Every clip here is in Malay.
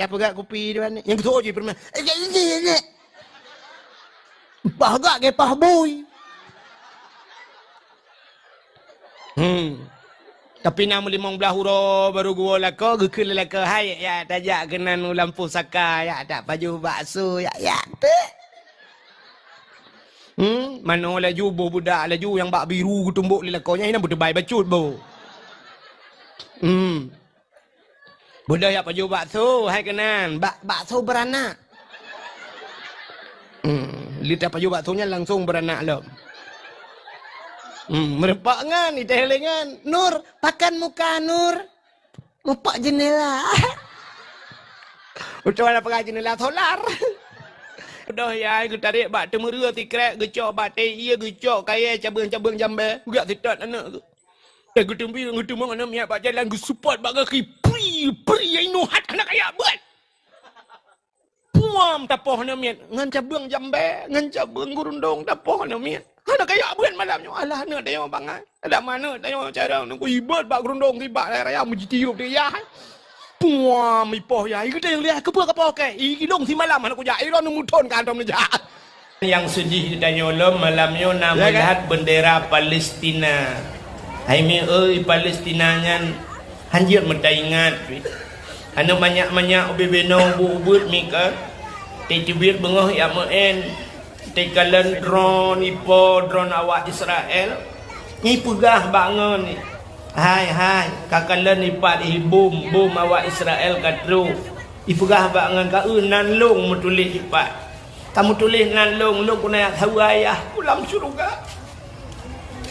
Siapa gak kopi dia ni? Yang ketua je permen. Ini. Pah gak ke pah boy. Tapi nama 15 huruf baru gua laka, gekul laka hai ya tajak kenan lampu saka ya tak baju bakso ya. Mana laju budak laju yang bak biru tumbuk lelakonya ini budak baik bacut bo. Budak ya baju bakso hai kenan, bakso beranak. Lihat baju baksonya langsung beranak loh. Merepak ngan, itehelengan. Nur, pakan muka Nur. Mupak jendela. Ucap ada pakai jendela solar. Udah ya, aku tarik bak temera tikrek, gecok bak iya gecok kaya cabang-cabang jambe. Gak tidak anak tu. Aku tembi, aku temang anak miak bak jalan, aku support bak kaki. Pri, yang nuhat anak kaya buat. Puam tapoh anak miak. Ngan cabang jambe, ngan cabang gurundong tapoh anak miak. Ada kayak bukan malamnya. Alah nak tanya bangai. Ada mana tanya cara nak ibad bak gerundong tiba raya mujitiup dia. Puam ipoh ya. Iku teh lihat ke apa ke? Iki dong si malam anak kuja. Iro numuton kantom dia. Yang sedih ditanya ulama malamnya nak melihat bendera Palestina. Hai mi Palestinanya hanjir mentaingat. Anu banyak-banyak bebeno bu-but mika. Titibir bengah ya men. Tekalan drone awak Israel ni pegah bangun ni. Hai kakalan ipat bom awak Israel katru. Ipegah bangun ka nan long mutulis ipat. Kamu tulis nan long kuna tahu ayah pulang surga.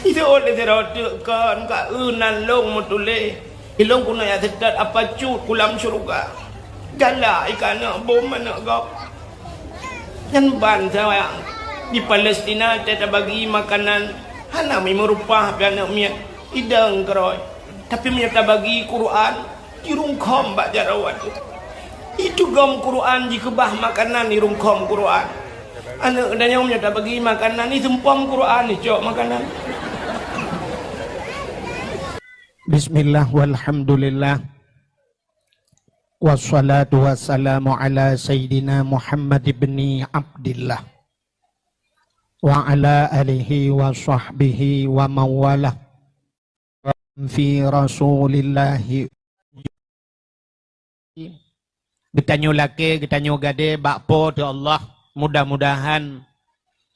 Itu oleh terotekan ka nan long mutulis. Ilong kuna ya tetat apa cut pulang surga. Galak ikan bom mana gap. Yang bangsa yang di Palestina tidak bagi makanan hana merupah pianak miat idang keroy tapi miat bagi Quran dirungkom bak jarawat itu gom Quran jikebah makanan dirungkom Quran anak dan yang miat bagi makanan itu sempom Quran ni cok makanan. Bismillah walhamdulillah wassalatu wassalamu ala sayyidina Muhammad ibni Abdillah wa ala alihi wa sahbihi wa mawalah fi rasulillahi. Getanyo laki, getanyo gade, bakpo tu Allah mudah-mudahan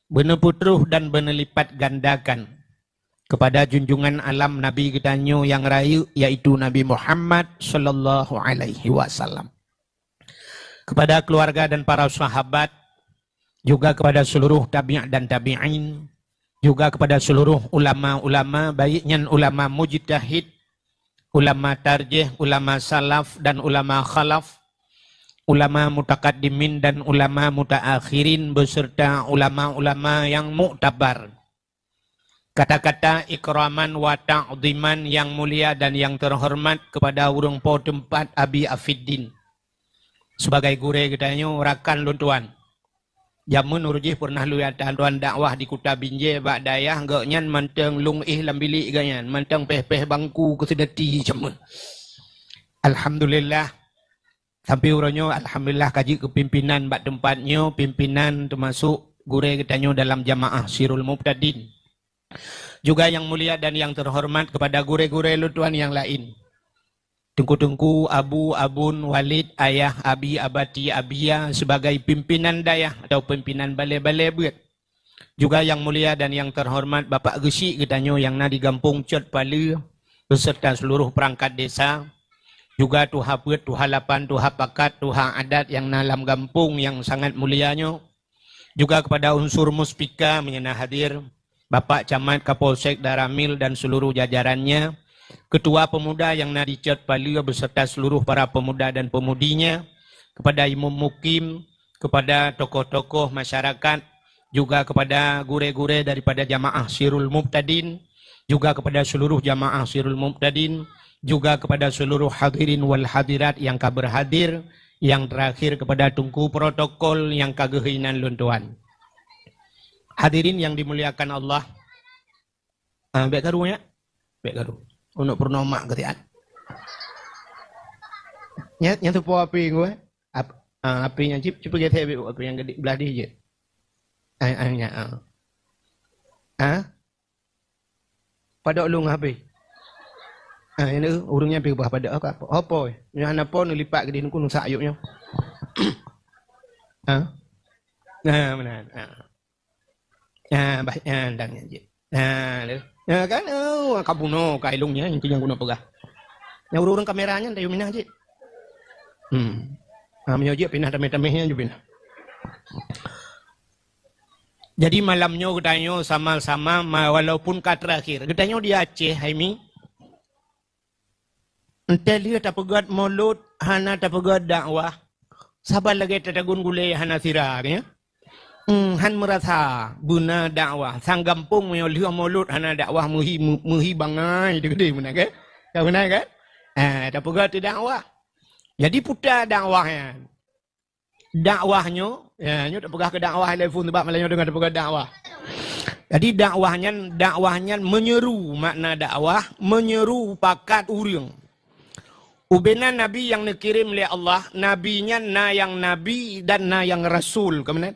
benar putruh dan benar lipat gandakan kepada junjungan alam Nabi getanyo yang rayu yaitu Nabi Muhammad sallallahu alaihi wasallam, kepada keluarga dan para sahabat, juga kepada seluruh tabi' dan tabi'in, juga kepada seluruh ulama-ulama, baiknya ulama mujtahid, ulama tarjih, ulama salaf dan ulama khalaf, ulama mutakaddimin dan ulama mutaakhirin beserta ulama-ulama yang muktabar. Kata-kata ikraman wa ta'ziman yang mulia dan yang terhormat kepada urang po tempat Abi Afiddin sebagai gure katanya rakan luntuan. Jamun urjih pernah lu tuan dakwah di Kuta Binjai bak dayah gaknyan manteng lung lam bilik ganyan manteng peh-peh bangku kesedati jamun. Alhamdulillah sampai uranyo alhamdulillah kaji kepimpinan bak tempatnya, pimpinan termasuk gure katanya dalam jamaah Sirul Mubtadin. Juga yang mulia dan yang terhormat kepada gure-gure lutuan yang lain. Tengku-tengku, abu, abun, walid, ayah, abi, abati, abia sebagai pimpinan dayah atau pimpinan balai-balai buat. Juga yang mulia dan yang terhormat Bapak Gesi katanya yang na di Gampung Cot Pala beserta seluruh perangkat desa. Juga tuha buat, tuha lapan, tuha pakat, tuha adat yang dalam gampung yang sangat mulianya. Juga kepada unsur muspika menyana hadir Bapak Camat Kapolsek Daramil dan seluruh jajarannya, Ketua Pemuda yang nadi Cot Pala beserta seluruh para pemuda dan pemudinya, kepada Imam Mukim, kepada tokoh-tokoh masyarakat, juga kepada gure-gure daripada jamaah Sirul Mubtadin, juga kepada seluruh jamaah Sirul Mubtadin, juga kepada seluruh hadirin wal hadirat yang berhadir, yang terakhir kepada tungku protokol yang kagehinan luntuan. Hadirin yang dimuliakan Allah. Baik garu ya? Baik garu. Untuk purnomak ketian. Nyat tu po api gue. Api yang cip pergi teh api yang gede belah dia je. Anya. Pada ulung api. Ini urungnya pergi bah pada apa? Apa? Yang anak pun lipat ke dia nu sak ayuknya. Benar. Baik andangnya je. Kan kapuno kailungnya yang kuno pegah. Yang urung kameranya tayo minah je. Menyoji pindah tameh-tamehnya juga pindah. Jadi malamnya katanya sama-sama walaupun kat terakhir. Katanya di Aceh, Haimi. Entah dia tak pegat mulut, hana tak pegat dakwah. Sabar lagi tatagun gulai hana sirarnya. Han merasa guna dakwah. Sang gampung yang lihat mulut hana dakwah muhi bangai. Dia gede mana kan? Kau benar kan? Tak pegat dakwah. Jadi putar dakwahnya. Dakwahnya, nyo tak pegah ke dakwah telefon sebab malahnya dengar tak pegah dakwah. Jadi dakwahnya menyeru makna dakwah, menyeru pakat urang. Ubena nabi yang dikirim oleh Allah, nabinya na yang nabi dan na yang rasul, kemudian.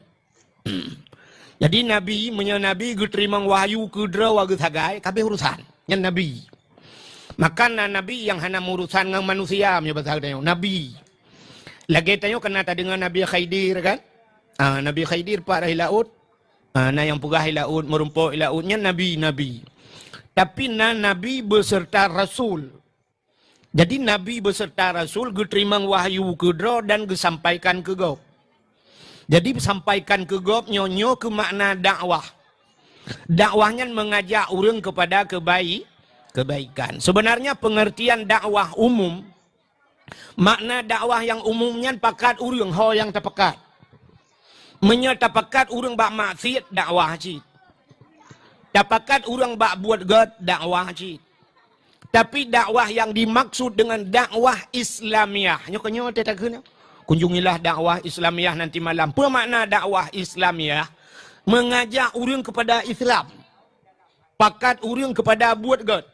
Jadi nabi nabi terima wahyu kudra wa getagai kabeh urusan, yang nabi. Maka nabi yang hana urusan dengan manusia, menyebut nabi. Lagi tanya kena tak dengan Nabi Khidir kan? Nabi Khidir pak rai laut. Na yang pegah laut, merumpuk lautnya nabi. Tapi nabi beserta rasul. Jadi nabi beserta rasul terima wahyu kedro dan disampaikan ke gop. Jadi sampaikan ke gop nyonyo ke makna dakwah. Dakwahnya mengajak orang kepada kebaikan. Sebenarnya pengertian dakwah umum, makna dakwah yang umumnya pakat urang ho yang terpekat. Menyerta pakat urang bak maksiat dakwah cit. Tapakat urang bak buat god dakwah cit. Tapi dakwah yang dimaksud dengan dakwah Islamiah. Nyokonyo tetakun. Kunjungilah dakwah Islamiah nanti malam. Apa makna dakwah Islamiah? Mengajak urang kepada Islam. Pakat urang kepada buat god.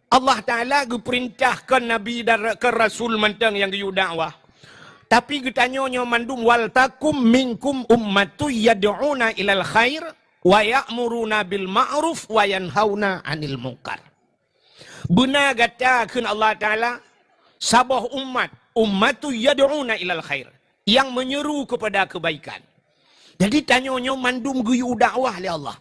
Allah Ta'ala perintahkan Nabi dan ke Rasul mentang yang diu dakwah. Tapi getanya mandum wal takum minkum ummatu yad'una ilal khair wa ya'muruna bil ma'ruf wa yanhauna 'anil munkar. Benar katakan Allah Ta'ala sabah ummatu yad'una ilal khair, yang menyeru kepada kebaikan. Jadi tanyanya mandum guyu dakwah oleh Allah.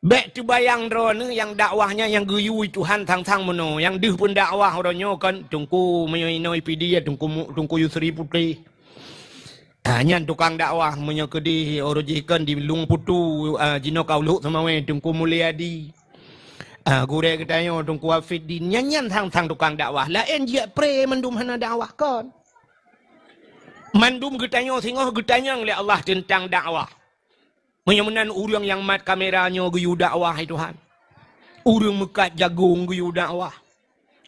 Baik tu bayang drone yang dakwahnya yang guyui Tuhan tang meno, yang deh pun dakwah orangnya kan tungku menyoinoi pidi ya tungku Yusri Putri. Nyan tukang dakwah menyokedi orojikan di Lung Putu Jino Kaulu sama we tungku Mulyadi. Gure katanya tungku Afidin nyan tang tukang dakwah. Lain dia pre mandum hana dakwah kan. Mandum katanya singoh katanya oleh Allah tentang dakwah. Menyamanan orang yang mat kameranya guyu dakwah Tuhan. Orang mekat jagung guyu dakwah.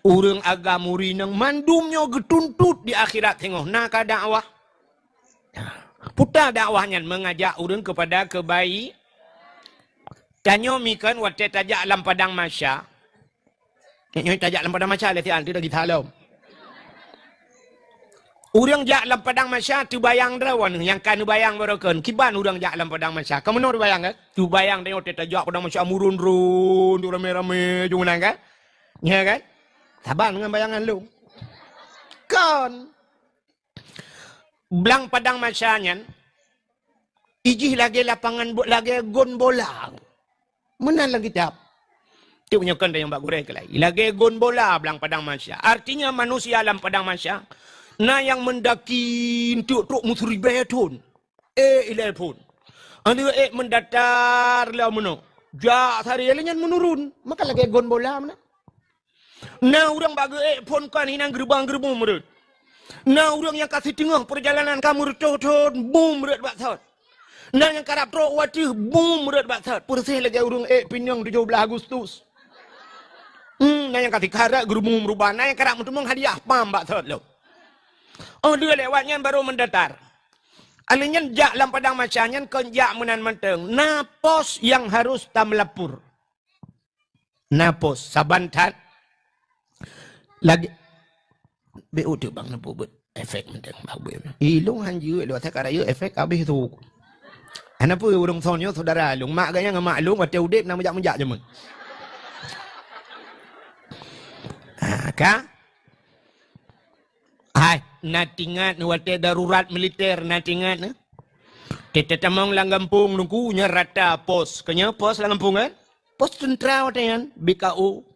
Orang agama rinang mandumnya getuntut di akhirat tengok nak dakwah. Putar dakwahnya mengajak orang kepada kebaikan. Tanya mikan waktu tajak dalam padang masya. Nyoy tajak dalam padang masya letian tidak ditalam. Urang jak dalam padang masya tu bayang drawan yang kan bayang barakan kiban urang jak dalam padang masya. Kamu no bayang kan? Tu bayang tengok tajak padang masya murun-run tu rame-rame jung nang kan? Ya kan? Sabar dengan bayangan lu. Kan Blang padang masyanya ijih lagi lapangan lagi gon bola. Mana lagi tap? Tu punya kan yang bak goreng kelai. Lagi gon bola blang padang masya. Artinya manusia dalam padang masya na yang mendaki untuk musri beton. Ilai pun. Anu mendatar lah meno. Jak hari elenya menurun. Maka lagi gon bola mana? Na orang bagi pun kan hinang gerbang-gerbang merut. Na orang yang kasih tengah perjalanan kamu retot boom merut baksat. Na yang karap trok watih boom merut baksat. Persih lagi orang pinyang 17 Agustus. Na yang kasih karak gerbang merubah. Na yang karap mentumang hadiah pam baksat lo. Oh dia lewatnya baru mendatar. Alinya jak dalam padang masyanya konjak menan menteng. Napos yang harus tam lapur. Napos sabantat. Lagi BO tu bang nampu bet. efek mendeng bagus. Ilung hanju lu tak ada efek habis tu. Kenapa urang sonyo saudara lung mak gaya dengan mak lung wate udip nak menjak-menjak je mun. Ka? Hai, natingat wate darurat militer natingat na. Tetamong lang gampung nungku nya rata pos. Kanya pos lang gampung kan? Pos tentera wate kan BKU.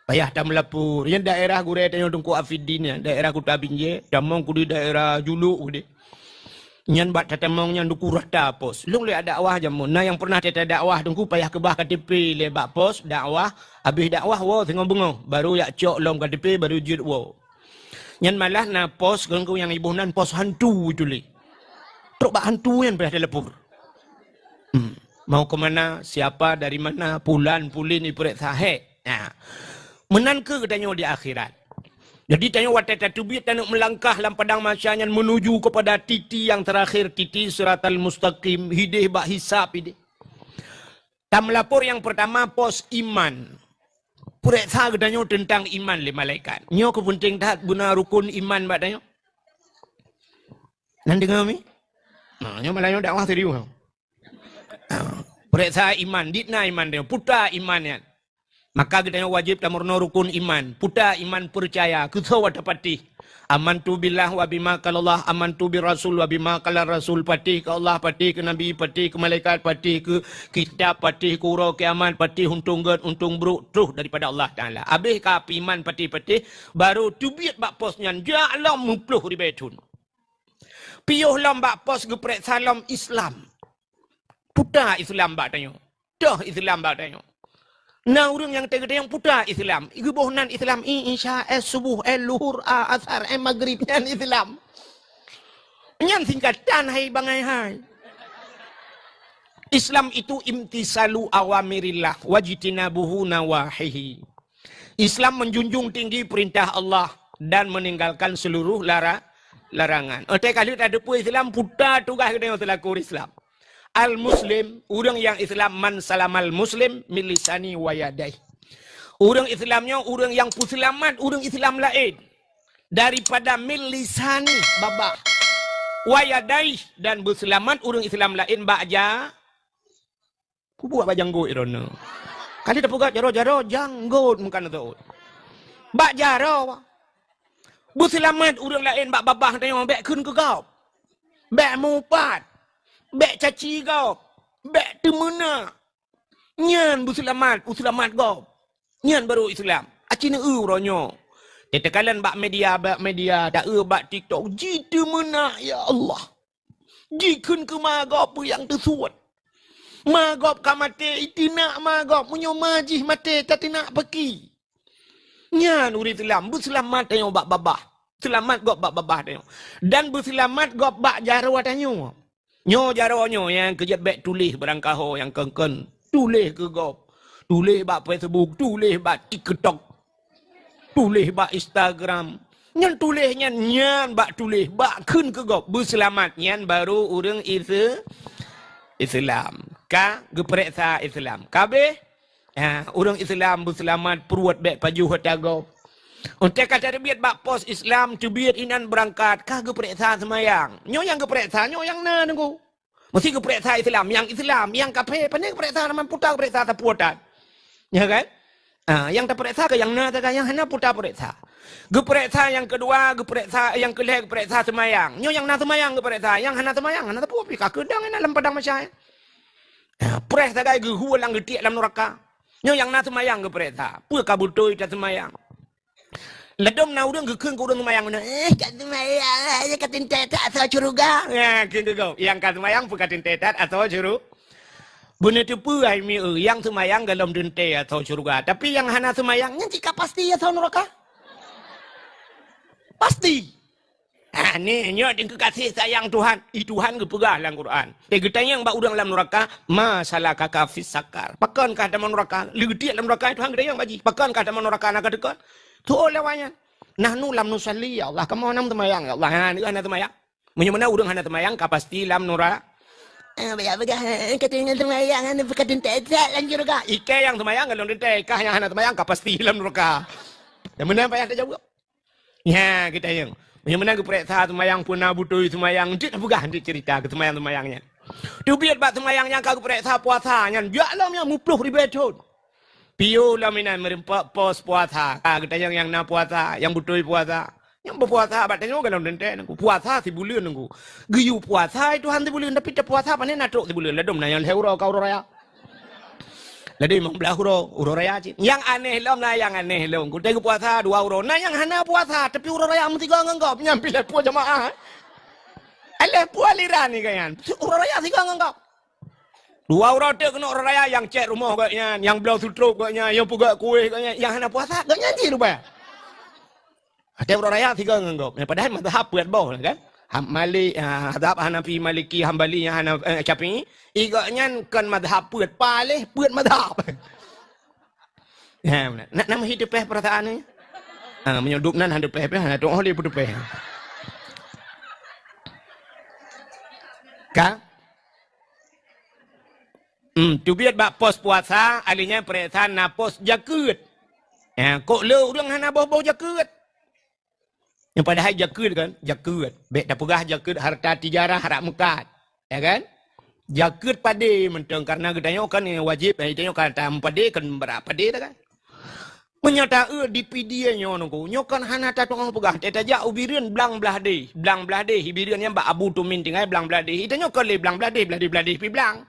Payah dah melapor. Yang daerah gure tanya tungku Afidin ya, daerah Kuta Binjai, damong ku di daerah Juluk ku di. Nyan bat tatamong nyan duku rata pos. Lung le dakwah jamun. Nah yang pernah teta dakwah tungku payah kebah KTP le bak pos dakwah, habis dakwah wo tengok bengong, baru yak cok lom KTP baru jut wo. Nyan malah na pos gengku yang ibunan pos hantu itu le. Truk bak hantu yang payah telepur. Mau ke mana, siapa, dari mana, pulan, pulin, ipuret sahe. Nah. Menan ke tanya di akhirat. Jadi tanya watata tubit dan melangkah dalam padang mahsyar menuju kepada titi yang terakhir, titi siratal mustaqim, hidih bak hisab hidih. Tam lapor yang pertama pos iman. Pureksa tanya tentang iman le malaikat. Nyo kepenting dah guna rukun iman bak tanya. Nan dengar mi? Nyo malah dakwah serius. Pureksa iman, ditna iman dia, puta iman ya. Maka kita wajib tamurno rukun iman. Puta iman percaya. Kita watapati. Amantu billah wa bima kalallah. Amantu bi rasul wa bima kalal rasul. Patih ke Allah, patih ke Nabi, patih ke malaikat, patih ke kitab, patih ke urau kiamat, patih untung ged, untung buruk. Terus daripada Allah Ta'ala. Habis ke iman patih-patih. Baru tubit bak posnya. Ja'alam mupluh ribetun. Piyuh lam bak pos geprek salam Islam. Puta Islam bak tanya. Dah Islam bak tanya. Nah orang yang tengah yang putar Islam, ibunan Islam insya subuh luhur asar maghrib nyan Islam. Nyan singkatan hai bangai hai. Islam itu imtisalu awamirillah wajtinabuhu nawahihi. Islam menjunjung tinggi perintah Allah dan meninggalkan seluruh larangan. Otak kali ada pun Islam putar tugas kita yang terlaku Islam. Al-Muslim, orang yang Islam man salamal Muslim milisani wayadai. Orang Islamnya, orang yang puselamat, orang Islam lain. Daripada milisani babah. Wayadai dan berselamat orang Islam lain bakja. Ku buat bajanggo irono. Kali dah pugat jaro-jaro janggut bukan tu. Bak jaro. Berselamat orang lain bak babah tengok bek kun ke kau. Bek mupat. Bek caci kau. Bek temena. Nyan berselamat kau. Nyan baru Islam. Acina ronyo. Tetekalan bak media tak bak TikTok. Ji temena ya Allah. Ji kun ke magop yang tersuat. Magop ka mate itina magop munyo majih mate tatina pergi. Nyan uri Islam berselamat tengok bak babah. Selamat gop bak babah tengok. Dan berselamat gop bak jaro tanyo. Nyo jaronyo yang kejat bek tulis berangkaho yang kengken. Tulis ke gop. Tulis bak Facebook, tulis bak TikTok. Tulis bak Instagram. Nyan tulis nyan bak tulis bak kun ke gop. Berselamat nyan baru urang Islam. Ka gepereksa Islam. Kabeh orang Islam berselamat peruat bek paju hota gop. Untuk kata biat bak pos Islam tu biat inan berangkat kah gepereksa semayang. Nyo yang gepereksa nyo yang na nunggu. Mesti gepereksa Islam yang kape pandai gepereksa nama putar gepereksa tapuatan. Ya kan? Yang terpereksa ke yang na ke yang hana putar pereksa. Gepereksa yang kedua gepereksa yang kelih gepereksa semayang. Nyo yang na semayang gepereksa yang hana semayang hana tapu api ka kedang dalam padang masyai. Preh tagai gehu lang getiak dalam neraka. Nyo yang na semayang gepereksa. Pu kabutoi ta semayang. Ledom na urang gekeng ku urang semayang kat semayang katin tetat asal curuga. Ya keng kau. Yang kat semayang pu katin tetat asal curug. Benar tu pu ai mi yang semayang dalam dente atau curuga. Tapi yang hana semayang nya jika pasti asal neraka. Pasti. Ni nyo dengan kasih sayang Tuhan. Tuhan kepegah dalam Quran. Kita yang bak urang dalam neraka, masalah kakak fis sakar. Pakankah dalam neraka? Legetiak dalam neraka Tuhan kita yang baji. Pakankah dalam neraka nak dekat? Tu lawanya. Nahnu lam nusalli ya Allah. Kamu nam temayang ya Allah. Ni hana temayang. Menyemana urang hana temayang ka pasti lam neraka. Begah katanya temayang hana berkatin tetat lan juga. Ike yang temayang kalau dente kah yang hana temayang ka pasti lam neraka. Dan mana payah tak jawab. Ya kita yang Yang mana ke periksa semayang pun butui semayang. Dia pegah dia cerita ke semayang-semayangnya. Dia biar bak semayangnya kau periksa puasanya. Biarlah yang mupluh ribetun. Piu lah minan merempak pos puasa. Kita yang nak puasa, yang butui puasa. Yang berpuasa batanya kalau nanti aku puasa si bulan aku. Giyu puasa itu hanti bulan tapi tak puasa panen natruk si bulan. Ladom na yang hero kau raya. Ladom mang belah uro raya cik. Yang aneh lom na yang aneh lom. Ku tengok puasa 2 euro. Nah yang hana puasa tapi uro raya mesti kau nganggap nyampi le puas jemaah. Ale puas liran ni kan. Uro raya si kau nganggap. 2 euro tu kena uro raya yang cek rumah katnya, yang belau sutruk katnya, yang pugak kuih katnya, yang hana puasa katnya nyanyi lupa. Ada orang raya tiga nganggap. Padahal mazhab buat bawah kan. Malik, mazhab Hanafi, Maliki, Hambali, Syafi'i. Igaknya kan mazhab buat palih, buat mazhab. Nak nama hidup perasaan ni. Menyudup nan hidup nak doa dia hidup Kan? Tu biar bak pos puasa, alihnya perasaan na pos jakut. Kok le orang hana bau-bau jakut. Yang padahal jakut kan, jakut. Baik tak pegah jakut harta tijarah harap mukat. Ya kan? Jakut pade mentang karena kita kan wajib, kita kan tak pade kan berapa pade tak kan? Menyata di pidia nyonoku, nyokan hana tak tong pegah. Teta ja ubiran blang belah deh, hibiran yang bak abu tu minting ai blang belah deh. Kita nyokan le blang belah deh pi blang.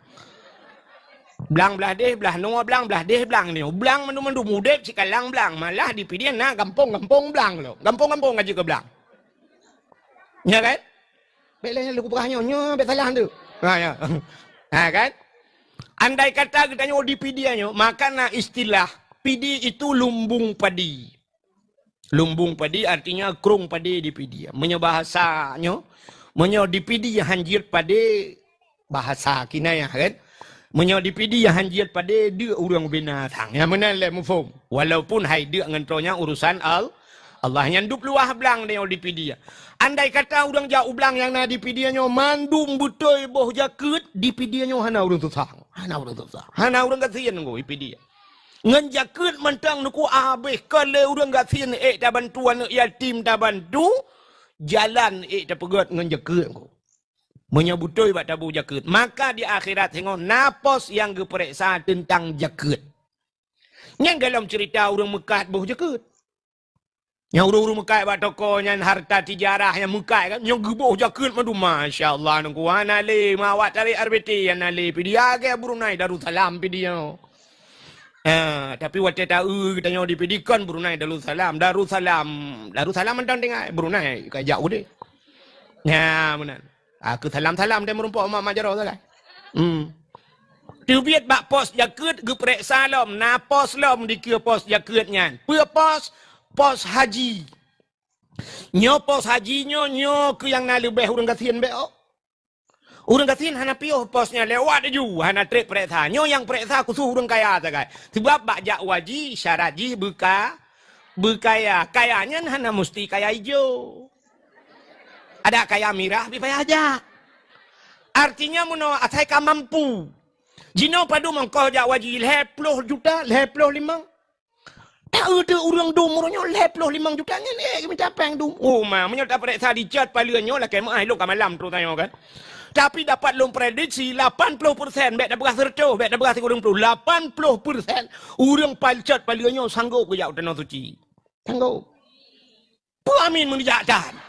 Blang belah deh, belah noa blang belah deh blang ni. Blang mendu mudek cikalang blang malah di pidia na gampong blang lo. Gampong aja ke blang. Ya kan? Belanya lu pegahnya nyo bet salah tu. Ya. Kan? Andai kata kita nyo di pidia nyo, maka na istilah pidi itu lumbung padi. Lumbung padi artinya krung padi di pidia. Menyo bahasanya, menyo di pidi hanjir padi bahasa kinayah kan? Menyo di pidi hanjir pada dia orang binatang. Yang mana le mufum. Walaupun hai dia ngentronya urusan Allah yang dup luah belang dia di pidi. Andai kata orang jauh belang yang na di pidi nyo mandum betul boh jakut di pidi nyo hana orang susah. Hana orang kasihan ngo di pidi. Ngan jakut mentang nuku habis kalau orang kasihan tak bantuan yatim tak bantu jalan tak pegat ngan jakut ngo. Menyebutoi buat tabu jakut. Maka di akhirat tengok napos yang diperiksa tentang jakut. Yang dalam cerita orang mekat boh jakut. Yang orang mekat buat tokonya harta tijarah yang mekat kan. Yang boh jakut madu Masya Allah. Nunggu anale mawat tarik RBT anale. Pidi agak Brunei Darussalam pidi yo. Tapi waktu tahu kita nyawa dipidikan Brunei Darussalam mentang tengah Brunei kajak udah. Ya benar. Aku salam-salam dia merumpak mak majarah salah. Tu biat bak pos jakut ge periksa lom, na pos lom dikira pos jakutnya. Pua pos haji. Nyo pos haji nyo ke yang na lebih urang kasihan be. Urang kasihan hana piuh posnya lewat ju, hana trek periksa. Nyo yang periksa kusuh urang kaya sagai. Sebab bak jak waji syarat ji berkaya. Kayanya hana mesti kaya hijau. Ada kaya mirah, tapi payah aja. Artinya muno atai ka mampu. Jino padu mengkau jak wajib 10 juta, 55. Tak ada orang domornya 55 juta ni minta peng dum. Oh mah menyata periksa dicat palionyo lah kemah lo ka malam tu tanya kan. Tapi dapat lom prediksi 80%, bet dah beras serto, bet dah beras 30. 80% orang palcat palionyo sanggup ke jak tanah suci. Sanggup. Amin menjatan.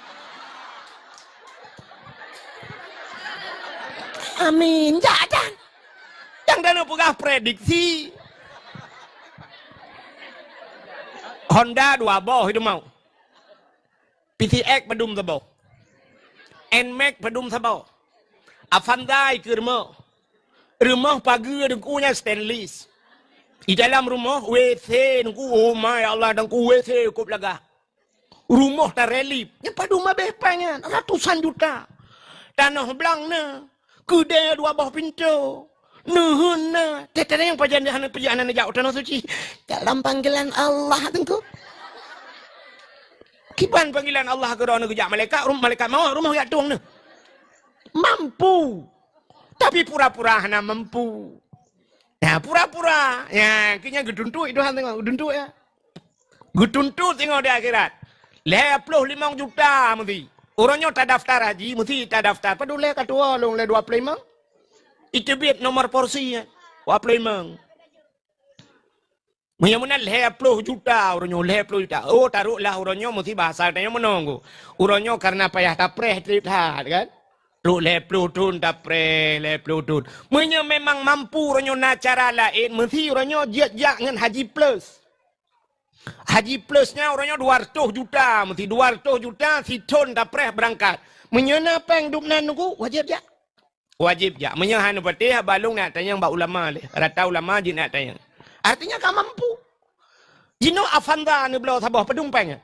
Amin, jangan. Yang dana pegah prediksi. Honda 2 boh itu mau. PTX pedum sabo. NMAX pedum sabo. Avantay ke rumah. Rumah pagi dengkunya stainless. Di dalam rumah WC dengku, oh my Allah dengku WC cukup lega. Rumah terelip. Yang padu mah bepanya ratusan juta. Tanah belang na. Kedai 2 buah pintu. Nuhun na. Tetap yang perjalanan jauh tanah suci. Dalam panggilan Allah tentu. Kipan panggilan Allah ke dalam kejap malaikat mau rumah yak tuang na. Mampu. Tapi pura-pura hana mampu. Nah pura-pura. Ya, kayaknya geduntuk itu hal tengok. Geduntuk ya. Geduntuk tengok di akhirat. 25 juta mesti. Orangnya tak daftar haji, mesti tak daftar. Padahal ketua long le 25. Itu biar nomor porsi ya. 25. Menyamunan 50 juta orangnya 50 juta. Oh taruhlah orangnya mesti bahasa tanya menunggu. Orangnya karena payah tapreh terlihat kan. Ruk 50 tun tapreh 50 tun. Menya memang mampu orangnya nak cara lain. Mesti orangnya jiat-jiat dengan haji plus. Haji plusnya orangnya 200 juta. Mesti 200 juta si ton tapreh berangkat. Menyana peng duknan nunggu wajib je. Wajib je. Menyahan patih balung nak tanya mbak ulama le. Rata ulama je nak tanya. Artinya kau mampu. Jino Avanda ni belau sabah pedumpangnya.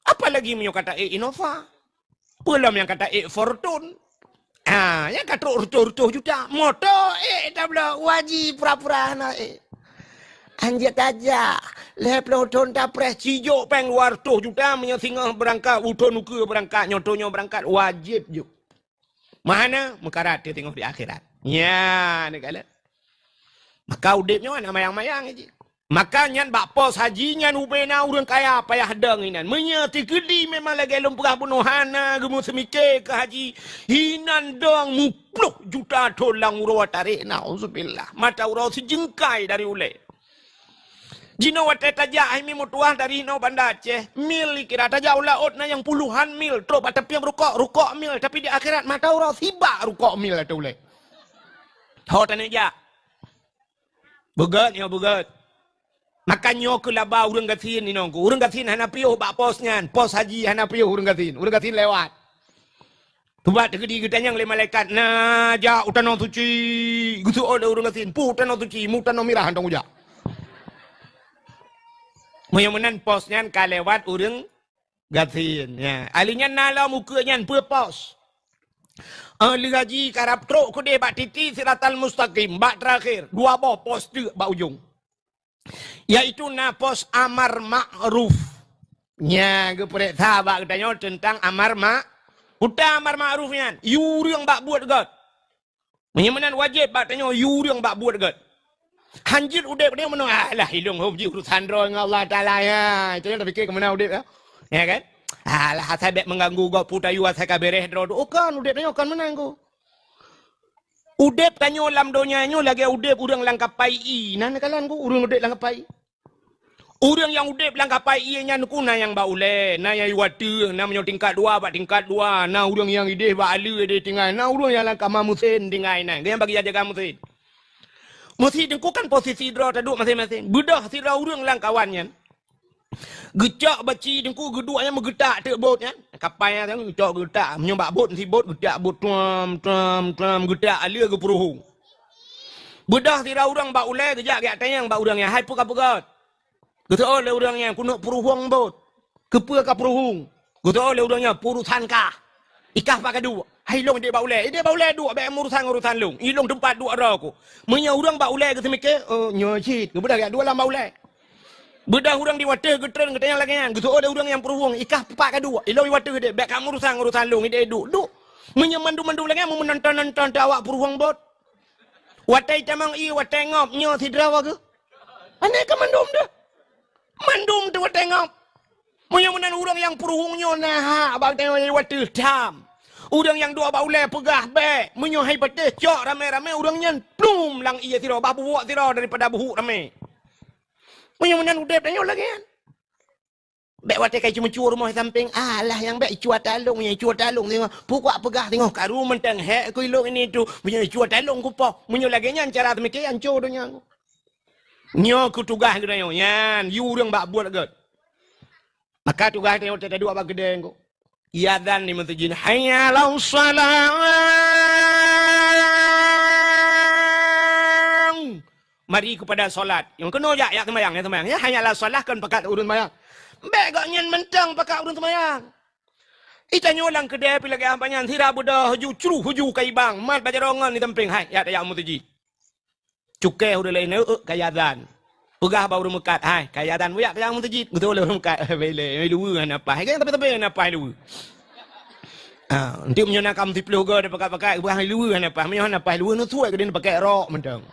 Apalagi menyo kata Innova. Belum yang kata Fortune. Yang kata urtuh juta. Motor dah belau wajib pura-pura na Anjat aja. 50 ton tapres cijo peng 200 juta menyo singa berangkat, uton uke berangkat, nyotonyo berangkat wajib juk. Mana mekarat dia tengok di akhirat. Ya, ni kala. Maka udipnya nak mayang-mayang aja. Maka nyan bak pos haji nyan ubena urang kaya payah dang inan. Menyati gedi memang lagi lempah bunuhana gemu semike ke haji. Hinan dang 10 juta tolang urang tarik nauzubillah. Mata urang sejengkai dari ule. Jino wate taja mi mutuah dari no Banda Aceh. Mil kira taja ulaut na yang puluhan mil. Trop tapi yang rukok mil. Tapi di akhirat mata urang siba rukok mil atau ule. Ho tanya ja. Begat ya begat. Makanya ke laba urang gatin ni nongku. Urang gatin hana priyo bak posnya. Pos haji hana priyo urang gatin. Urang gatin lewat. Tubat gedi gedanyang le malaikat. Nah, ja utano suci. Gusu ole urang gatin. Pu utano suci, mu utano mirah antong uja. Muyamunan posnya kalewat urang gatin. Ya, alinya nala mukanya pu pos. Ahli haji karab truk ku dia bak titi siratal mustaqim. Bak terakhir. 2 boh pos tu bak ujung. Yaitu na pos amar ma'ruf. Nya ke purek sahabat katanya tentang amar Uta amar ma'rufnya. Yuri yang bak buat god. Menyamanan wajib bak tanya yuri yang bak buat god. Hanjir udep dia menang. Alah hilung hubji urusan roh dengan Allah Ta'ala ya. Itu yang tak fikir ke mana udep ya. Ya kan? Alah hasabek mengganggu god putayu asaka bereh droh. Oh kan udep tanya kan menang ko. Udep tanya lam donyanya lagi udep urang langkapai i. Nana kalan ko urang udep langkapai. Urang yang udep langkapai i nya nuku na yang baule, na yang iwatu, na menyo tingkat 2 bak tingkat 2, na urang yang ide bak alu ide tinggal, na urang yang langkah mamusen tinggal na. Yang bagi jaga musin. Mesti dengku kan posisi draw taduk masing-masing. Bedah sira urang langkawannya. Gecak baci dengku geduanya megetak tek bot kan. Kapal yang gecak getak menyembak bot si bot getak bot tuam getak alia ke peruhung. Bedah sira urang bak ulai gejak gak tayang bak urang yang hai pu kapegat. Getak oleh urang yang kuno peruhung bot. Kepe ka peruhung. Getak oleh urangnya purusan kah. Ikah pak kadu. Hai long dia bak ulai. Dia bak ulai duk bak urusan long. Ilong tempat duk ara ko. Menya urang bak ulai ke semike nyocit. Bedah gak dua lam bak ulai. Bedah urang di water getren ketanya lagi kan. Gitu ada urang yang peruhung ikah pepak kedua. Iloi water gede bek kamu urusan long ide duk. Menyemandu-mandu lagi mau menonton awak peruhung bot. Watai camang i watai ngop nyo sidrawa ke. Aneh ke mandum dah. Mandum tu watai ngop. Menyeman urang yang peruhung nyo nah bang tengok water tam. Urang yang dua baulai pegah bek. Menyohai patih cok rame-rame urangnya plum lang iya sira babu buat sira daripada buhuk rame. Menyeman udep tanya lagi kan. Bek watai kai cuma cua rumah samping. Alah yang bek cua talung yang cua talung tengok. Pukak pegah tengok karu mentang hek ku ilung ini tu. Punya cua talung ku po. Menyo lagi nyan cara demikian cua donya. Nyo ku tugas ke tanya nyan. You urang bak buat gad. Maka tugas tanya tak dua bak gede ko. Ia dan ni masjid hayya lau salam. Mari kepada solat. Yang kena ya sembahyang ya hanya la solat kan pakat urun sembahyang. Bek gak nyen mentang pakat urun sembahyang. Itanya orang kedai pi lagi ampanyan sira buda huju curu huju kai bang mat bajarongan ni temping hai ya tak mutaji. Cukai udah lain kayadan. Pegah baru mekat hai kayadan ya tak mutaji. Betul le mekat bele lu apa. Hai kan tapi apa lu. Nanti menyana kam 10 go dia pakai buah lu apa. Menyana apa lu nu tuai ke dia pakai rok mentang.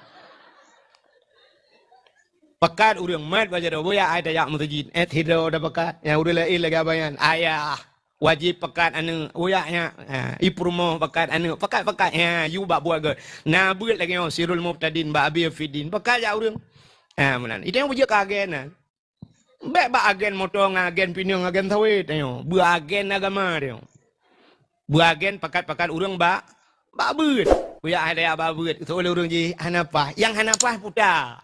Pekat urang mat baca doa ya ai tayak mutajid. Hido dah pekat. Yang urang lain lagi abayan. Ayah wajib pekat anu uyaknya. Iprumo pekat anu. Pekat ya you bak buat ke. Nah buat lagi sirul muftadin ba abi fidin. Pekat ya urang. Menan. Itu yang buat agen. Baik ba agen motor agen pinang agen tawid ayo. Bu agen agama dia. Bu agen pekat urang ba beut. Uyak ada ba beut. Itu oleh urang ji hanapah. Yang hanapah putar.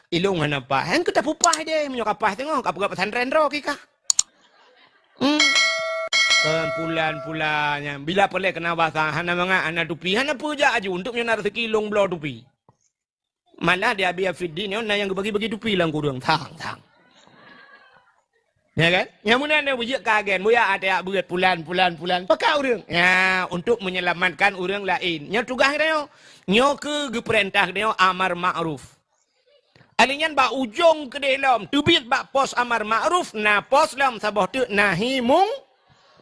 Ilung hanapah. Hang kita pupah dia menyokapah tengok kapag pesantren ro kika. Pulan-pulannya. Bila pelek kena basah hana mga anak tupi hana puja aja untuk nyonar sekilong blow tupi. Malah dia biar fiddin na yang bagi-bagi tupi lang kurang thang. Ya kan? Yang mana ada wujud kagen, buya ada buat pulan. Pakai orang. Ya, untuk menyelamatkan orang lain. Nya tugas dia nyo ke perintah dia amar ma'ruf. Alinyan ba ujung ke dalam tubit ba pos amar ma'ruf na pos lam sabah tu nahi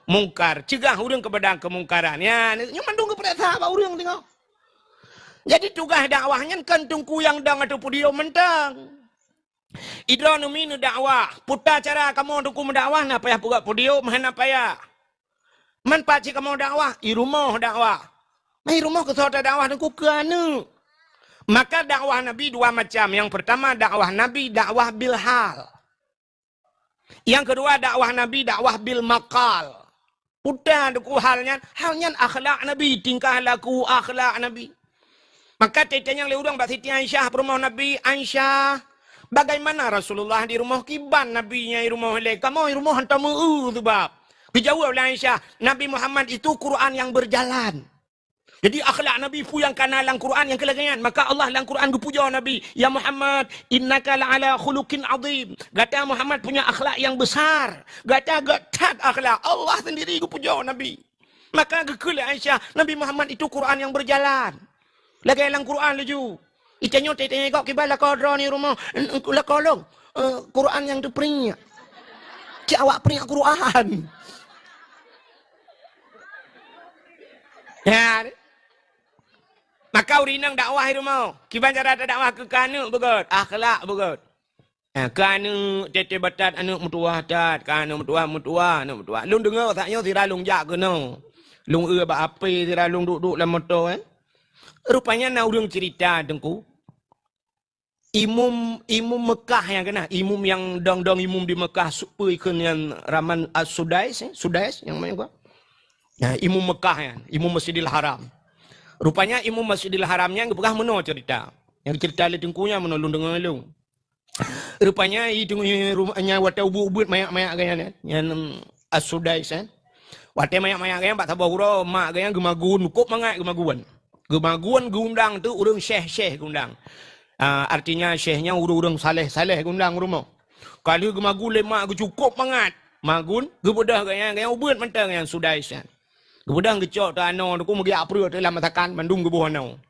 mungkar. Cegah orang kepada kemungkaran. Ya, nyo mandung ke perintah ba orang tengok. Jadi tugas dakwahnya kan tungku yang dang atau pudio mentang. Idra numinu dakwah. Putar cara kamu untuk mendakwah na payah puga pudio mana payah. Man paci kamu dakwah, i rumah dakwah. Mai rumah ke sota dakwah tungku ke anu. Maka dakwah Nabi dua macam. Yang pertama dakwah Nabi dakwah bil hal. Yang kedua dakwah Nabi dakwah bil maqal. Putar duku halnya akhlak Nabi, tingkah laku akhlak Nabi. Maka tetenya le urang Mbak Siti Aisyah rumah Nabi Aisyah. Bagaimana Rasulullah di rumah kiban Nabinya di rumah le. Kamu di rumah hantamu tu bab. Dijawab oleh Aisyah, Nabi Muhammad itu Quran yang berjalan. Jadi akhlak Nabi pu yang kanalang Quran yang kelagangan. Maka Allah dalam Quran puja Nabi. Ya Muhammad, innaka la'ala khuluqin azim. Gata Muhammad punya akhlak yang besar. Gata gatat akhlak. Allah sendiri puja Nabi. Maka gekul Aisyah, Nabi Muhammad itu Quran yang berjalan. Lagi dalam Quran laju. Itanya kok kibal lakodro ni rumah. Lakolong. Quran yang terperingat. Cik awak peringat Quran. Ya. Maka urinang dakwah itu mau. Kiban cara dakwah ke kanu begot. Akhlak begot. Kanu tete batat anu mutuah tat. Kanu mutuah. Lung dengar taknya sira lung jak ke no. Lung ba api sira lung duduk dalam motor kan. Rupanya na urang cerita tengku. Imum Mekah yang kena. Imum yang dong imum di Mekah supaya dengan Raman As-Sudais. Sudais yang mana gua? Ya, imum Mekah ya. Imum Masjidil Haram. Rupanya imam Masjidil Haramnya yang pernah meno cerita. Yang cerita le tengkunya menolong dengan lu. Rupanya itu rumahnya wata ubud mayak-mayak gaya yang As-Sudais kan. Wate mayak-mayak gaya pak sabah hura mak gaya gemagun kok mangat gemaguan. Gemaguan gundang tu urang syekh gundang. Artinya syekhnya urang saleh gundang rumah. Kalau gemagun lemak cukup mangat. Magun gebedah gaya ubud mentang yang Sudais kan. Kemudian kecok tu ano tu magi april dalam masakan Bandung ke bawah ano.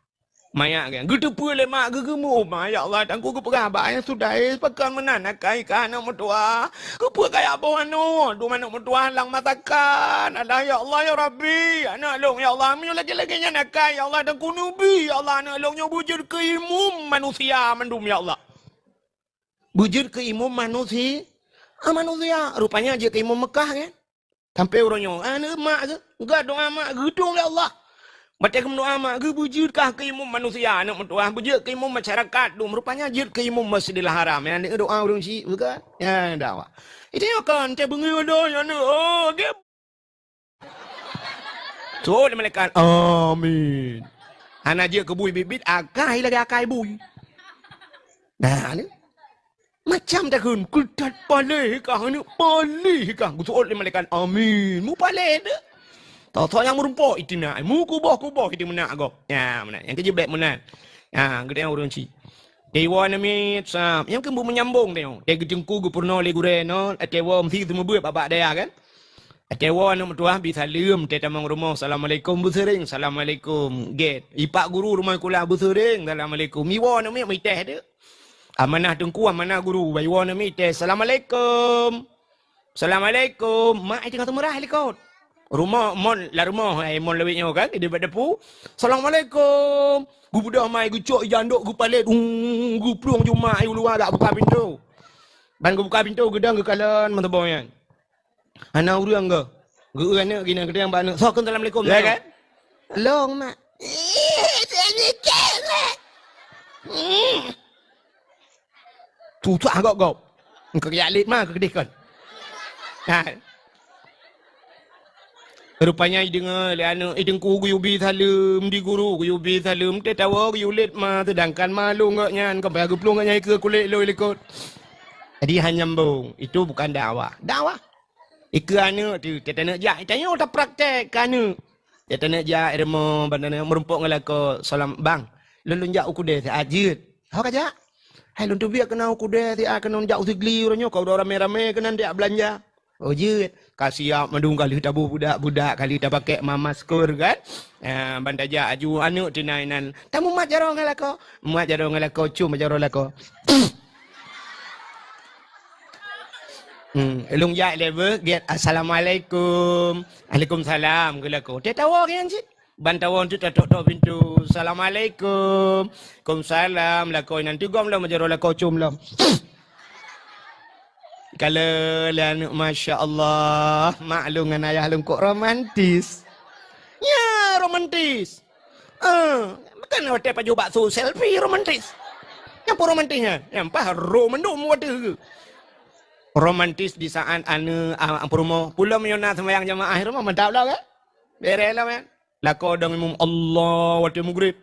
Mayak kan. Gitu pula mak gegemu. Ya Allah tangku ke perabak yang sudah pekan menan nakai kan anak mertua. Ke apa kaya bawah ano. Tu anak mertua lang masakan. Ada ya Allah ya Rabbi. Anak long ya Allah minyak lagi-laginya nakai ya Allah tangku nubi. Ya Allah anak longnya bujur ke imum manusia mandum ya Allah. Bujur ke imum manusia. Manusia rupanya aja ke imum Mekah kan. Sampai orangnya, anak mak ke? Enggak doa mak, gedung ya Allah. Baca doa mak, bujurkah ke imam manusia, anak mertua, bujur ke imam masyarakat. Rupanya jir ke imam Masjidil Haram. Yang doa orang si, bukan? Ya, dakwah. Itu yang kan, saya bengi ada, yang dia. So, dia malaikat, amin. Anak jir ke bui bibit, akai lagi akai bui. Nah, ni. Macam dah kan, kudat palih kah ni, palih kah. Gusuot le malaikat, amin. Mu palih dah. Tahu-tahu yang merumpok itu nak. Mu kubah itu menak aku. Ya, menak. Yang kerja baik menak. Ya, kita yang orang si. Dewa nami sam. Yang kembu menyambung dia. Dia kejengku gubernur le gure no. Dewa mesti semua buat babak dia kan. Dewa nama tuah bisa lem. Dia tamang rumah. Assalamualaikum busering. Assalamualaikum. Get. Ipak guru rumah kula busering. Assalamualaikum. Miwa nami miteh dia. Amanah tengku, amanah guru. Bayuan nami teh. Assalamualaikum. Assalamualaikum. Mak itu kata murah helikot. Rumah mon la rumah mon lewitnya kan di depan depu. Assalamualaikum. Gu budak mai gu cok janduk gu palet gu pluang cuma ayu luar tak buka pintu. Ban gu buka pintu gedang gu kalan menteboyan. Ana urang ke? Gu ana gina gedang ban. Assalamualaikum. Ya kan? Long mak. Tu agak kau. Engkau yalit mah ke kedekon. Ha. Rupanya dengar anak idengku guyubi salam di guru guyubi salam te tawa guyulit ma sedangkan malu ngaknya kau bagi pelung ngaknya ke kulit lo ikut. Jadi hanya mbung itu bukan dakwah. Dakwah. Iku anak tu tetana ja tanya tak praktek kana. Tetana ja irmo bandana merumpuk ngalako salam bang. Lulun ja ukude ajit. Hok aja. Hai lun tu biar kena ukude ti akan ja usigli uranyo kau dah rame-rame kena dia belanja. Oh jut, kasih siap mandung kali tabu budak-budak kali tak pakai masker kan. Bandaja aju anu tinainan. Tamu mat jaro ngalako. Mat jaro ngalako cum jaro lako. Elung ya level get assalamualaikum. Waalaikumsalam gelako. Dia tahu kan sih. Bantawan tu tok pintu. Assalamualaikum. Waalaikumsalam lako nanti gom lah jaro lako cum lah. Kalau lan Masya Allah maklum dengan ayah lung kok romantis. Ya romantis. Bukan hotel paju bakso selfie romantis. Yang apa romantisnya? Yang apa romandum waduh. Romantis di saat anu promo pulau menyona sembahyang jamaah rumah mantap lah kan? Beres lah kan? Lako dong imam Allah waduh maghrib.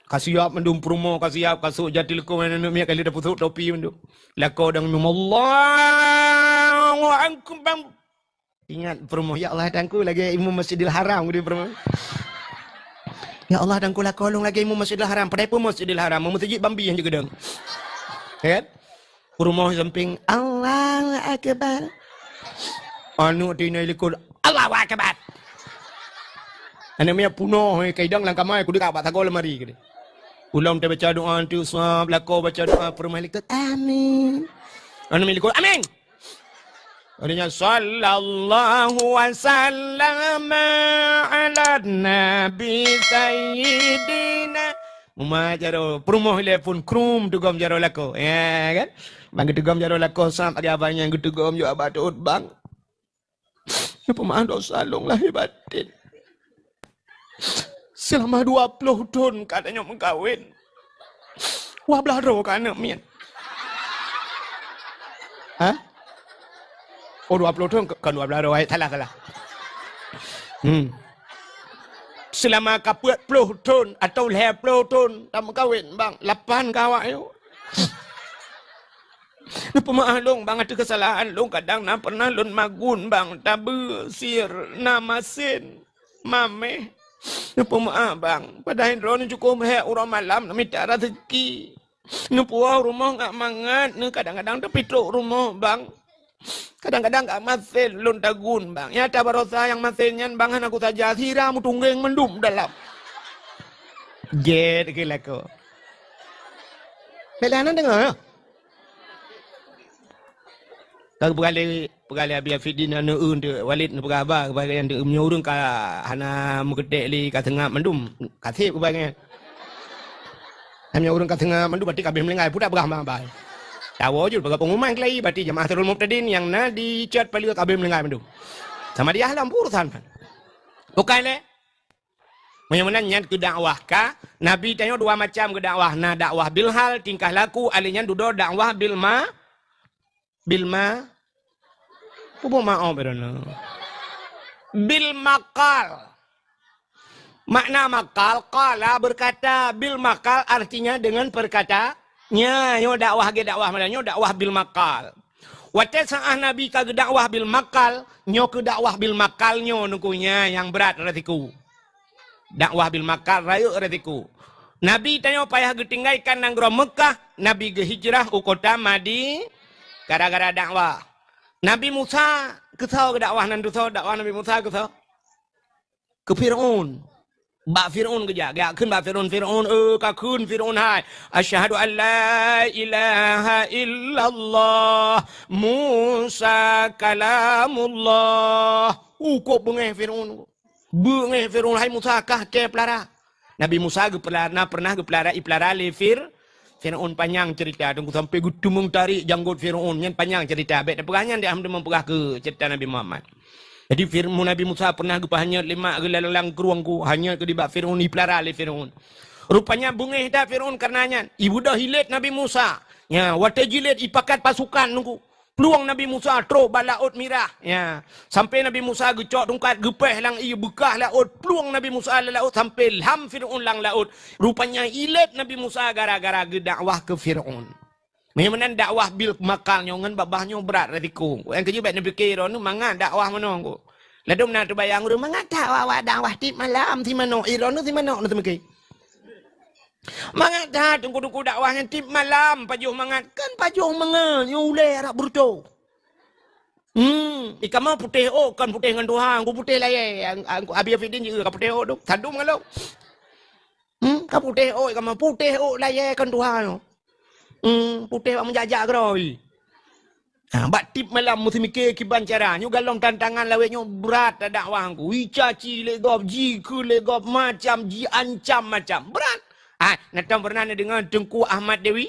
Kasih up mendum promo kasih up kasuk jati leku mana nak kali dah putus topi mendum. Lako dang minum Allah wa ankum bang. Ingat promo ya Allah dangku lagi imam Masjidil Haram di promo. Ya Allah dangku lako long lagi imam Masjidil Haram. Padai pun Masjidil Haram masjid Bambi yang juga dang. Kan? Promo samping Allahu akbar. Anu dinai lekul Allahu akbar. Ana punya punoh kaidang langkamai ku dekat bat tagol lemari ke dia. Ulam dia baca doa tu semua belako baca doa permalik tu amin. Anu milik amin. Adanya sallallahu wasallam ala nabi sayyidina. Mumajaro promo telefon krum tu gom jaro lako. Ya kan? Bang tu gom jaro lako sam ada abang yang tu gom yo abatut bang. Ya pemaaf dosa long lahir batin. Selama 20 tahun katanya mengkawin. Wah belaro kan anak mian. Hah? Oh 20 tahun kan 20 tahun. Salah. Selama 40 tahun atau 50 tahun tak mengkawin bang. 8 kawak yo. Ni pemaaf long bang ada kesalahan long kadang na pernah lon magun bang tabe sir nama sen mame. Napa maaf bang, padahal drone cukup orang malam nak minta rezeki. Napa rumah ngak mangat, kadang-kadang tapi truk rumah bang. Kadang-kadang ngak masin lun tagun bang. Ya tak berosa yang masinnya bang aku saja siramu tunggeng mendum dalam. Get gila ko. Belanan dengar. Kalau pegala biar fidin anu untuk walid nu pegaba kepada yang menyurung ka hana mengedek li ka tengah mendum kasih kebagian. Hanya urung ka tengah mendum berarti kabeh melengai budak berah bai. Tahu je pegap pengumuman kelai berarti jemaah Darul Muqtadin yang na di chat paling kabeh melengai mendum. Sama dia halam urusan. Bukan le. Menyenangnya ke dakwah ka Nabi tanya dua macam ke dakwah. Na dakwah bil hal tingkah laku alinya dudo dakwah bil ma Apa maaf berana? Bil makal. Makna makal, qala berkata, bil makal artinya dengan perkataannya. Nyo dakwah ge dakwah madanya dakwah bil makal. Wate saah Nabi ka dakwah bil makal, nyo ke dakwah bil makal nyo nukunya yang berat retiku. Dakwah bil makal rayu retiku. Nabi tanya payah getinggaikan nang Mekah, Nabi ge hijrah ke kota Madinah gara-gara dakwah. Nabi Musa kesau ke dakwah nan kesau dakwah Nabi Musa kesau ke Firaun. Ba Firaun ke jaga keun ba Firaun ka keun Firaun hai. Asyhadu an la ilaha illallah Musa kalamullah. Kok bengeh Firaun. Bengeh Firaun hai Musa kah ke pelara. Nabi Musa pernah gepelara iplara le Firaun panjang cerita tunggu sampai gudumung tarik janggut Firaun nyen panjang cerita bet perangan dia hamda memperah ke cerita Nabi Muhammad. Jadi firman Nabi Musa pernah gepahnya 5 gelalang keruangku hanya ke dibak Firaun iplara le Firaun. Rupanya bungeh dah Firaun karenanya ibu dah hilet Nabi Musa. Ya, wate jilid ipakat pasukan nunggu. Peluang Nabi Musa terus balaut mirah. Ya, sampai Nabi Musa gecok tungkat gepeh lang ia bekah laut. Peluang Nabi Musa laut sampai ham Firaun lang laut. Rupanya hilet Nabi Musa gara-gara dakwah ke Firaun. Memang dakwah bil makalnya ngan babahnya berat resiko. Yang kerja baik Nabi kira nu mangat dakwah mana aku. Lalu nak terbayang ru mangat dakwah tip malam si mana. Iron nu si mana nu temui. Mangat dah tunggu-tunggu dakwahnya tip malam pajuh mangat kan pajuh mangat nyule arak burdo. Ikan mau putih kan putih dengan Tuhan, aku putih lah ya. Aku Abi Afidin juga putih tu. Tandum kalau. Kau putih ikan mau putih lah ya kan Tuhan. Putih pak menjajak keroi. Bak tip malam mesti mikir kiban cara. Nyu galong tantangan laweknya berat dakwah aku. Icaci legop, jiku legop macam, ji ancam macam berat. Natang pernah dengar Tengku Ahmad Dewi?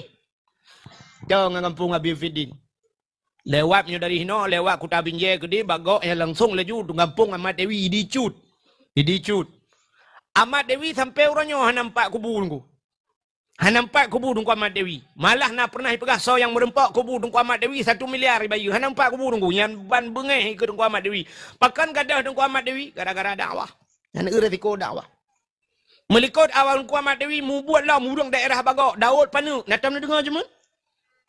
Jangan kampung Abi Fidin. Lewatnya dari hino, lewat Kuta Binjai ke dia, bagok yang langsung laju di kampung Ahmad Dewi, dicut. Ahmad Dewi sampai orangnya nampak kubur ku. Nampak kubur dengku Ahmad Dewi. Malah nak pernah pegah so yang merempak kubur dengku Ahmad Dewi 1 miliar bayu. Nampak kubur dengku yang ban bengeh ke dengku Ahmad Dewi. Pakan gadah dengku Ahmad Dewi gara-gara dakwah. Yang resiko dakwah. Melikut awal Engku Ahmad Dewi mu buatlah mudang daerah bagok Daud Panu. Natam dengar je mun.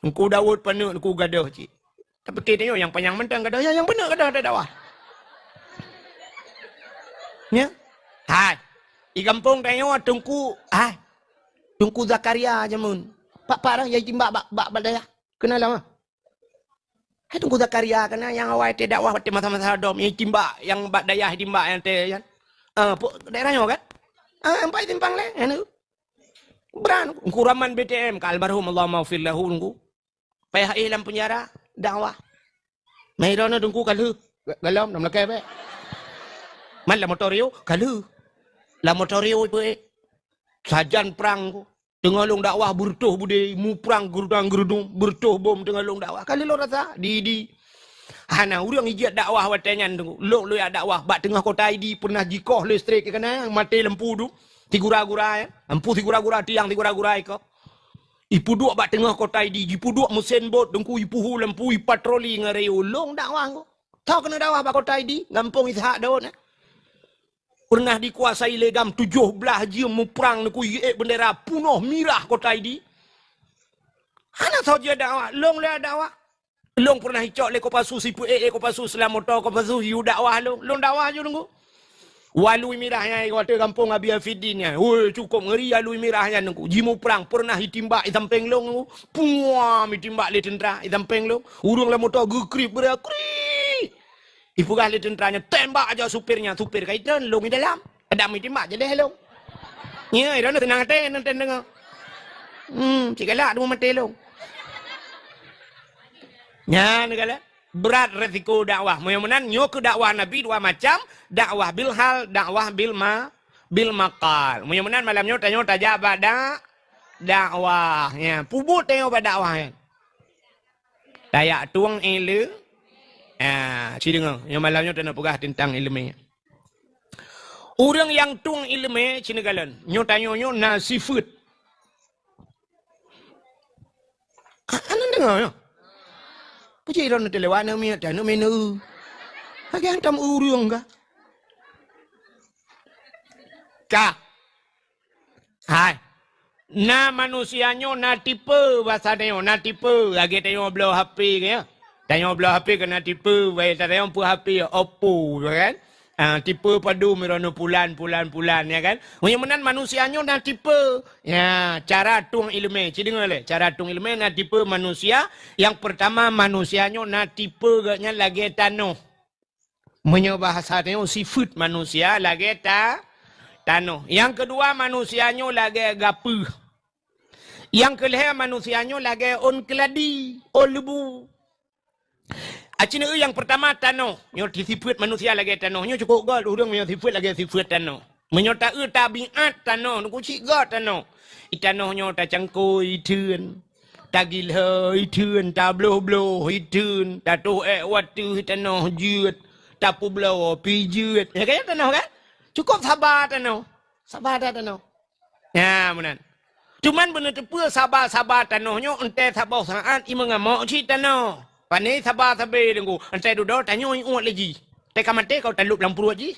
Engku Daud Panu engku gadah cik. Tapi kita tengok yang panjang mentang gadah yang benar gadah ada dakwah. Ya. Hai. Di kampung tengok Tengku Zakaria je mun. Pak dah yang timbak bak daya. Kenal lama. Hai Tengku Zakaria kena yang awal te dakwah te masa-masa dom yang timbak yang bak daya timbak yang te kan. Daerahnya kan? Empat timpang le, anu. Beran, kuraman BTM, kalbarhum Allah maufir lahu nunggu. PHI dalam penjara, dakwah. Mairana dengku kalu, galam dalam lekai be. Man la motorio, kalu. La motorio ibu sajan perang ku. Tengah long dakwah bertuh bude, mu perang gerudang bertuh bom tengah long dakwah. Kali lo rasa, di. Hana urang ijat dakwah watanya tunggu. Lo ya dakwah bak tengah kota ID pernah jikoh listrik kena mati lempu tu. Tigura-gura ya. Lempu tigura-gura tiang tigura-gura iko. Ipu dua bak tengah kota ID, ipu dua mesin bot dengku ipu hu lempu patroli ngareu long dakwah ko. Tahu kena dakwah bak kota ID, ngampung Ishak Daud. Pernah dikuasai legam 17 jam mu perang dengku bendera punoh mirah kota ID. Hana tahu dia dakwah, long le dakwah. Long pernah hicok le kopasu sipu kopasu selamoto kopasu hiu dakwah long dakwah je nunggu. Walui mirahnya kota kampung Abi Afidinnya. Woi cukup ngeri walui mirahnya nunggu. Jimu perang pernah ditimbak hitam penglong nunggu. Puam ditimbak le tentera hitam penglong. Urung le motor gekrip berakri. Ipugah le tenteranya tembak aja supirnya. Supir kaitan long di dalam. Ada ditimbak je deh long. Ya, itu tenang hati nanti dengar. Cikalah dua mati long. Ya, negara berat resiko dakwah. Mudah-mudahan nyok dakwah Nabi dua macam, dakwah bil hal, dakwah bil maqal. Mudah-mudahan malamnya tanya pada dakwah. Ya, pubut tanya pada dakwah ya. Tayak tuang ilmu. Dengar. Yang malamnya tanya pegah tentang ilmu. Orang yang tuang ilmu cina galan. Nyo tanya nasifut. Anak dengar ya. Puji orang nanti lewat nama dia, nama menu. Hagi hantam urung kah? Kah? Hai. Na manusianya na tipe bahasa dia, na tipe. Lagi tanya belah HP ke? Tanya belah HP kena tipe. Baik tanya pun HP Oppo, kan? Tipe padu merono pulan ya kan. Mudah-mudahan manusianya na tipe. Ya, cara tung ilmu. Cik dengar le, cara tung ilmu na tipe manusia. Yang pertama manusianya na tipe gaknya lagi tano. Bahasanya sifat manusia lagi tano. Yang kedua manusianya lagi gapu. Yang kelima manusianya lagi on keladi, on lebu. Acina yang pertama tano, nyo disifat manusia lagi tano, nyo cukup gol urang nyo sifat lagi sifat tano. Menyota tabiat tano, nuku cik gol tano. Itano nyo ta cangkoi tun, ta gilhoi tun, ta bloh tun, ta tu watu tano jut, ta pu bloh pijut. Ya kan tano kan? Cukup sabar tano. Sabar dah tano. Ya menan. Cuman benar tepu sabar tano nyo ente sabar saat imengamok cik tano. Pani sabar sabar tunggu. Entai duduk tanya uat lagi. Teka mati kau talup lampu lagi.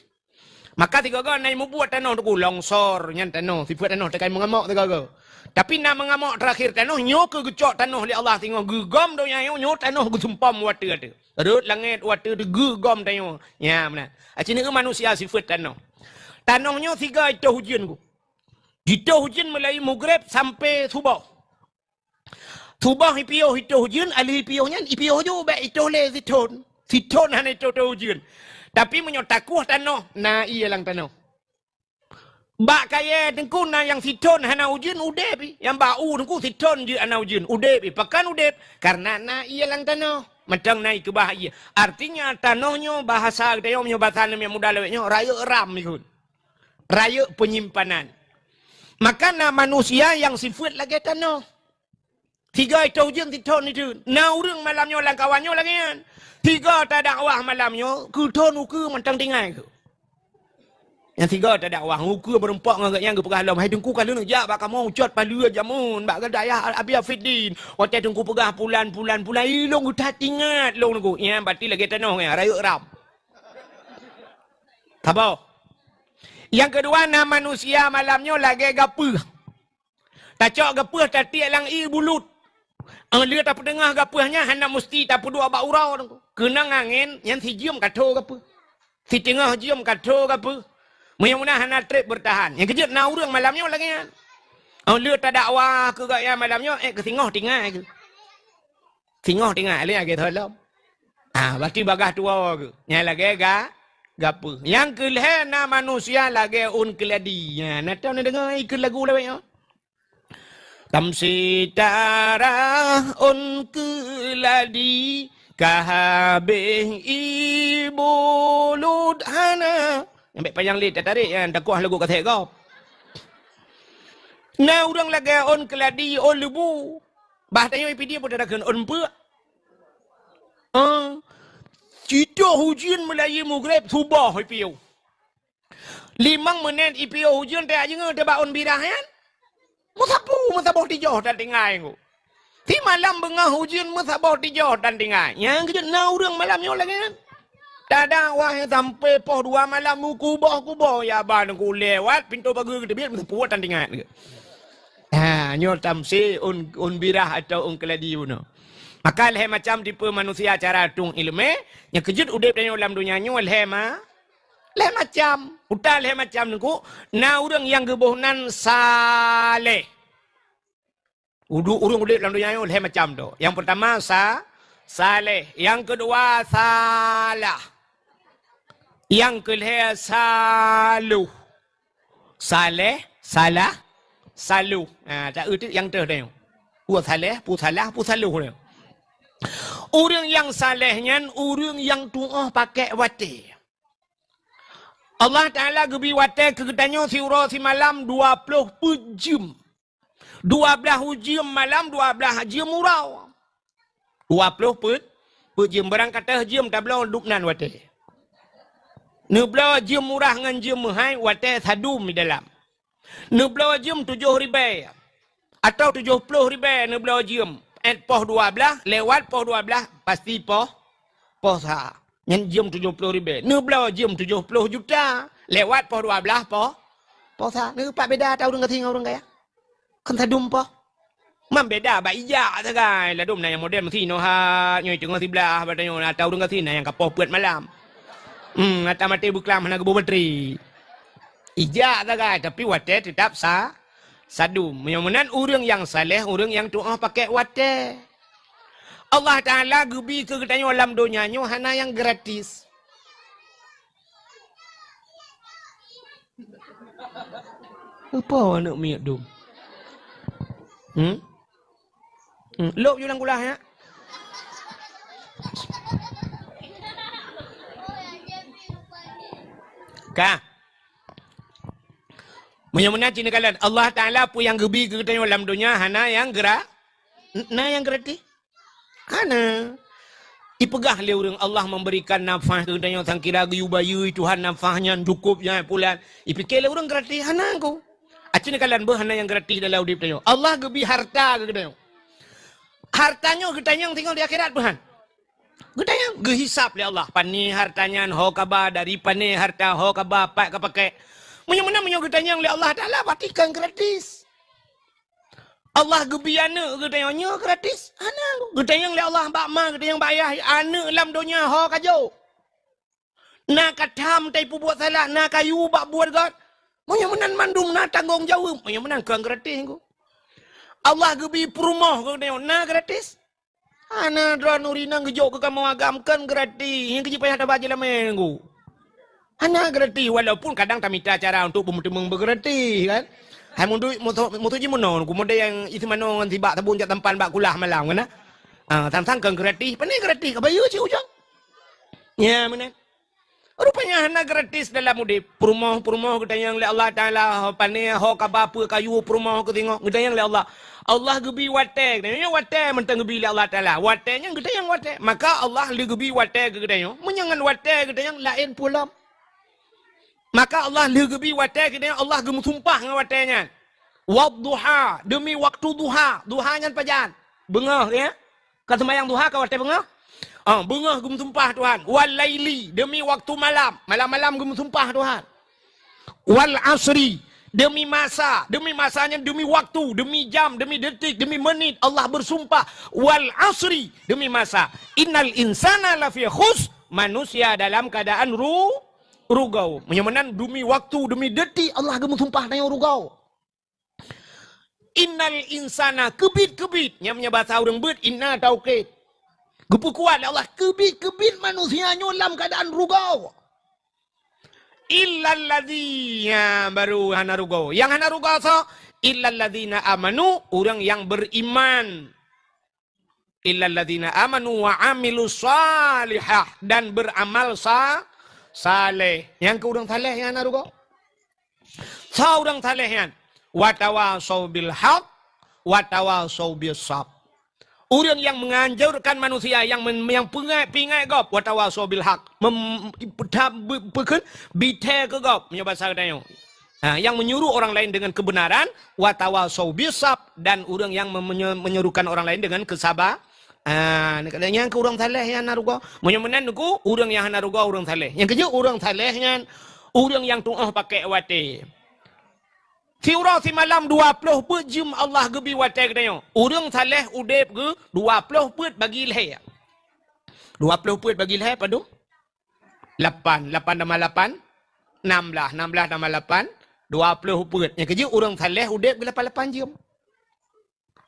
Maka tiga kau naik membuat tanah tu longsor nyan tanah. Sifat tanah tekai mengamuk tiga kau. Tapi nak mengamuk terakhir tanah nyo ke gecok tanah oleh Allah tengok gegam do yang nyo tanah gesumpam watu tu. Rut langit watu tu gegam tanah. Ya mana. Acini ke manusia sifat tanah. Tanah nyo tiga itu hujan ku. Itu hujan mulai maghrib sampai subuh. Subah ipio hito hujan, ali ipionya ipio jo ba ito le siton han ito hujan. Tapi menyotakuh tanah, na iya lang tanah. Ba kaya tengku na yang siton hana hujan ude yang bau tengku siton je hana hujan ude pakan ude karena na iya lang tanah. Macam naik ke bahaya. Artinya tanahnya bahasa kita yang bahasa yang mudah lewatnya raya ram ikut. Raya penyimpanan. Maka na manusia yang sifat lagi tanah. Tiga itu hujan titon itu. Na urang malamnya lang kawannya lagi kan. Tiga tak dakwah malamnya. Kuton uku macam tinggal ke. Yang tiga tak dakwah. Uku berempak dengan yang ke pegalam. Hai tengku kalau nak jap. Bakal mau ucat palu jamun. Bakal daya Abi Afiddin. Waktu tengku pegah pulan. Ilong udah tinggal. Long tengku. Yang berarti lagi tanah. Raya ram. Apa? Yang kedua na manusia malamnya lagi gapah. Tak cok gapah tak tiak lang bulut. Dia tak pendengar gapahnya hanya mesti tak perlu abak urau. Kena angin yang si jium kato gapah. Si tengah jium kato gapah. Mudah-mudahan hanya trip bertahan. Yang kejut na urang malamnya lagi kan. Dia tak dakwah ke gaya malamnya ke singoh tinggal ke. Singoh tinggal lagi tolong. Berarti bagah tua ke. Yang lagi gapah. Yang kelih na manusia lagi keladi. Nak tahu ni dengar ikut lagu lewatnya. Tamsi darah keladi kahabeh ibu ludhana. Sampai panjang lid tarik yang dakwah lagu kata kau. Nah orang lagi keladi lebu. Bahtanya ipi dia pun dah kena pe. Cita hujan Melayu maghrib subah ipi. 5 minit ipi hujan tak aja ngah ba birah kan. Masaboh tijoh dan tinggal aku. Di malam bengah hujan masaboh tijoh dan tinggal. Yang kejut na urang malamnya lagi kan. Tak ada wah sampai poh 2 malam kubah ya ban aku lewat pintu pagar kita biar puat dan tinggal. Nyo tamsi birah atau keladi uno. Maka leh macam tipe manusia cara tung ilmu yang kejut udip dalam dunia nyo leh macam utal macam niku na urang yang gebohnan saleh. Urang udip dalam dunia leh macam tu. Yang pertama saleh, yang kedua salah. Yang kelih saluh. Saleh, salah, saluh. Tak itu yang tu dia. Pu saleh, pu saluh dia. Urang yang salehnya urang yang doa pakai wati. Allah Ta'ala gebi watai kegetanyo si malam 20 jam. 12 jam malam, 12 jam urau. 20 jam barang kata jam tak belau duknan watai. Neblau jam murah dengan jam mahal watai sadum di dalam. Neblau jam 7 ribai. Atau 70 ribai neblau jam. Poh 12 lewat poh 12 pasti poh sah. Yang jam 70 ribu. Ni belah jam 70 juta. Lewat poh 12 poh sah. Ni pak beda tahu dengan tinggal orang kaya. Kan sadum poh. Mam beda ba iya sagai. La dum na yang model mesti no ha nyoi tengah sebelah badanyo na tahu dengan sini yang kapoh puat malam. Ata mati buklam na gebo menteri. Ija sagai tapi wate tetap sadum. Mudah-mudahan orang yang saleh, orang yang doa pakai wate. Allah Ta'ala gebi ke katanya alam dunianya hana yang gratis. Apa nak miak dum? Lok jualan gula ya? Kah? Munya-munya cina kalian Allah Ta'ala pu yang gebi ke kita dalam dunia hana yang gerak. Nah yang gratis. Hana. Ipegah le urang Allah memberikan nafas tu tanya sang kira geyu bayu Tuhan nafasnya cukupnya pulan. Ipikir le urang gratis hana ko. Acina kalian hana yang gratis dalam hidup tanya. Allah gebi harta ke kita. Hartanya kita yang tinggal di akhirat Tuhan. Kita yang gehisap le Allah. Pani hartanya ho kaba dari pani harta ho kaba pak kepakai. Munya-munya kita yang le Allah Ta'ala patikan gratis. Allah gebiana gedayanya gratis. Ana gedayang le Allah bakma gedayang bayah ana lam dunia ha kajo. Na katam tai pu buat salah na kayu bak buat god. Monya menan mandum na tanggung jawab. Monya menan kang gratis ko. Allah gebi perumah gedayang na gratis. Ana dra nurina ngejok ke kamu agamkan gratis. Yang keji payah tabaje la menggu. Ana gratis walaupun kadang tamita cara untuk pemuteng bergratis kan. Hai mundu moto ji mono ku mode yang isi mano ngan tiba tabun jak tempan bak kulah malam kana. Tang-tang kang gratis, pane gratis ka bayu ci ujang. Ya mana. Rupanya hana gratis dalam mudi perumah kita yang le Allah Taala pane ho ka bapa kayu perumah ke tengok kita yang le Allah. Allah gebi watek, nya watek mentang gebi le Allah Taala. Wateknya kita yang watek. Maka Allah le gebi watek ke kita yang. Menyangan watek kita yang lain pula. Maka Allah legebi watai kita Allah gemu sumpah dengan watainya. Wadduha demi waktu duha, duhanya pajan. Bengah ya. Kata sembahyang duha ka watai bengah? Bengah gemu sumpah Tuhan. Wal laili demi waktu malam, malam-malam gemu sumpah Tuhan. Wal asri demi masa, demi masanya demi waktu, demi jam, demi detik, demi menit Allah bersumpah. Wal asri demi masa. Innal insana lafi khus, manusia dalam keadaan rugau. Menyamanan demi waktu, demi detik Allah gemu sumpah nang rugau. Innal insana kebit-kebit. Nyamnya bahasa orang bet inna taukid. Gepu kuat Allah kebit-kebit manusia dalam keadaan rugau. Illal ladzina baru hana rugau. Yang hana rugau so illal ladzina amanu, orang yang beriman. Illal ladzina amanu wa amilus salihah dan beramal saleh. Yang ke urang saleh yang narugo. Saurang saleh yang watawasau bil haq watawasau bis sabr. Urang yang menganjurkan manusia yang pingai gop watawasau bil haq bite ke gop punya bahasa katanya. Yang menyuruh orang lain dengan kebenaran watawasau bis sabr dan urang yang menyuruhkan orang lain dengan kesabaran. Yang ke urang saleh yang narugo. Munya-munya nuku urang yang narugo urang saleh. Yang keju urang salehnya urang yang tuah pakai wate. Tiura si malam 20 put jum Allah gebi wate katanya. Urang saleh udep ke 20 put bagi leh. 20 put bagi leh padu? 8 tambah 8 16 tambah 8 20 put. Yang keju urang saleh udep ke 8 jum.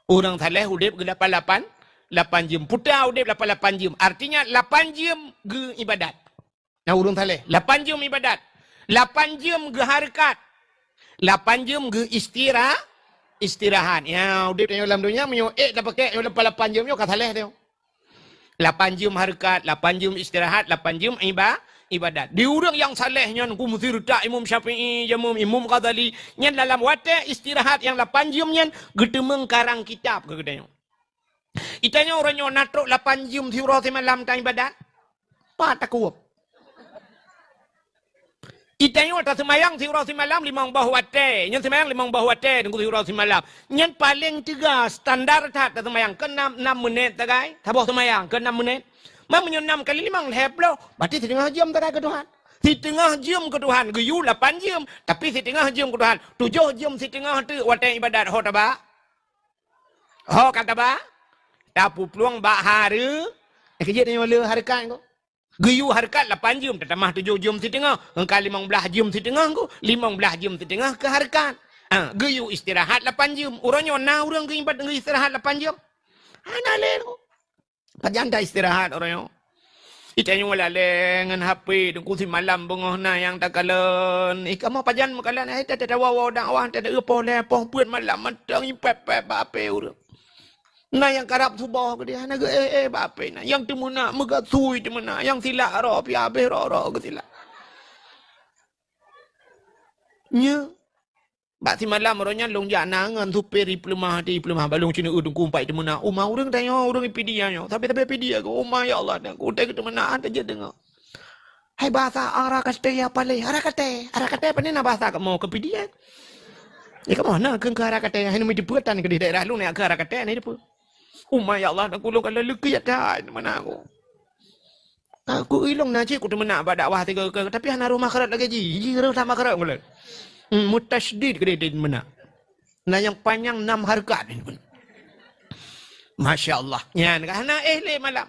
Urang saleh udep ke 8 jam. Putar udip 8 jam. Artinya 8 jam ke ibadat. Nah urang saleh. 8 jam ibadat. 8 jam ke harakat. 8 jam ke istirahat. Ya udip dalam dunia menyo dah pakai 8 jam yo ka saleh dia. 8 jam harakat, 8 jam istirahat, 8 jam ibadat. Di urang yang salehnya ku mesti retak Imam Syafi'i, Imam Ghazali, nyen dalam wate istirahat yang 8 jam nyen gedemeng karang kitab ke gedenya. Itanya orangnya natrok 8 jam tiura si malam tak ibadat. Pak tak kuat. Itanya tak semayang tiura si malam 5 bah wate. Yang semayang 5 bah wate dengan tiura si malam. Yang paling 3 standar tak semayang ke 6 menit tak guys. Tak boleh semayang ke 6 menit. Mamanya 6 kali 5 lep lo. Berarti setengah jam tak ke Tuhan. Setengah jam ke Tuhan. Geyu 8 jam. Tapi setengah jam ke Tuhan. 7 jam setengah tu wate ibadat. Ho tak ba? Ho kata ba? Tapu peluang bak hari. Kerja ni wala harakat ko. Geyu harakat 8 jam. Tamah 7 jam setengah. Engkau 15 jam setengah ko. 15 jam setengah ke harakat. Geyu istirahat 8 jam. Orangnya na orang ke istirahat 8 jam. Ana len ko. Pajan dah istirahat orangnya. Itanya wala lengan HP. Dengku si malam bengah na yang tak kalan. Kamu pajan makalan. Tak ada wawa dakwah. Tak ada apa lepoh. Buat malam. Matang impep-pep apa orang. Nah yang karap subah ke dia, naga bape na. Yang timuna megatui timuna, yang silak ro pi abe ro ke silak. Nya. Bak si malam orangnya long jana ngan tu peri pelemah di pelemah balong cina udung kumpai di mana. Uma orang tanya orang ipidia nyo. Tapi ipidia ko. Uma ya Allah dah. Ko tak mana ada je dengar. Hai bahasa arakate apa le? Arakate apa ni na bahasa kamu kepidia? Ya kamu na ke arakate hai ni dipuatan ke di daerah lu ni ke arakate ni depu. Uma ya Allah dah kulung kalau leki ya dah mana aku. Aku ilong na cik ku temena pada dakwah tiga ke tapi hana rumah kerat lagi ji. Ji rumah kerat ngulai. Mutasydid kredit mana? Nah yang panjang 6 harkat ni pun. Masya Allah. Yan kahana le malam.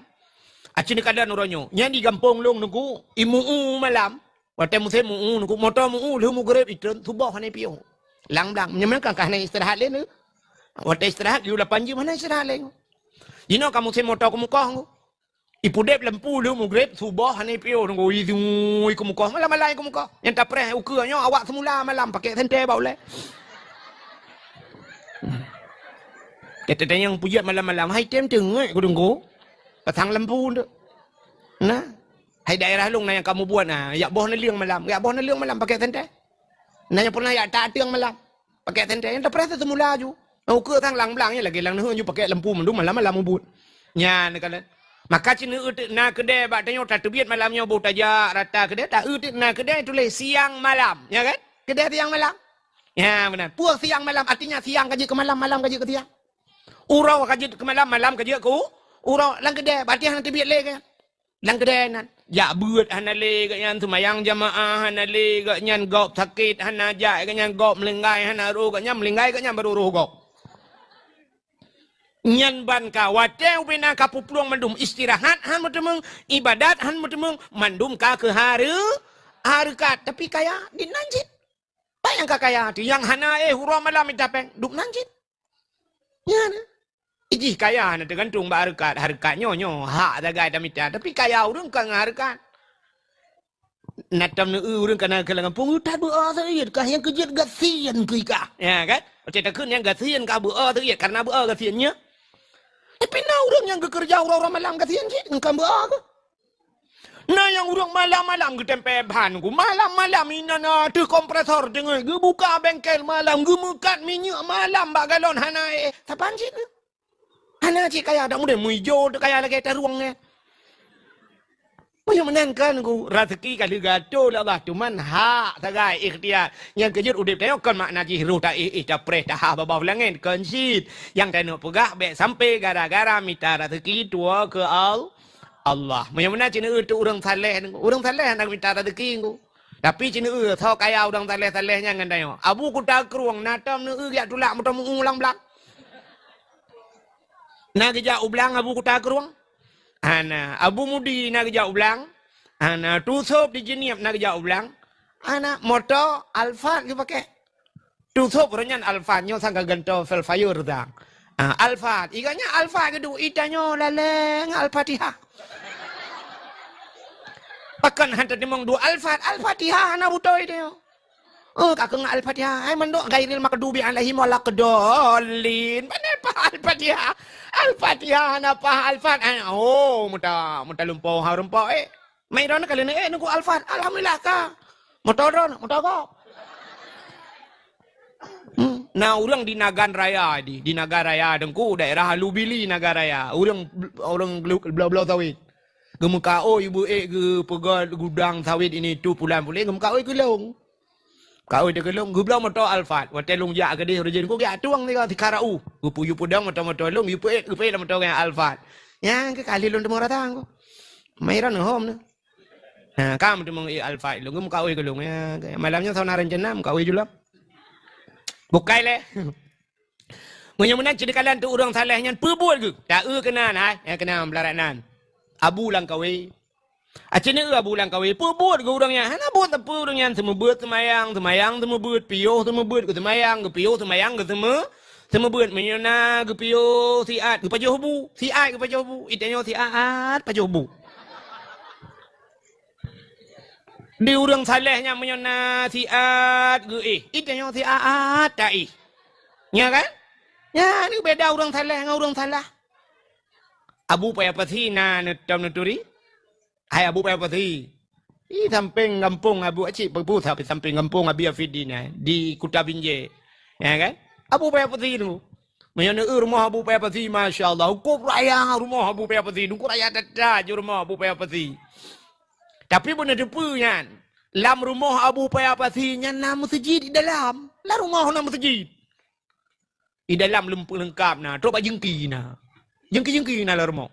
Acin kada nuronyo. Yan di kampung long nunggu imu malam. Wate musim mu nunggu motor mu lu mu grab itu tubuh hane piu. Lang blang menyemelkan kahana istirahat le nu. Wate istirahat yu 8 jam mana istirahat le. Dino kamu musim motor kamu kau. Ipu dep lempu lu mu grab subuh hane piu nunggu itu kamu kau malam kamu kau. Yang tak pernah ukurnya awak semula malam pakai sente bau le. Kita yang pujat malam-malam hai tem tengok aku tunggu. Pasang lempu tu. Nah. Hai daerah long yang kamu buat nah, ya boh neliang malam. Ya boh neliang malam pakai sente. Nah yang pernah ya tak tiang malam. Pakai sente yang tak pernah semula ju. Ukur tang lang blangnya lagi lang nu ju pakai lempu mendung malam-malam ubut. Nya ni kalian. Maka cina na kedai bak tanya tak terbiat malamnya bau tajak rata kedai tak na kedai tulis siang malam, ya kan? Kedai siang malam. Ya benar. Puas siang malam artinya siang kaji ke malam, malam kaji ke siang. Urau kaji ke malam, malam kaji ke urau lang kedai berarti hang terbiat le kan? Lang kedai nan. Ya buat hana le ganyan semayang jamaah hana le ganyan gop sakit hana jai ganyan gop melenggai hana ru ganyan melenggai ganyan baru ru gop. Nyan ban ka wateu bina ka pupluang mandum istirahat han mutemeng ibadat han mutemeng mandum ka ke harkat tapi kaya di nanjit bayang ka kaya hati yang hana hura malam itapeng duk nanjit ya na iji kaya na tergantung ba harkat nyo hak dagai damita tapi kaya urang ka harkat natam nu urang kana kelangan pungutan beua seuit ka yang kejut gasian kuy ka ya kan cerita kun yang gasian ka beua seuit karena beua gasiannya. Tapi na orang yang bekerja orang malam kasihan cik engkau berapa? Nah yang orang malam-malam ke tempat bahan ku malam-malam ina na tu kompresor dengar ke buka bengkel malam ke mukat minyak malam bak galon hana tapan cik tu. Hana cik kaya tak mudah muijo tu kaya lagi teruangnya. Macam mana kan ku rezeki kali gato lah cuman hak tagai ikhtiar yang kejut udip tengok kan makna jiru tak capres dah bawa langit konsit yang tengok pegak baik sampai gara-gara minta rezeki tua ke Allah. Macam mana cina tu orang saleh nak minta rezeki ku. Tapi cina thau kaya orang saleh-salehnya ngan tengok. Abu ku tak keruang natam nu ya tulak mutam ulang belak. Nak kerja ulang abu ku tak keruang. Ana Abu Mudi nak kerja ulang. Ana tusop di jeniap nak kerja ulang. Ana motor Alfa dia pakai. Tusop renyan Alfa nyo sangka gento Velfire dah. Alfa, iganya Alfa kedu itanyo laleng Al-Fatihah. Pakan hantar dimong dua Al-Fatihah ana butoi dia. Oh kakeng Al-Fatihah ai mendok gairil makdubi alaihim walakedolin. Mana pa Al-Fatihah? Al-Fatihah napa Al-Fatihah? Oh muta lumpau harumpau mai ron kali ni nunggu Al-Fatihah. Alhamdulillah ka. Motoron, motogo. Nah orang di Nagan Raya di Nagan Raya dengku daerah Lubili Nagan Raya. Orang belau-belau sawit. Gemuka ibu ke pegal gudang sawit ini tu pulang boleh gemuka gelong. Kau dia gelong gublau motor Alfat. Wate long ja ke dia rejin ku ga tuang ni ka tikarau. Gupu yu pudang motor long yu pe motor yang Alfat. Yang ke kali long demora tang ku. Mairan hom ni. Ha kam demong Alfat long gum kau gelong ya. Malamnya sauna rencana kau julap. Bukai le. Menyemunan jadi kalian tu orang salehnya perbuat ke? Tak kenan ya kena belaranan. Abu lang kawe. Acina Abu lang kawe perbuat ke orangnya. Hana buat apa orangnya semua buat semayang semua buat pio semua buat ke semayang ke pio semayang ke semua buat menyana ke pio siat ke pajobu siat ke pajobu itanya siat pajobu. Di orang salehnya menyana siat ke itanya siat tak ya kan? Ya ni beda orang saleh dengan orang salah. Abu payah pasti na netam neturi. Hai Abu payah pasti. Di samping kampung Abu Acik Perpu sampai samping kampung Abi Afidin di Kuta Binjai. Ya kan? Abu Payapati tu. Menyana rumah Abu Payapati masya-Allah. Hukum raya rumah Abu Payapati. Hukum raya dadah je rumah Abu Payapati. Tapi benda depu kan. Lam rumah Abu Payapati nya nama masjid di dalam. Lah rumah nama masjid. Di dalam lengkap nah. Tok jengki nah. Jengki-jengki nah lah rumah.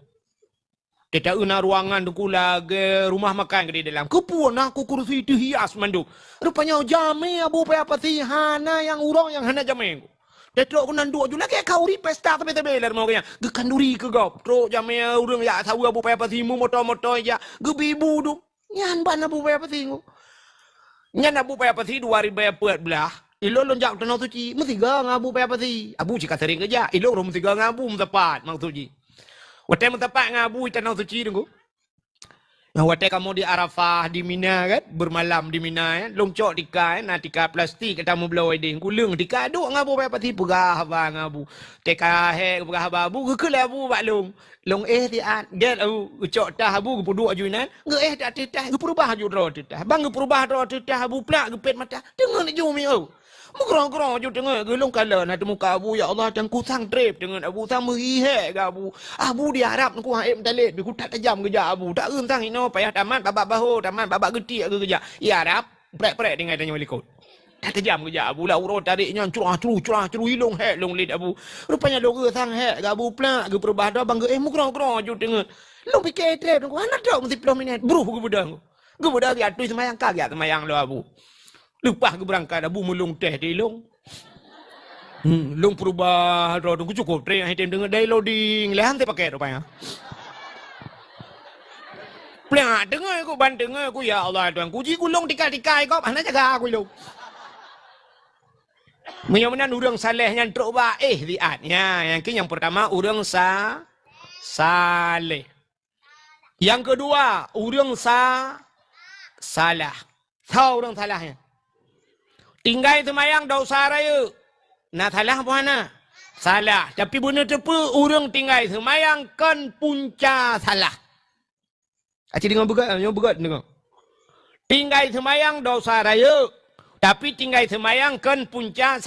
Kita una ruangan tu lagi rumah makan ke di dalam. Kepuan aku kursi itu hias mandu. Rupanya jami Abu Payapati hana yang urang yang hana jami. Detok ku nan dua ju lagi kau ri pesta tapi ler mau kaya. Ge kanduri ke gop. Tro jami urang ya tahu Abu Payapati mu moto-moto ya. Ge bibu tu. Nyan ban Abu Payapati ku. Nyan Abu Payapati 2014. Ilo lonjak tanah suci. Mesti gang Abu Payapati. Abu cika sering kerja. Ilo rom mesti gang Abu tepat mak suci. Waktu yang tepat ngabu tanah suci tu. Waktu kamu di Arafah di Mina kan, bermalam di Mina kan, longcok tika kan, tika plastik kita mau belau wedding, kuling tika duk ngabu pati pegah bang ngabu. Tika he pegah babu ke abu bak long tian get abu ucok dah abu ke duk ajunan, nge dah tetah ke perubah aju ro tetah. Bang ke perubah ro tetah abu plak ke pet mata. Dengar ni ju mi au. Mukrong-krong je tengok gelong kala nak muka Abu ya Allah dan ku sang trip dengan Abu sang merihe ke Abu. Abu diharap ku haim talit ku tak tajam kerja Abu. Tak sang ino payah tamat babak bahu tamat babak getik ke kerja. Ya harap prek-prek dengan tanya walikot. Tak tajam kerja Abu lah urut tariknya curah hilong he long lid Abu. Rupanya lo ke sang he ke Abu plak ke perubah dah bang mukrong-krong je tengok. Lo fikir trip ku anak dak mesti 10 minit beruh ke bedang. Ke bedang ya tu semayang kaget semayang lo Abu. Lupa ke berangkat Abu melung teh di long. Long perubah ro tunggu cukup tre yang hitam dengan dai loading lehan te pakai rupanya. Plah dengar aku ban dengar aku ya Allah tuan kuji gulung tikai-tikai kau mana jaga aku lu. Menyamanan urang saleh yang truk ba diatnya yang pertama urang saleh. Yang kedua urang salah. Tahu urang salahnya. Tinggal semayang dosa raya. Nak salah apa mana? Salah. Tapi benda tepu orang tinggal semayang kan punca salah. Acik dengar begat dengar. Tinggal semayang dosa raya. Tapi tinggal semayang kan punca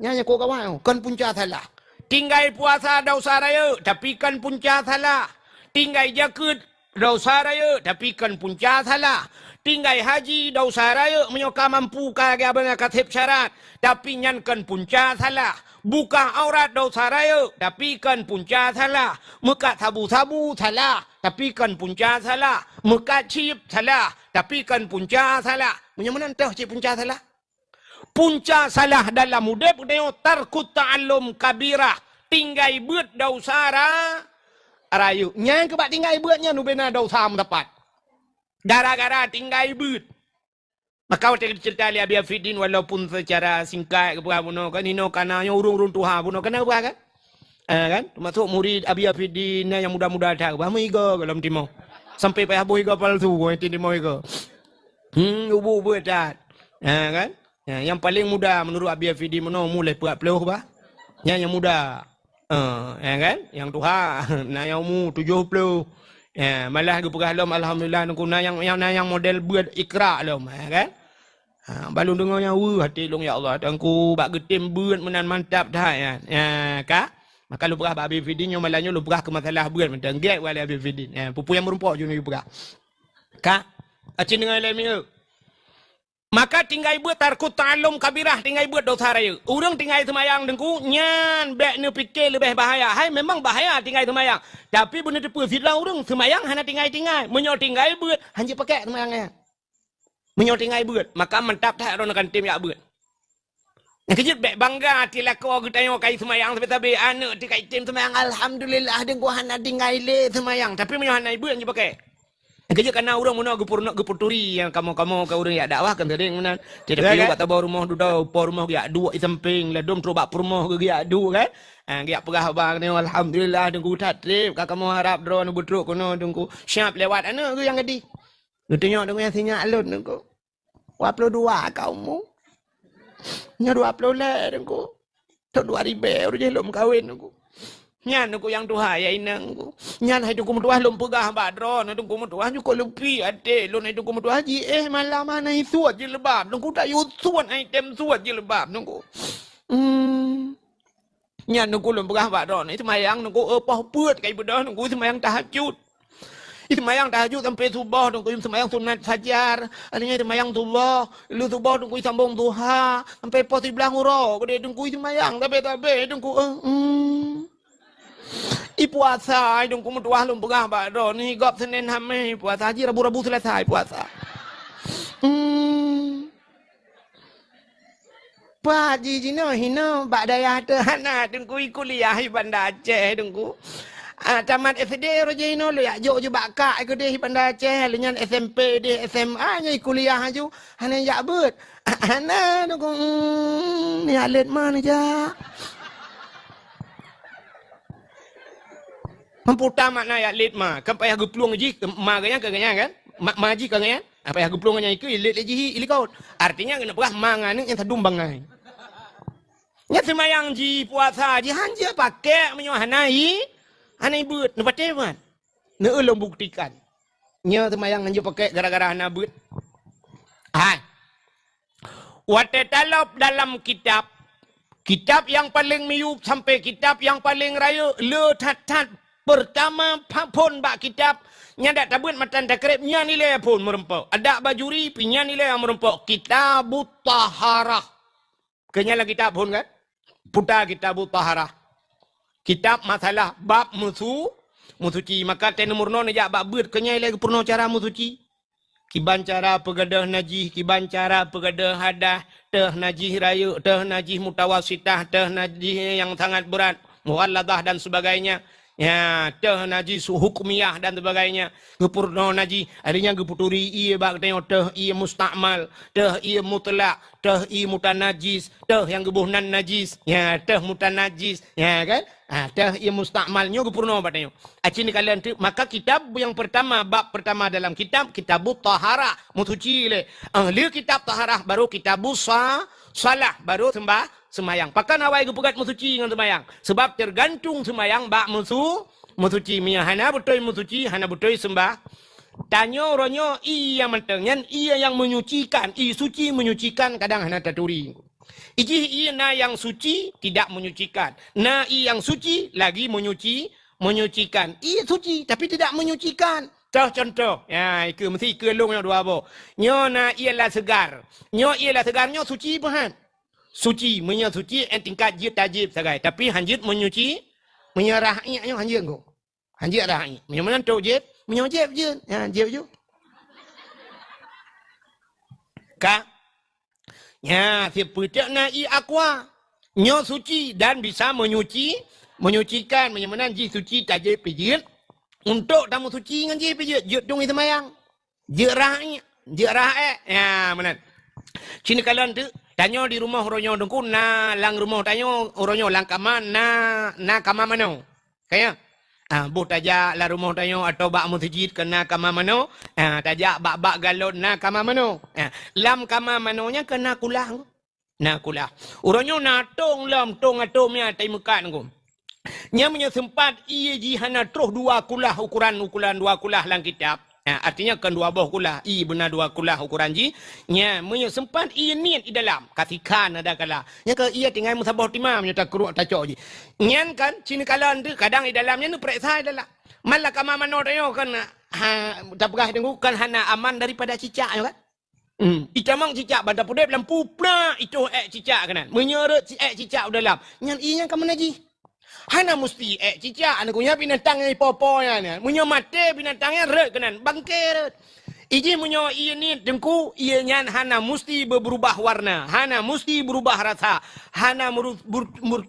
Nyanyi kau kawan. Kan punca salah. Tinggal puasa dosa raya. Tapi kan punca salah. Tinggal jakut dosa raya. Tapi kan punca salah. Tinggal haji dosa raya menyoka mampu kaya abang katib syarat tapi nyankan punca salah. Buka aurat dosa raya tapi kan punca salah. Meka sabu-sabu salah tapi kan punca salah. Meka cip salah tapi kan punca salah. Menyamanan tahu cip punca salah? Punca salah dalam udep deo tarkut ta'allum kabirah. Tinggal buat dosa raya. Nyang kebak tinggal buatnya nubena dosa mendapat. Gara-gara tinggal ibut. Maka waktu cerita Ali Abi Afidin walaupun secara singkat kepada buno kan ino kana yang urung-urung Tuhan buno kana apa kan? Kan? Termasuk murid Abi Afidin yang muda-muda dah. Bah meiga dalam timur. Sampai payah boh iga palsu ko itu timur iga. Ubu betat. Kan? Yang paling muda menurut Abi Afidin meno mulai 40 bah. Yang muda. Kan? Yang Tuhan na yang umur 70. Malah ke perah alhamdulillah nunggu yang model buat ikra lom kan. Balung dengarnya hati long ya Allah tangku bak getim buat menan mantap dah ya. Kak. Maka lu perah Abi Fidin yang malahnya lu perah ke masalah buat mentang gek wala Abi Fidin. Pupu yang merumpok je ni perah. Kak. Acin dengan lain maka tinggal buat tarkut ta'allum kabirah tinggal buat dosa raya. Orang tinggal semayang dengku nyan bek ne fikir lebih bahaya. Hai memang bahaya tinggal semayang. Tapi benda depu fitlah orang semayang hanya tinggal. Menyo tinggal buat hanya pakai semayangnya. Menyo tinggal buat maka mantap tak orang akan tim ya buat. Yang kejut bek bangga tilak kau kita yang kai semayang tapi anak ti kai tim semayang alhamdulillah dengku hanya tinggal le semayang tapi menyo hanya buat hanya pakai. Kerja karena orang mana gepurturi yang kamu ke orang ya dakwah kan tadi mana tidak kira kata bawa rumah duduk rumah ya dua di samping ledom terobak rumah ke ya dua kan dia perah bang ni alhamdulillah dengku tatrip kak kamu harap drone butruk kono dengku siap lewat ana ke yang gedi tengok dengku yang sinyal alun dengku 22 kaumu nya 20 le dengku tok 2000 baru je lom kahwin dengku Nyan aku yang tuha ya inang ku. Nyan hai tu ku tuha lum pegah badron, tu ku tuha ju ko lupi ade, lun hai tu ku tuha ji malam mana suat je lebab. Tu ku tak yu suat item suat je lebab tu ku. Nyan tu ku lum pegah badron, itu mayang tu ku poh puat kai bedah tu ku semayang tahajud. Itu mayang tahajud sampai subuh tu ku semayang sunat fajar. Adanya itu mayang subuh, lu subuh tu ku sambung duha sampai pos 11 huruf. Gede tu ku semayang tapi tu ku puasa dong ku mutuah lum pegah bakdo ni gop Senin Hamis puasa haji Rabu selesai puasa. Pak haji jino hino bak daya te hana dong ku kuliah di Bandar Aceh dong ku. Tamat SD rojino lu ya jo je bakak ke di Bandar Aceh lenyan SMP di SMA nya kuliah aju hana ya bet. Hana dong ku ni alet mana ja. Memputa makna ya lit ma kan payah geplung ji ma ganya kan maji kaganya apa ya geplungnya itu lit ji ilikau artinya kena perah mangane yang tadum bangai nya semayang ji puasa ji hanja pakai menyohanai hanai beut ne pate man ne ulung buktikan nya semayang hanja pakai gara-gara hana beut wate talab dalam kitab yang paling miup sampai kitab yang paling raya le tat pertama pun bak kitab nyada tabut matan takrib nya nilai pun merempok ada bajuri pinya nilai yang merempok kitabut taharah kenyala kitab pun kan putar kitabut taharah kitab masalah bab musuci maka ten nomor 9 ja bab beut kenyala purno cara musuci kiban cara pegadah najih kiban cara pegadah hadah teh najih raya teh najih mutawasitah teh najih yang sangat berat muhalladah dan sebagainya. Ya, teh najis hukumiyah dan sebagainya. Gepurno najis, adanya geputuri iya bak tengok teh iya mustakmal, teh iya mutlak, teh iya mutanajis, teh yang gebuhnan najis, ya teh mutanajis, ya kan? Teh iya mustakmalnya gepurno bak tengok. Acini kalian tu, maka kitab yang pertama, bab pertama dalam kitabut taharah, musuci le. Li kitab taharah baru kitabus salah baru semayang. Pakan awai kepugat musuci dengan semayang. Sebab tergantung semayang bak musuci. Mia hana betul musuci, hana betul sembah. Tanyo ronyo iya mentengnya, iya yang menyucikan. I suci menyucikan kadang hana taturi. Iji iya na yang suci tidak menyucikan. Na i yang suci lagi menyucikan. I suci tapi tidak menyucikan. Contoh. Ya, itu mesti kelung yang dua bo. Nyo na ialah segar. Nyo ialah segar, nyo suci bahan. Suci, suci tingkat jid tajib sagai. Tapi hanjit menyuci, menyerahnya hanjit ko. Hanjit rahnya. Mana tu jid, jid je. Ya, jid je. Ka. Ya, si pucuk na i aqua. Nyo suci dan bisa menyucikan mana jid suci tajib pijit. Untuk tamu suci dengan jid pijit, jid dong itu mayang. Jid rahnya, ya, mana. Cini kalian tu tanyo di rumah ronyo dengku na lang rumah tanyo ronyo lang kaman na kama mano kaya bu taja la rumah tanyo atau bak musjid kena kama mano taja bak galon na kama mano lam kama manonya kena kulah uronyo na tong lam tong atomnya tai mekan ku nya punya sempat ia jihana terus dua kulah ukuran dua kulah lang kitab. Artinya kan dua buah kulah, i benar dua kulah ukuran ji. Nya punya sempat ia niat di dalam, kasikan ada kala. Nya ke ia tinggal musabah timam nya tak keruk tak cok ji. Nyan kan cini kalan tu kadang di dalamnya nu periksa dalam. Malah kama mano tayo kan tak pegah tengok kan hana aman daripada cicak kan. Itamang cicak pada pudep lampu pula itu cicak kanan. Menyeret cicak dalam. Nyan inya ke mana ji? Hana mesti cicak anak punya binatang yang poponya ni. Munyo mate binatangnya red kanan bangke red. Iji munyo ini dengku ianya hana mesti berubah warna, hana mesti berubah rasa, hana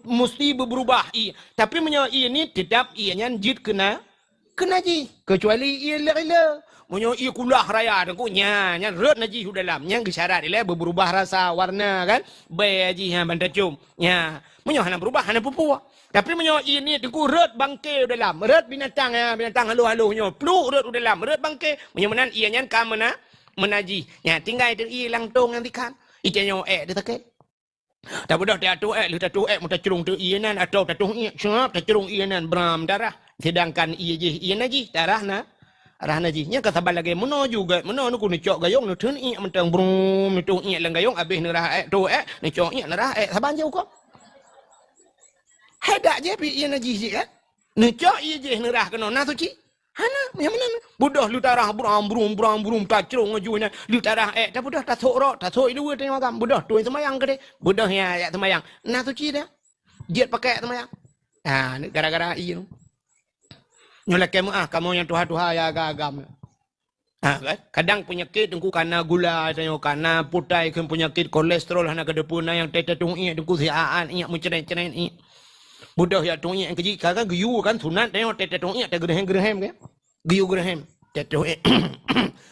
mesti berubah tapi munyo ini tetap ianya jid kena ji kecuali ia lele. Munyo ia kulah raya dengku nya red naji dalam yang gesyarat ile berubah rasa warna kan. Be aji ha bandacum. Nya munyo hana berubah hana pupua. Tapi menyo ini dengku red bangke dalam, red binatang halu-halu nyo, peluk red dalam, red bangke, menyo menan ia nyan ka menaji. Ya tinggal itu hilang tong nanti kan. Ikanyo dia takut. Tak bodoh dia tu lu tu muta curung tu ianan atau tatu siap ta curung ianan bram darah sedangkan ia je ian aji darah na arah na ji nya ka sabal lagi meno juga meno nu ku ni cok gayong nu thun i mentang brum tu i lang gayong abis ni rah tu ni cok i na rah saban je ko hada je pi ian aji ji ni cok i je ni rah kena na tu ci hana yang mana bodoh lu darah brum ta curung ajunya lu darah tak bodoh ta sok ta sok dua tengok gam bodoh tu semayang ke de bodoh ya semayang na tu ci dah dia pakai semayang ni gara-gara i tu nyolek kamu yang tuha-tuha ya agam kadang penyakit tengku karena gula tengok karena putai kan penyakit kolesterol hana kedepuna yang tetetung i tengku siaan i mencereng-cereng i bodoh ya tung i keji kan guyu kan sunat tengok tetetung i te gerhem ke guyu gerhem tetetung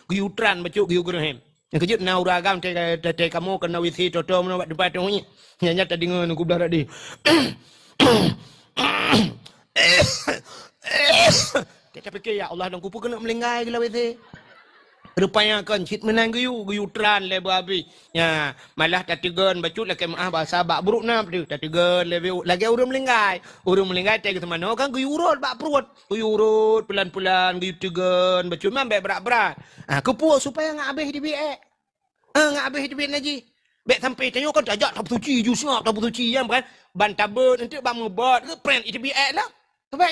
guyu tran bacuk guyu gerhem yang keji naura agam te kamu kena wisi toto no depan tung i nyanya tadi ngun ku belah tadi kita fikir ya Allah dan kupu kena melinggai gila wese rupanya kan cit menang guyu tran le babi ya malah tatigan bacut le kemah bahasa bak buruk na tu tatigan le lagi urang melinggai te ke mana kan guyu urut bak perut guyu urut pelan-pelan guyu tigan bacut memang berat-berat kepu supaya ngak habis di biak ngak habis di biak naji bek sampai tanya kan tajak tak suci ju snap tak suci yang kan ban tabut nanti bang ngebot ke print itu biak lah. Sebab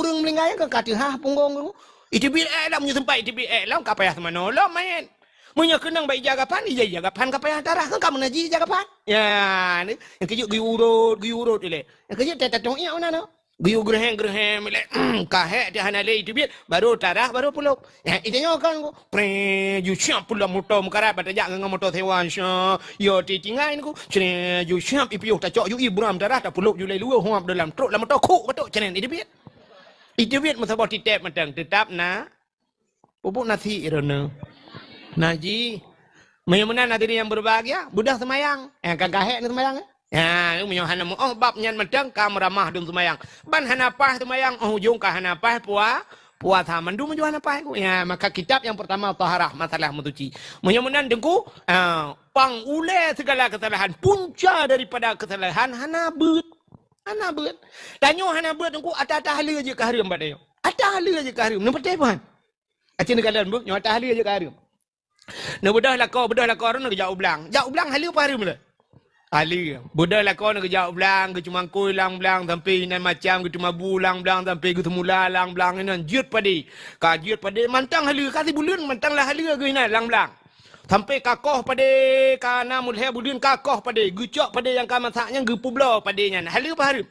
urang melinggai ke kata punggung tu. Itu biar lah punya tempat itu biar lah kau payah mana lah main. Punya kenang baik jagapan, iya jagapan kau payah darah kan kamu naji jagapan. Ya, ni yang kejut guyurut ile. Yang kejut tetatong iya mana no. Guyu gerhem ile. Kahek dia hana le itu biar baru darah baru puluk. Ya, itu kan ko. Pre you siap pula motor mukarat pada jak ngam motor sewan sya. Yo ti tingain ko. Cene you siap ipiu tak cok you ibram darah tak puluk you le luar huap dalam truk dalam motor kuk betul cene itu biar. Itu biar masa boti tep matang tetap na. Pupuk nasi irona. Naji. Menyemana nanti yang berbahagia, budak semayang. Kagahek ni semayang. Ya, punya hana mu bab nyan matang kam ramah dum semayang. Ban hana pah semayang hujung ka hana pah puas haman dum hana pah ku. Ya, maka kitab yang pertama taharah masalah mencuci. Menyemana dengku pang ule segala kesalahan, punca daripada kesalahan hana beut. Hana beut. Danyo hana beut dengku ata hala je ka harum pada yo. Ata hala je ka harum. Nampak pan. Acin negala buk nyo ata hala je ka harum. Na bedah lakau nak jauh belang. Jauh belang hala pa harum le. Ali, budak lakon ke jauh belang, ke cuma koi lang belang sampai nan macam ke cuma bulang belang sampai ke semula lang belang nan jut padi. Ka jut padi mantang halu kasih bulun mantang lah halu ke nan lang belang. Sampai kakoh padi kana mulhe bulun kakoh padi, gucok padi yang ka masaknya ge publo padinya. Halu pa haru.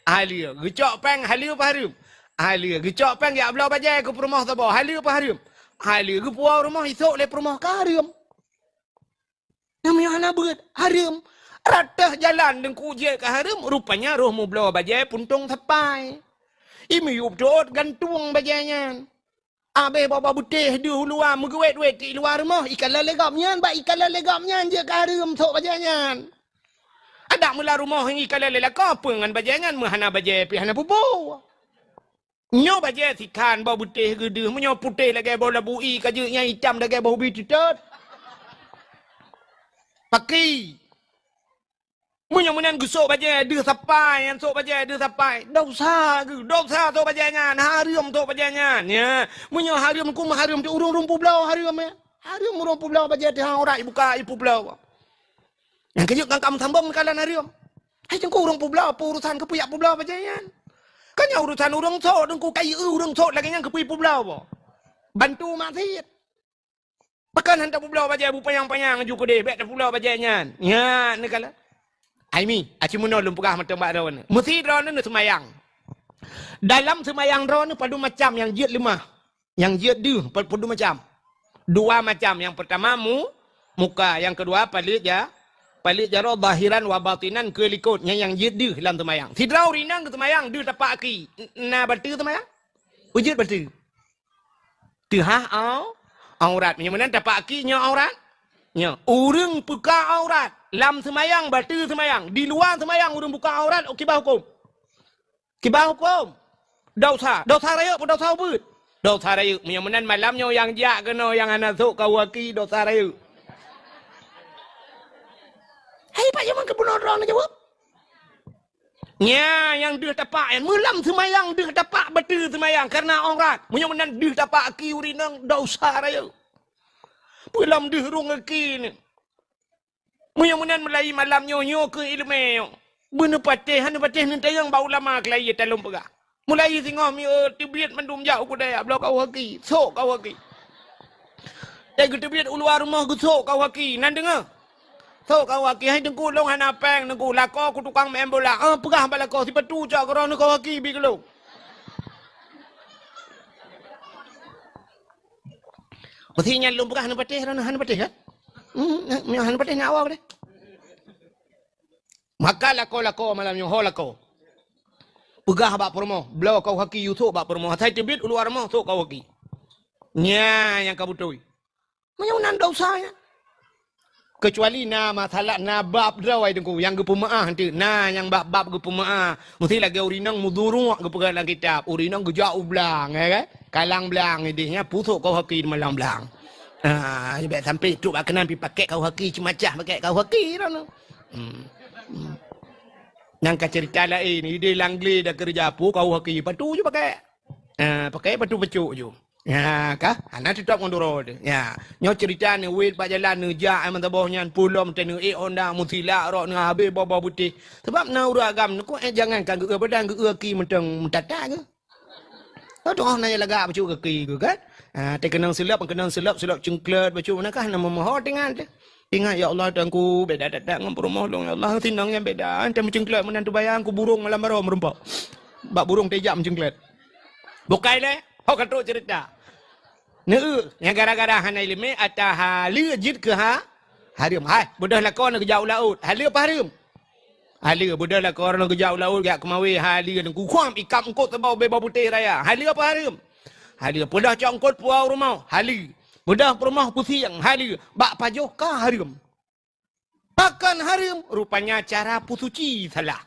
Ali, gucok peng halu pa haru. Ali, gucok peng ya belau bajai ke rumah sabo. Halu pa haru. Ali, ge puau rumah isok le rumah ka harum. Namanya ana beut harum. Ratah jalan dengku je ke harum, rupanya roh mu belau bajai puntung sapai. Imi yup dot gantung bajainya. Abe bapa butih di luar mengguet-guet di luar rumah. Ikan lelegapnya, bak ikan lelegapnya je ke harum sok bajainya. Ada mula rumah yang ikan lelegap apa dengan bajainya, mahana bajai pi hana pupu. Nyo bajai sikan bau butih gede, menyo putih lagi bau labui kajanya hitam lagi bau bitut. Pakai Munyan gusok baje de sapai yang sok baje de sapai dosa sok bajanya harum sok bajanya ya munyo harum ku harum tu urung rumpu belau harum rumpu belau baje te hang ora buka ipu belau yang kejut kan kamu sambung kalan harum hai jengku urung pu belau urusan ke puyak pu belau bajanya kan ya urusan urung sok dengku kai urung sok lagi yang ke pu belau bo bantu maksiat pekan hantar pu belau baje bu payang-payang ju ku de bek pu belau bajanya ya negala Aimi, aci muno lum pegah macam bak ron. Mesti ron ni semayang. Dalam semayang ron ni padu macam yang jiat lemah. Yang jiat du padu macam. Dua macam. Yang pertama muka, yang kedua palit jaro zahiran wa batinan ke likut yang jiat du dalam semayang. Sidrau rinang ke semayang du tapak aki. Na batu semayang. Wujud batu. Tu aurat. Yang mana tapak aki nya aurat? Nya urang buka aurat. Lam semayang, batu semayang. Di luar semayang, urang buka aurat, kibah hukum. Kibah hukum. Dosa raya pun dosa ubud. Dosa raya. Menyamanan malamnya yang jak kena, yang anak sok kawaki, dosa raya. Hai pak yang mana kebunuh orang nak jawab? Ya, yang dia tapak yang melam semayang dia tapak betul semayang karena orang punya menan dia tapak ki urinang dosa raya. Pulam dia rung ki ni. Punya menan melai malam nyo ke ilmu. Bener patih ni tayang bau lama kelai talum pegah. Mulai tengok mi tibiat mendum jauh ku daya blok kau haki. Sok kau haki. Dah tibiat uluar rumah ku sok kau haki. Nan dengar? Sok kau haki hai dengku long hana peng dengku lako ku tukang main bola. Pegah balako si petu cak kau kau haki bi kelo. Mesti nyalum pegah hana patih kan? Hana patih nak awak deh. Maka lako malam yang ho lako. Pegah bak promo, blau kau haki YouTube bak promo. Saya tibit uluar mo sok kau haki. Nya yang kau betul. Macam mana dosanya? Kecuali na masalah na bab drawai dengku yang gepemaah nanti. Na yang bab gepemaah. Mesti lagi urinang muduruk gepegang dalam kitab. Urinang gejauh belang, kan? Kalang belang idenya pusuk kau haki malam belang. Sebab sampai tu bak kenan pi pakai kau haki cemacah pakai kau haki dah. Yang cerita lain ni dia langli dah kerja apa kau haki patu je pakai. Pakai patu pecuk je. Ya kah? Ana tetap ngondoro dia. Ya, nyo cerita ni wait pak jalan ni jak aman tabohnya pulom tenu onda musila rok ni habis baba putih. Sebab na uragam ni ko jangan kan ge badan ge ki menteng mentata ke. Tu orang nanya laga pecuk ke kan? Te kenang silap cengklet pecuk manakah nama mohon dengan tu. Ingat ya Allah tuanku beda dadak ngam rumah long ya Allah tinang yang beda ante mencengklet menantu bayang ku burung malam maro merempak. Bak burung tejak mencengklet. Bukai le, hok katuk cerita. Neu yang gara-gara hana ilmu atah halu jid ke harim. Hai, budah lakon ke jauh laut. Halu apa harim? Halu budah lakon ke jauh laut gak kemawi halu dan ku kuam ikam engkot tebau bebau putih raya. Halu apa harim? Halu budah congkot puau rumah. Halu budah rumah putih yang halu bak pajoh ka harim. Bahkan harim rupanya cara pusuci salah.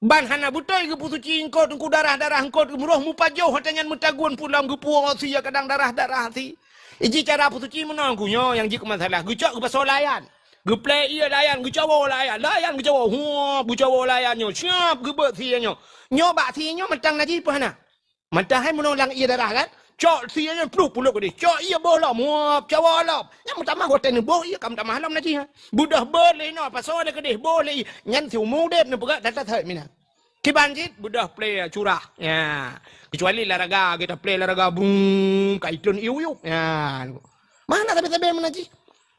Ban hana butai ke pusuci engkot engku darah-darah engkot muruh mu pajoh hatanyan mutagun pulam ke puau sia kadang darah-darah si. Iji cara pusuci menangku nyo yang jik masalah. Gucak ke pasal layan. Ge play ia layan, ge cawo layan. Layan ge cawo. Hu, ge cawo layan nyo. Siap ge bet sia nyo. Nyo bak sia nyo mentang naji apa hana? Mentang hai menolak ia darah kan? Cok sianya peluk ke dia. Cok ia bola muap cawa lap. Yang pertama hotel ni boh ia kam tak malam nanti ha. Budah boleh no pasal dia ke dia boleh. Nyan siu mudep ni pegat data thai mina. Kibanjit budah play curah. Ya. Kecuali laraga kita play laraga bung kaitun iu. Ya. Mana tapi menaji.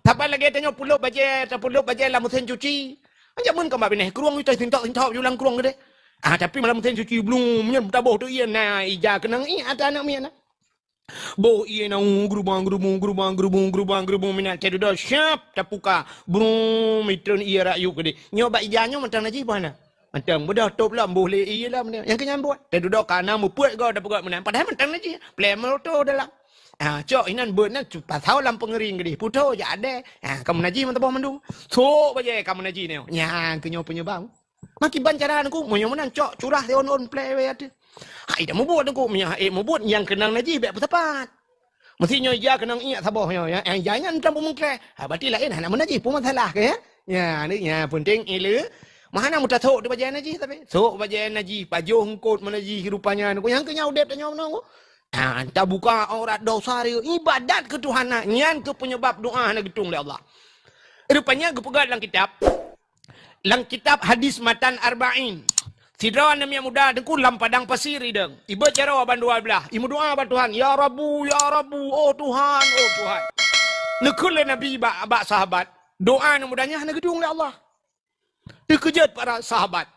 Apa lagi tanya puluk baje lah mesin cuci. Macam mun kau bini keruang itu tintok julang keruang gede. Tapi malam mesin cuci belum nyen taboh tu ia na ija kenang ada anak mian. Bo iya na gerubang minat cedu dah siap tapuka brum mitron iya rayu gede nyoba ijanyo mentang naji mana mentang bedah top lah boleh iya lah yang kenyang buat cedu dah kana mu puat kau dapat menang padahal mentang naji play moto dalam cok inan beuna pasau lam pengering gede puto ja ada kamu naji mentang mandung so baje kamu naji ne nyang kenyo penyebang maki bancaran aku mau menang cok curah on play we ada. Hai dah mau buat aku mau buat yang kenang naji bet tepat. Mestinya ia kenang ingat sabohnya ya. Jangan campur mengkle. Berarti lain nak menaji pun masalah ke ya. Ya ni ya penting ile. Mana muta sok di bajian naji tapi. Sok bajian naji pajoh ngkot menaji rupanya aku yang kenyau dep tanya menang aku. Anta buka aurat dosa dia ibadat ke Tuhan nyan ke penyebab doa nak getung oleh Allah. Rupanya gepegat dalam kitab. Dalam kitab hadis matan arba'in. Sidrawan namanya muda dengku lam padang pasir ideng. Ibu cara aban dua belah. Ibu doa ba Tuhan, ya Rabbu, oh Tuhan, oh Tuhan. Nekul Nabi bak sahabat. Doa yang mudanya hanya gedung oleh Allah. Dikejut para sahabat.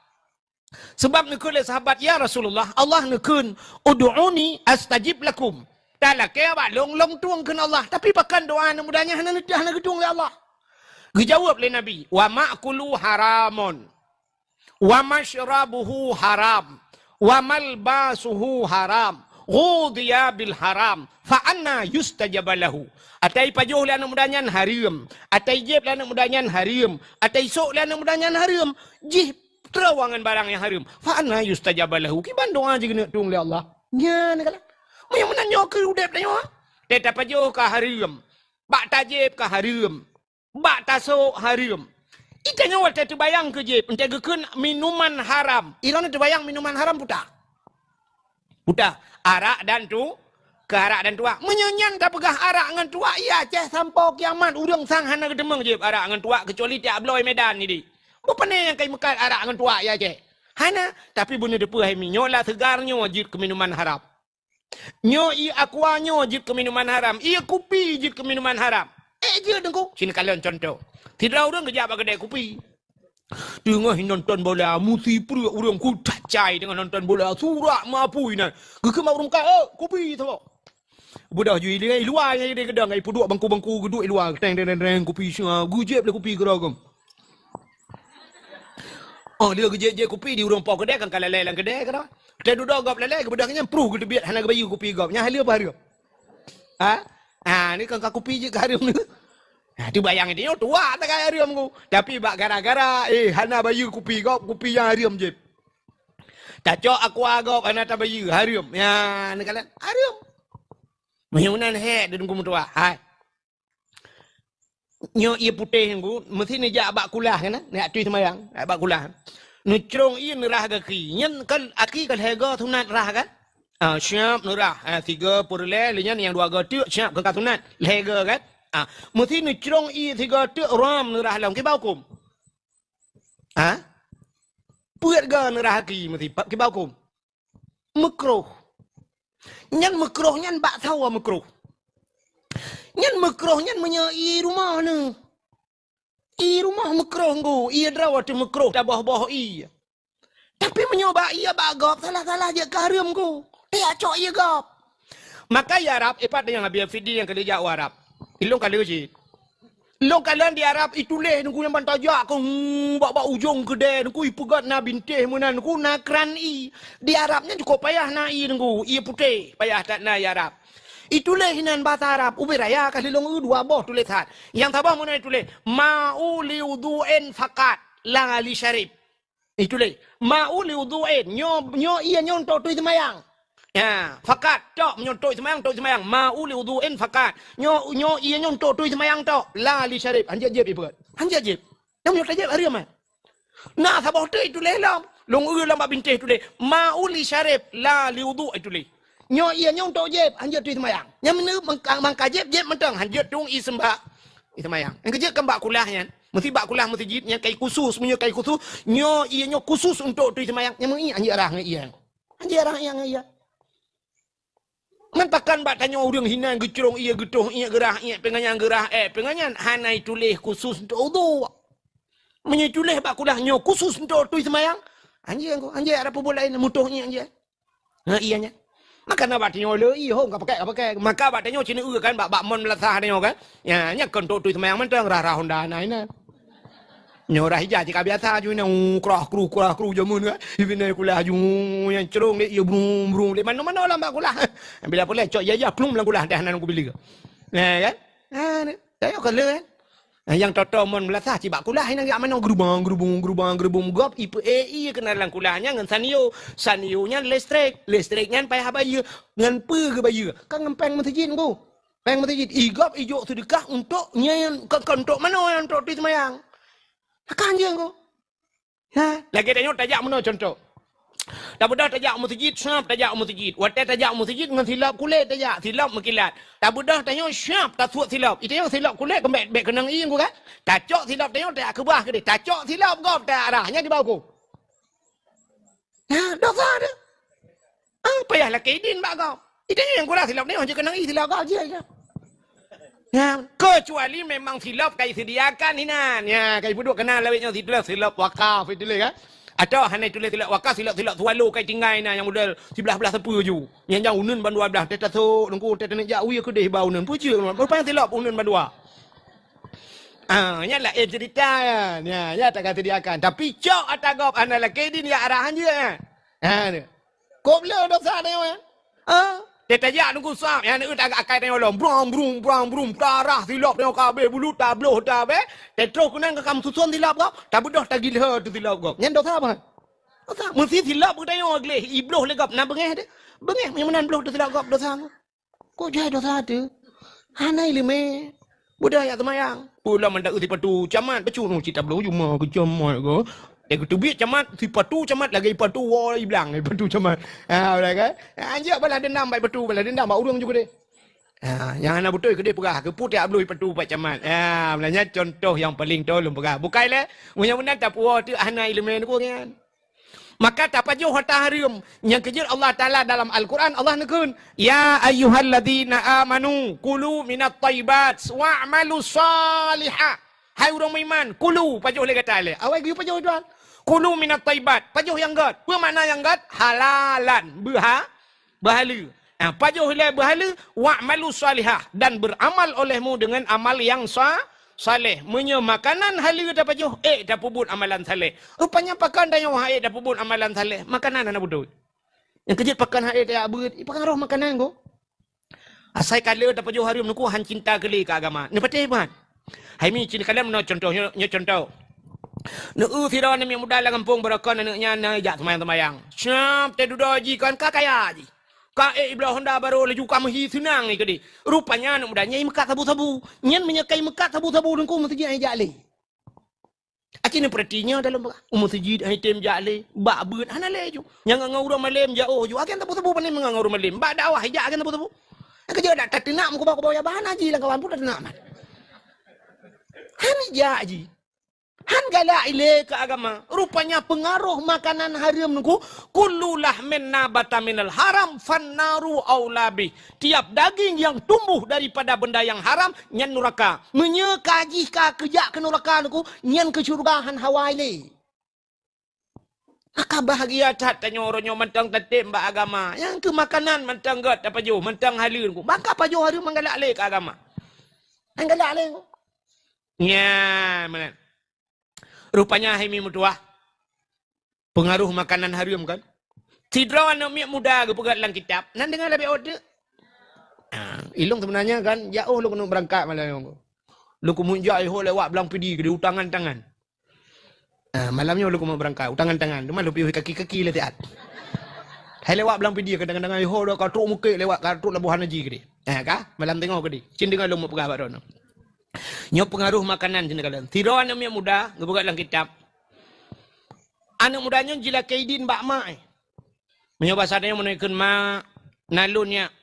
Sebab nekul sahabat ya Rasulullah, Allah nekun ud'uni astajib lakum. Dalah ke ba long tuang ke Allah, tapi pakan doa yang mudanya hanya gedung oleh Allah. Dijawab oleh Nabi, wa ma'kulu haramun. Wa mashrabuhu haram wa malbasuhu haram ghudiya bil haram fa anna yustajab lahu atai pajuh lana mudanyan haram atai jeb lana mudanyan haram atai sok lana mudanyan haram jih terawangan barang yang haram fa anna yustajab lahu ki bandoa je kena tung le Allah nya negala mo yang menanyo ke udep tanyo teta pajuh ka haram bak tajib ka haram bak tasok haram Itanya waktu terbayang ke je, pentegakun minuman haram. Iran terbayang minuman haram puta. Puta, arak dan tu, ke arak dan tua. Menyanyan tak pegah arak dengan tua, iya ceh sampai kiamat. Urang sang hana kedemang je arak dengan tua, kecuali tiap bloy medan ni di. Bukan yang kai mekat arak dengan tua, iya ceh. Hana, tapi benda depa hai minyo lah segarnya wajib ke minuman haram. Nyo i aquanyo wajib ke minuman haram. Ia kopi wajib ke minuman haram. Je dengku. Sini kalian contoh. Tidak orang kerja apa kedai kopi. Tengah nonton bola, mesti perut orang ku cacai dengan nonton bola. Surak mampu ini. Kekemau orang kata, kopi tu. Budak jual dia luar yang dia kedang. Ai puduk bangku-bangku geduk luar. Teng kopi semua. Gujep lah kopi keragam. Oh dia gejek kopi di orang pau kedai kan kalai lang kedai kan. Kita duduk gap lelai ke budaknya pru ke biat hana bayu kopi gap. Nya halia apa hari? Ni kan kopi je ke hari ni. Tu bayang dia tua tak kaya hariam ku. Tapi bak gara-gara hana bayu kopi gap, kopi yang hariam je. Tak cok aku agak hana tak bayu hariam. Ya ni kalian hariam. Menyunan he dan ku mutua. Hai. Nyo ia putih ku, mesti ni jak bak kulah kan. Ni atui semayang, bak kulah. Nu crong ia nerah kaki. Nyen kan aki kan hega tunat rah kan. Siap nerah. 3 purle lenyan yang 2 gatuk siap ke katunat. Hega kan. Mesti ni crong ia 3 gatuk ram nerah lam ke baukum. Puat ga nerah kaki mesti ke baukum. Makruh. Nyen makruh nyen bak tahu makruh. Nyen makruh nyen menyai rumah ni. Rumah makruh ku. Ia drawat makruh tak bawah-bawah ia. Tapi menyoba ia bagap salah-salah je karim ku. Dia cok ia gap. Maka ya Arab epat yang habis video yang kerja Arab. Ilong kali uji. Long kalian di Arab itu leh nunggu yang bantajak ku bak ujung kedai nunggu ipugat na bintih munan nunggu nakran i. Di Arabnya cukup payah na i nunggu. Ia putih payah tak na ya Arab. Itulah hinan bahasa Arab. Ubi raya kasih long 2 boh tulis hat. Yang tabah mana tulis ma'u liwudu'in fakat la li syarib. Itulah ma'u liwudu'in nyo iya nyontok tu semayang. Ya, fakat tok nyontok semayang ma'u liwudu'in fakat nyo iya nyontok tu semayang tok la li syarib. Anjat jeb ibu. Anjat jeb. Yang nyontok jeb hari aman. Nah sabah tu itulah lam. Long lam bintih tulis ma'u li syarib la li wudu' itulah. Nyo ia nyong tok jeb hanjat tu semayang. Yang mana mangka jeb mentang hanjat tung i sembah i semayang. Yang kerja kan bak kulahnya. Mesti bak kulah masjidnya kai khusus punya kai khusus. Nyo ia nyo khusus untuk tu semayang. Yang mana hanjat arah ngai ia. Hanjat arah yang ia. Mantakan bak tanya orang hinan gecrong ia getuh ia gerah ia penganyan gerah penganyan hanai tulis khusus untuk wudu. Menyetulih bak kulah nyo khusus untuk tu semayang. Hanjat arah pebolain mutuh ia hanjat. Ianya. Maka nak buat tanya le, ho, enggak pakai. Maka buat tanya cina kan, bak mon melasah tanya kan. Ya, nya kontok tu semayang mentang rah Honda naik na. Nyorah hijau jika biasa ju na krah kru jamun kan. Ibina kulah ju yang cerong le, ia brum le mana lah bak kulah. Bila boleh cok ya plum lang kulah dah nan aku beli ke. Ya kan? Saya kan le kan. Yang toto mon melasah cibak kulah ini enggak mana gerubung gop ipe kena lang kulahnya ngan sanionya listriknya payah bayu ngan pe ke bayu kan ngempeng masjid ku peng masjid igop ijo sedekah untuk nyen untuk mana yang untuk di semayang akan je ku ha lagi tajak mana contoh tak budak tajak masjid syap tajak masjid watai tajak masjid ngan silap kulit tajak silap makilat tak budak tanya syap tak suat silap itu yang silap kulit kembek kenang ing ku kan tacok silap tanya tak kebah ke dia tacok silap gop tak arahnya di bawah ku ha dosa dia payah laki din bak gop itu yang kurang silap dia je kenang ing silap gop je ya kecuali memang silap kai sediakan hinan ya kai budak kenal lawitnya silap wakaf itu le kan. Atau hanya tulis silap wakas silap tualu kai tinggai na yang model sebelah sepu ju. Yang jauh unun bandua belah teta so nunggu teta nak jauh ke deh bau unun. Puji berapa silap unun bandua. Nya lah cerita ya tak kata dia akan. Tapi cok atagop ana lah kedin ya arahan je. Kop le dosa dia ya. Teta ja nunggu sam ya nak agak akai tengok lom brum tarah silap tengok kabe bulu tabloh tabe tetro kunan ke kamu susun silap kau tak budah tak gila tu silap kau nyen dosa apa dosa mesti silap ku tengok gle ibloh le kau nak bengeh yang menan bloh tu silap kau dosa kau jadi dosa tu hanai lime Budaya temayang. Pula mendak ti patu camat pecu no cita belo cuma ke camat ke. Dia ketubik camat si patu camat lagi patu woi bilang patu camat. Boleh kan? Anjak balas dendam baik patu balas dendam bau urang juga deh. Yang anak betul ke dia perah ke putih ablu patu pak camat. Belanja contoh yang paling tolong perah. Bukanlah munya-munya tak puas tu anak ilmu ku kan. Maka tak pajuh harta haram. Yang kejut Allah Ta'ala dalam Al-Quran, Allah nekun. Ya ayyuhalladzina amanu, kulu minat tayyibat, wa'malu salihah. Hai orang beriman, kulu, pajuh lagi kata Allah. Awak pergi pajuh tuan. Kulu minat tayyibat, pajuh yang gad. Apa makna yang gad? Halalan, bahala. Pajuh oleh bahala, wa'malu salihah. Dan beramal olehmu dengan amal yang saleh, menye makanan halal dapat pajuh, dapat pun amalan saleh. Rupanya pakan dan yang dapat pun amalan saleh. Makanan anak bodoh. Yang kejut pakan haid dia abut, pakan roh makanan ko. Asai kala dapat pajuh hari menunggu han cinta kali ke agama. Ni patih ban. Hai mi cini kalian menau contohnya contoh. Nu Firaun ni muda lah kampung berakon anaknya na jak temayang-temayang. Siap te dudoji kan kakaya ji. Ka Ibrah Honda baru laju kamu senang ni kedi. Rupanya anak mudanya mekat sabu-sabu. Nyen menyekai mekat sabu-sabu dan ku masjid ai jale. Acin pertinya dalam masjid ai tem jale. Bak beut ana leju. Yang ngau orang malam jauh ju akan sabu-sabu panen ngau orang malam. Bak dakwah ja akan sabu-sabu. Kerja dak tak tenak ku bawa ya bahan haji lang kawan pun dak tenak man. Han ja haji. Han galak ile ke agama. Rupanya pengaruh makanan haram ku kullu lahmin nabata minal haram fannaru aulabi. Tiap daging yang tumbuh daripada benda yang haram nyen neraka. Menye kaji ka kerja ke neraka ku nyen ke syurgahan hawaile. Maka bahagia tat tanya orangnya mentang tetep mbak agama. Yang ke makanan mentang gat apa jo mentang halun ku. Maka apa jo haram manggalak le ke agama. Manggalak le ku. Nya mana? Rupanya himi mutuah. Pengaruh makanan haram kan. Tidra anak miak muda ke pegat dalam kitab. Nan dengar lebih order. Ilung sebenarnya kan. Jauh lu kena berangkat malam. Lu kumunjak ho lewat belang pidi ke di utangan tangan. Malamnya lu kena berangkat. Utangan tangan. Cuma lu pergi kaki-kaki lah tiat. Hai lewat belang pidi ke tangan-tangan ho dah katruk muka lewat katruk labuhan haji ke di. Kah? Malam tengok ke di. Cin dengar lu mau pegat pada orang. Nyo pengaruh makanan sini kalian. Tiro anak miak muda, ngebuka dalam kitab. Anak mudanya jila kaidin bak mak. Menyoba sadanya menaikkan mak nalunnya.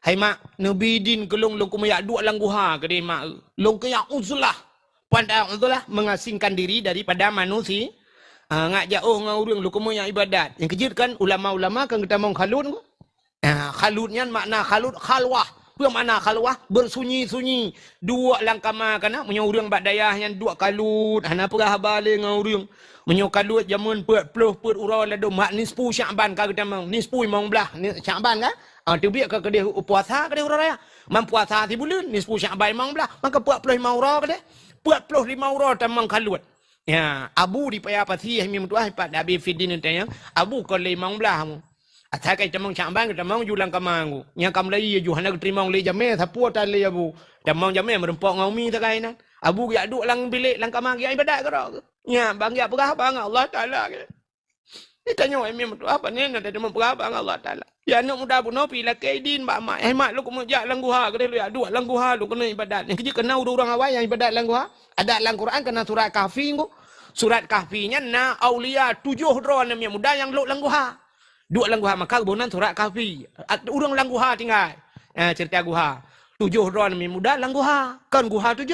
Hai mak, nabi din kelung long kumayak dua langguha ke dia mak. Long kayak uzlah. Pandang uzlah mengasingkan diri daripada manusia. Ngak jauh ngurung lu kumayak ibadat. Yang kejut kan ulama-ulama kan kita mau khalut. Khalutnya makna khalut khalwah. Apa makna khalwah? Bersunyi-sunyi. Dua langkah makan. Menyurung bak dayah yang dua kalut. Hana perah balik dengan urung. Menyurung kalut jamun pet-peluh pet urau ladu. Mak nispu Syakban kah kita mang. Nispu imang belah. Syakban kah? Terbiak ke dia puasa ke dia urau raya. Mam puasa ti bulan. Nispu Syakban imang belah. Maka pet-peluh imang urau ke dia. Pet-peluh lima urau tamang kalut. Ya, abu di payah pasti yang minum tuah pada Abi Fidin tanya. Abu ke imang belah mu. Atas kai jamang Syakban kita mau julang kamangu. Yang kam lai ju hana terima le jame sapu tan le abu. Jamang jame merempok ngaumi tak kai nan. Abu ya duk lang bilik lang kamang ya ibadat ke dak. Nya bang ya perah bang Allah Taala ke. Ditanya emi tu apa ni nak ada perah bang Allah Taala. Ya anak muda pun pi la kaidin ba mak. Mak lu kumu jak lang guha ke dia duk lang guha lu kena ibadat. Yang kerja kena orang awal yang ibadat lang guha. Ada lang Quran kena surat Kahfi ku. Surat Kahfinya na aulia 7 dron yang muda yang lu lang guha. Dua langguha maka kebunan surat Kahfi. Urang langguha tinggal. Cerita guha. 7 dron mi muda langguha. Kan guha 7.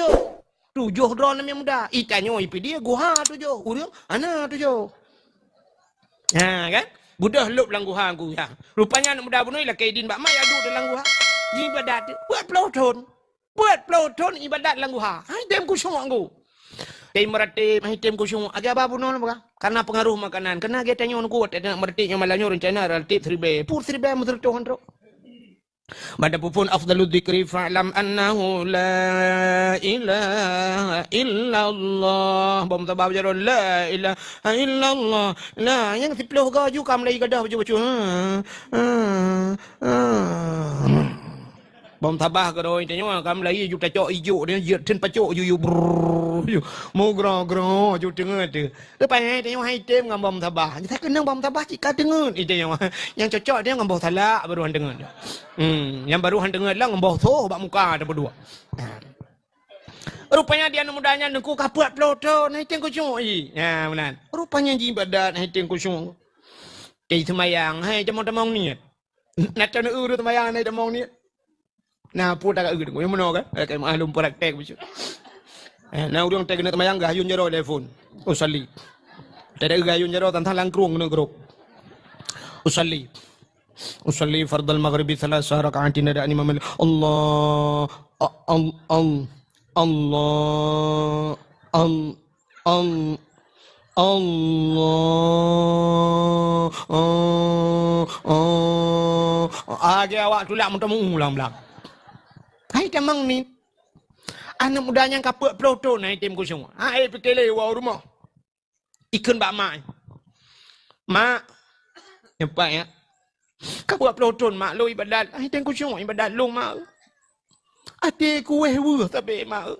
7 dron mi muda. Itanyo ipi dia guha 7. Urang ana 7. Kan? Budah lup langguha aku ya. Rupanya anak muda bunoi lah kaidin bak mai adu dalam langguha. Ibadat buat peloton. Buat peloton ibadat langguha. Hai dem ku semua aku. Tim meratip, tim kusung, agak apa pun orang bukan? Karena pengaruh makanan. Karena kita tanya orang kuat, ada meratipnya malahnya rencana relatif seribu. Pur seribu muter tuhan ro. Pada pupun afdalul dzikri fa'lam annahu la ilaha illallah. Bom tabab jaron la ilaha illallah. Lah yang 10 gaju kam lagi gadah baju-baju. Bom tabah ke doi tanya kam lagi ju tacok ijo dia je ten pacok ju mo gro ju tengah tu. Lepas hai tanya hai tem ngam bom tabah. Saya kena bom tabah cika tengah itu yang cocok dia ngam bau talak baru han tengah. Yang baru han tengah lah ngam bau thoh bak muka ada berdua. Rupanya dia mudanya nengku kapuat ploto naik tengku cui. Ya benar. Rupanya ibadat naik tengku cui. Jadi semayang, hai temong niat. Nak cana urut semayang naik temong niat. Nah, pun tak urut. Yang mana kan? Kayak maklum praktek begitu. Nah, orang tak kena semayang gayun jero telefon. Usali. Tidak gayun jero tentang langkrung kena grup. Usali. Usalli fardal maghribi 3 raka'atin ada imam Allah Allah Age awak tulak muntah mengulang belak. Hai temang ni. Anak mudanya kapuk ploto na item ko semua. Hai petele wa rumah. Ikan bak mak. Mak. Nampak ya? Kau buat peloton mak lo ibadat. Ai tengku semua ibadat lo mak. Ate ku wewe tapi mak.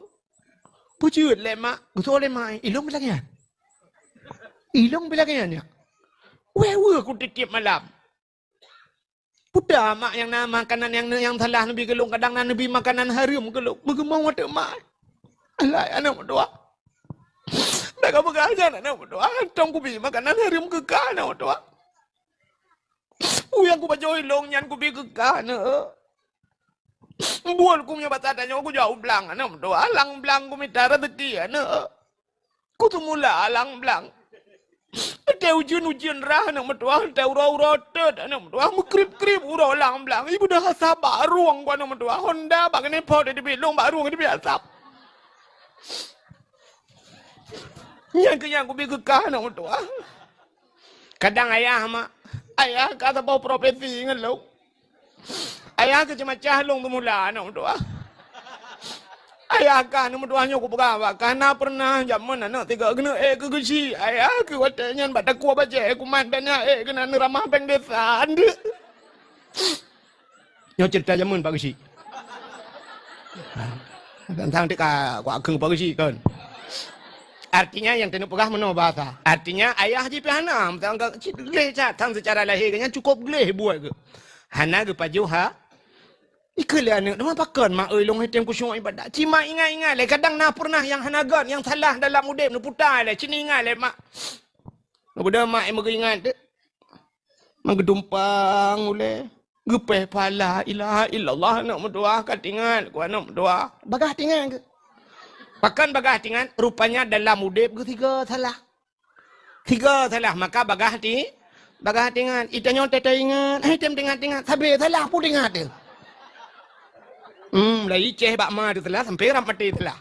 Pucut le mak. Betul le mak. Ilong belakang. Ilong belakangnya. Wewe ku titip malam. Puda mak yang nama makanan yang salah Nabi gelung kadang Nabi makanan haram gelung. Bagaimana watak mak? Alai anak berdoa. Dah kau bergajan anak berdoa. Tong ku bi makanan haram kekal anak berdoa. Yang ku baca ilong nyan ku bi kekal anak. Buat ku punya batatanya ku jauh belang anak berdoa. Alang belang ku minta rezeki anak. Ku tu mula alang belang. Ada ujian rah anak berdoa. Ada urau-urau anak berdoa. Mukrip-krip urau alang belang. Ibu dah asap baruang ku anak berdoa. Honda bagai nepot di bilong baruang di asap. Yang ku bi kekal anak berdoa. Kadang ayah mak. Ayah kata bawa profesi ingat lo. Ayah ke cuma cahlong pemula anak berdoa. Ayah kan anak berdoanya aku bergawa. Karena pernah zaman anak tiga kena ke kesi. Ayah ke watanya baca kuah baca. Aku mandanya kena ramah pengdesa. Yang cerita zaman Pak Kesi. Tentang tika kuah keng Pak Kesi kan. Artinya yang tenuk pegah mana bahasa. Artinya ayah je pihana. Tentang geleh tang secara lahirnya cukup geleh buat ke. Hana ke pajuha. Ikalah anak. Nama pakan mak long hitam kusyuk ibadat. Cima ingat-ingat le. Kadang na pernah yang hanagan. Yang salah dalam udip. Nu putar le. Cini ingat le mak. Kemudian mak yang ingat de. Menggedumpang ule. Gepeh pala ilaha illallah. Nak berdoa kat tinggal. Ku anak berdoa. Bagah tinggal ke. Bahkan bagah tingan, rupanya dalam udip ketiga salah. Tiga salah, maka bagah tingan. Itanya teta ingat, tem tingat. Sampai salah pun ingat dia. Lah iceh bak ma tu salah, sampai ram mati salah.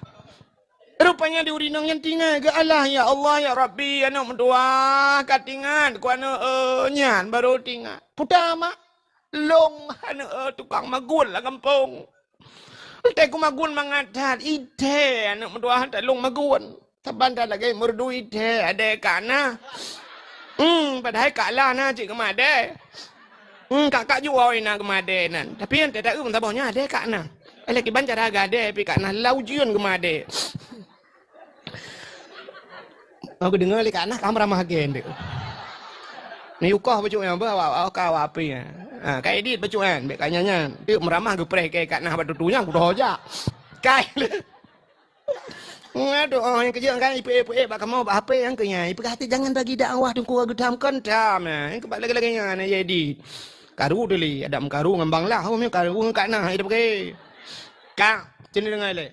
Rupanya di urinang yang tingan ke Allah, ya Allah, ya Rabbi, anak berdoa, kat tingan, ku anak nyan baru tingan. Pertama, long anak tukang magul lah kampung. Tapi aku magun mengadat ide anak berdoa tak long magun. Taban dah lagi merdu ide ada kana. Padahal kalah na cik kemade. Kakak juga ina kemade nan. Tapi yang tidak tahu tabahnya ada kana. Lagi bancar harga ada tapi kana laujian kemade. Aku dengar lagi kana kamu ramah gen dek. Ni ukah baju yang apa kau apa ya. Kayak edit bacuan, baik kanyanya. Dia meramah ke preh kayak kat nah batutunya aku dah aja. Kai. Aduh, yang kerja kan ipe bak mau apa yang kenya. Ipe hati jangan bagi dakwah tungku gedam kentam. Yang kebal lagi-laginya na edit. Karu dulu, ada karu ngambang lah. Home karu kat nah hidup ke. Kang, cini dengar le.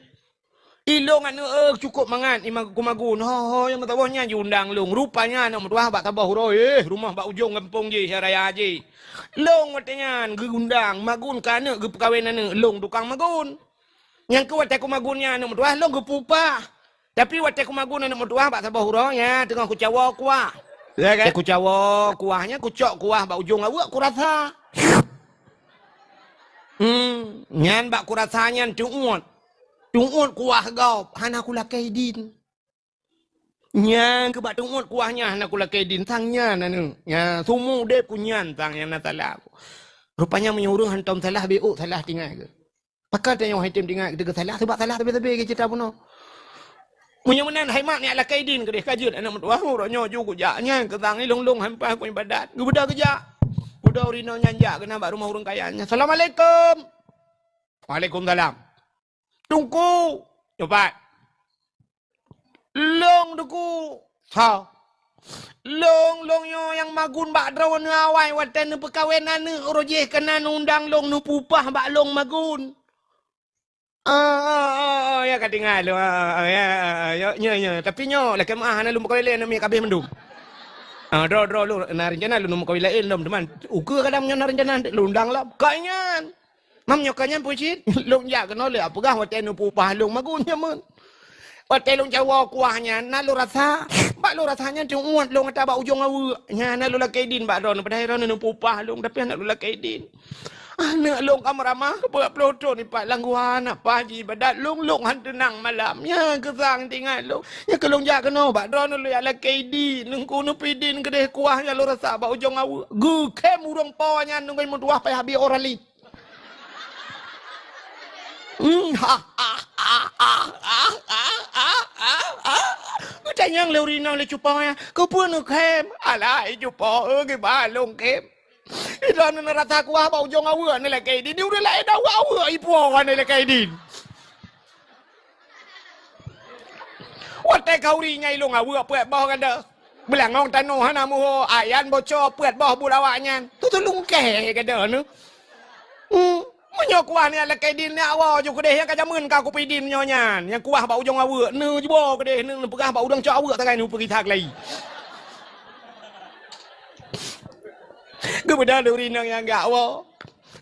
Ilong anu cukup mangan imang kumagun. Ho yang tabahnya diundang long. Rupanya nak mertua bak tabah huroi. Rumah bak ujung kampung je raya je. Long watengan geundang magun kana ge perkawinan long tukang magun. Yang ke watek kumagunnya nak mertua long ge pupa. Tapi watek kumagun nak mertua bak tabah huroi ya tengah ku cawa kuah. Ya kan? Ku cawa kuahnya ku cok kuah bak ujung awak ku rasa. Nyan bak ku rasanya tuut. Tunggut kuah kau, hana kula kaidin. Nyan kebat tunggut kuahnya hana kula kaidin tangnya nanu. Ya sumu dep kunyan tang yang natalah. Rupanya menyuruh hantam salah bu salah tinggal ke. Pakar tanya hitam tinggal ke salah sebab salah tapi ke cerita puno. Punya menan haimat ni ala kaidin ke dia kajut anak mertua orangnya juga jaknya ke tang ni long hampa ku ibadat. Gebedah kerja. Udah urino nyanja kena bak rumah urang kayanya. Assalamualaikum. Waalaikumsalam. Tunggu. Coba. Long duku. Ha. Long yo yang magun bak draw nu awai watan nu perkawinan nu rojeh kena undang long nu pupah bak long magun. Ya katingal ya tapi nyo lah kemah na lu mukawile na mi kabeh mendum. Draw lu narinjana lu mukawile lom teman. Uku kadang nyo narinjana lu undang lah. Kanyan. Mam nyo kanyan pucit. Long ya kena le apagah watan nu pupah long magun nya mun. Watan long Jawa kuahnya na lu rasa. Bak lu rasanya cung uat long ata bak ujung awu. Nya na lu lakai din bak ron padahal ron nu pupah long tapi anak lu lakai din. Anak long kamramah buat ploto ni pak langguan apa haji badat long han tenang malam ya kesang tinggal long ya kelong jak keno bak ron lu ya lakai din nung kuno pidin kedeh kuah ya lu rasa bak ujung awu. Gu kem urang po nya nung kai mutuah pai habi orali. Tanya yang leurina le cupa ya, kau pun kem, alai cupa, ke balong kem. Ida na rata kuah bau jong awu ni le kai din, ni udah lai dah awu ipu awan ni le kai din. Watai kau ri nyai long awu puat boh kan dah. Belang ngong tanu hana mu ayan bocor puat boh bulawanya. Tu lung ke kan dah nu. Menyo kuah ni ala kai din ni awa ju kedeh yang kajamun ka ku pidin nyonya yang kuah bau jong awu nu jebo kedeh nu pegah bau dang cok awu takai nu pergi thak lai. Ku beda luri nang yang gak wa.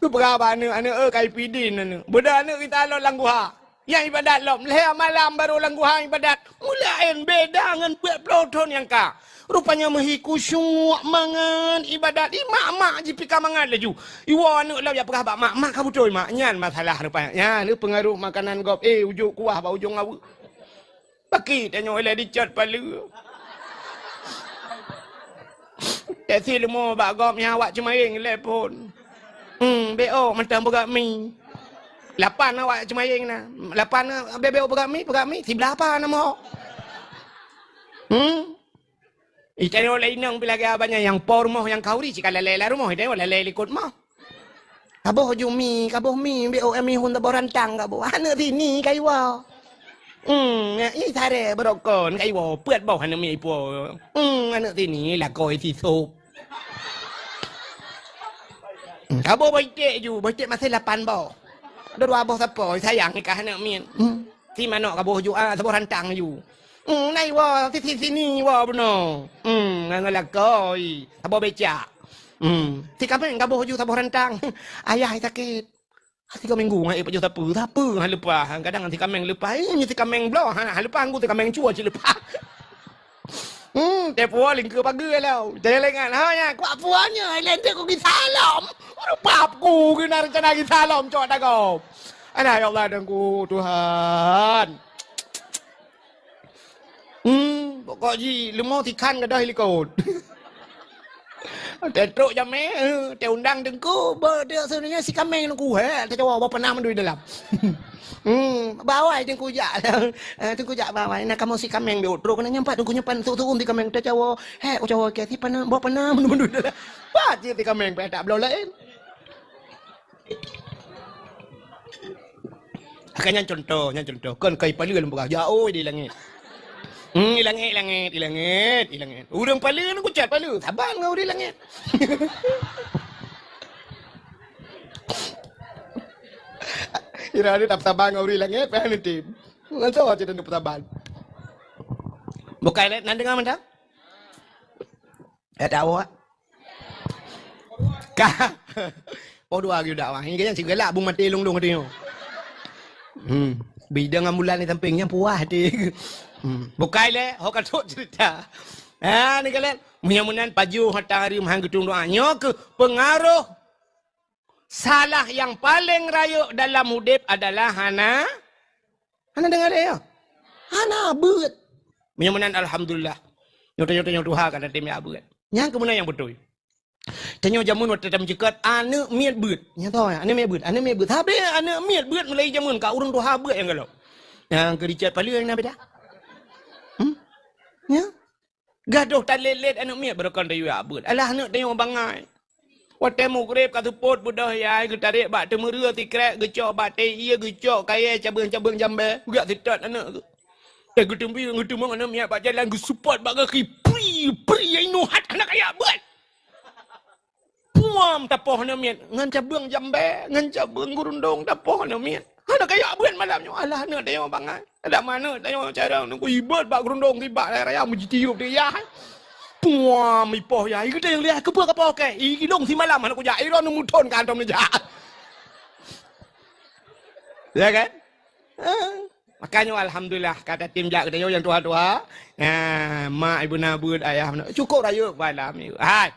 Ku pegah ba nu anu kai pidin nu. Beda nu kita lo langguha. Yang ibadat lom le malam baru langguha ibadat. Mulain beda ngan buat ploton yang ka. Rupanya mehiku syuk mangan ibadat mak jipika mangan laju. Iwa anu lah ya pegah bak mak ka betul mak nyan masalah rupanya. Ya ni pengaruh makanan gop ujuk kuah bau ujung awu. Baki tanyo le dicat palu. Si lemo bak gop nya awak cemaing le pun. Beo mentang boga mi. 8 awak cemaing na. 8 beo boga mi si berapa nama. Ikan oleh inang bila abangnya yang por moh yang kauri jika lele rumah dia lele likut moh. Kaboh jumi, kaboh mi, beo mi hun taborantang kaboh. Hana sini kaiwa. Ini sare berokon kaiwa puat boh hana mi po. Hana sini lah koi si sup. Kaboh baik ju, baik masih 8 boh. Dua boh sapo sayang ni kah hana mi. Si mana kaboh ju taborantang ju. Nay wa sini wa beno. Ngalak koi. Abo beca. Si kami ngabo ju tabo rantang. Ayah sakit. Si kami ngu ngai paju tapu ha lupa. Kadang si kami lupa. Ini si kami blo ha lupa ngu si kami cua ci lupa. Te puo ling ke pagi lao. Te lengan ha nya kwa puanya len te ko ki salam. Pap ku ki nar cana ki salam cok dago. Ana ya Allah dan ku Tuhan. Pokok ji lemau tikan ke dah likut. Tetruk jam te undang dengku, dia sebenarnya si kameng nunggu he, te jawab pernah mendui dalam. Bawa dengku jak. Dengku jak bawa. Nak kamu si kameng dia utro kena nyampat dengku nyampan tu di kameng te jawab. He, jawab ke si pernah bawa pernah mendui dalam. Ba ji ti kameng pe tak belau lain. Akannya contoh. Kan kai palu lembu jauh di langit. Langit. Urang pala na kucat pala. Saban ngau di langit. Ira ni tap saban ngau di langit pa ni tim. Ngan so aja dan saban. Bukai nan dengar menda? Ada awak. Ka. Dua lagi dak wah. Ini kan segala bung mati lung hati yo. Bidang ambulan ni sampingnya puas hati. Bukai le, hok atuk cerita. Ni kalian, mudah-mudahan paju hatang hari mahang gedung doanya ke pengaruh salah yang paling rayuk dalam hidup adalah hana dengar dia. Hana beut. Mudah-mudahan alhamdulillah. Nyoto-nyoto Tuhan kata tim ya beut. Yang kemudian yang betul. Tanyo jamun waktu tam jekat ane miat beut. Nya tahu ya, ane miat beut. Habe ane miat beut mulai jamun ka urang Tuhan beut yang kalau. Yang kericat palu yang nak beda. Ya. Gaduh tak lelet anak miat berkan dayu abut. Alah anak dayu bangai. Watemu grep katu pot budah ya getarik bak temeria tikrek gecok bak iya gecok kaya cabang-cabang jambe gak tidat anak tu getembi getemang anak miak bak jalan support bak kaki pri ai nuhat anak kaya buat puam tapoh anak miak ngan cabang jambe ngan cabang gurundong tapoh anak miak anak kaya buat malamnya alah anak dia bangai ada mana dia cara nak ibat bak gurundong tiba raya mujitiup dia puam ipoh ya itu yang lihat kepa kepa ke iki dong si malam anak kuja iron muton kantom ni jahat ya kan makanya alhamdulillah kata tim jak kita yang tua-tua mak ibu nabud ayah cukup raya malam ni hai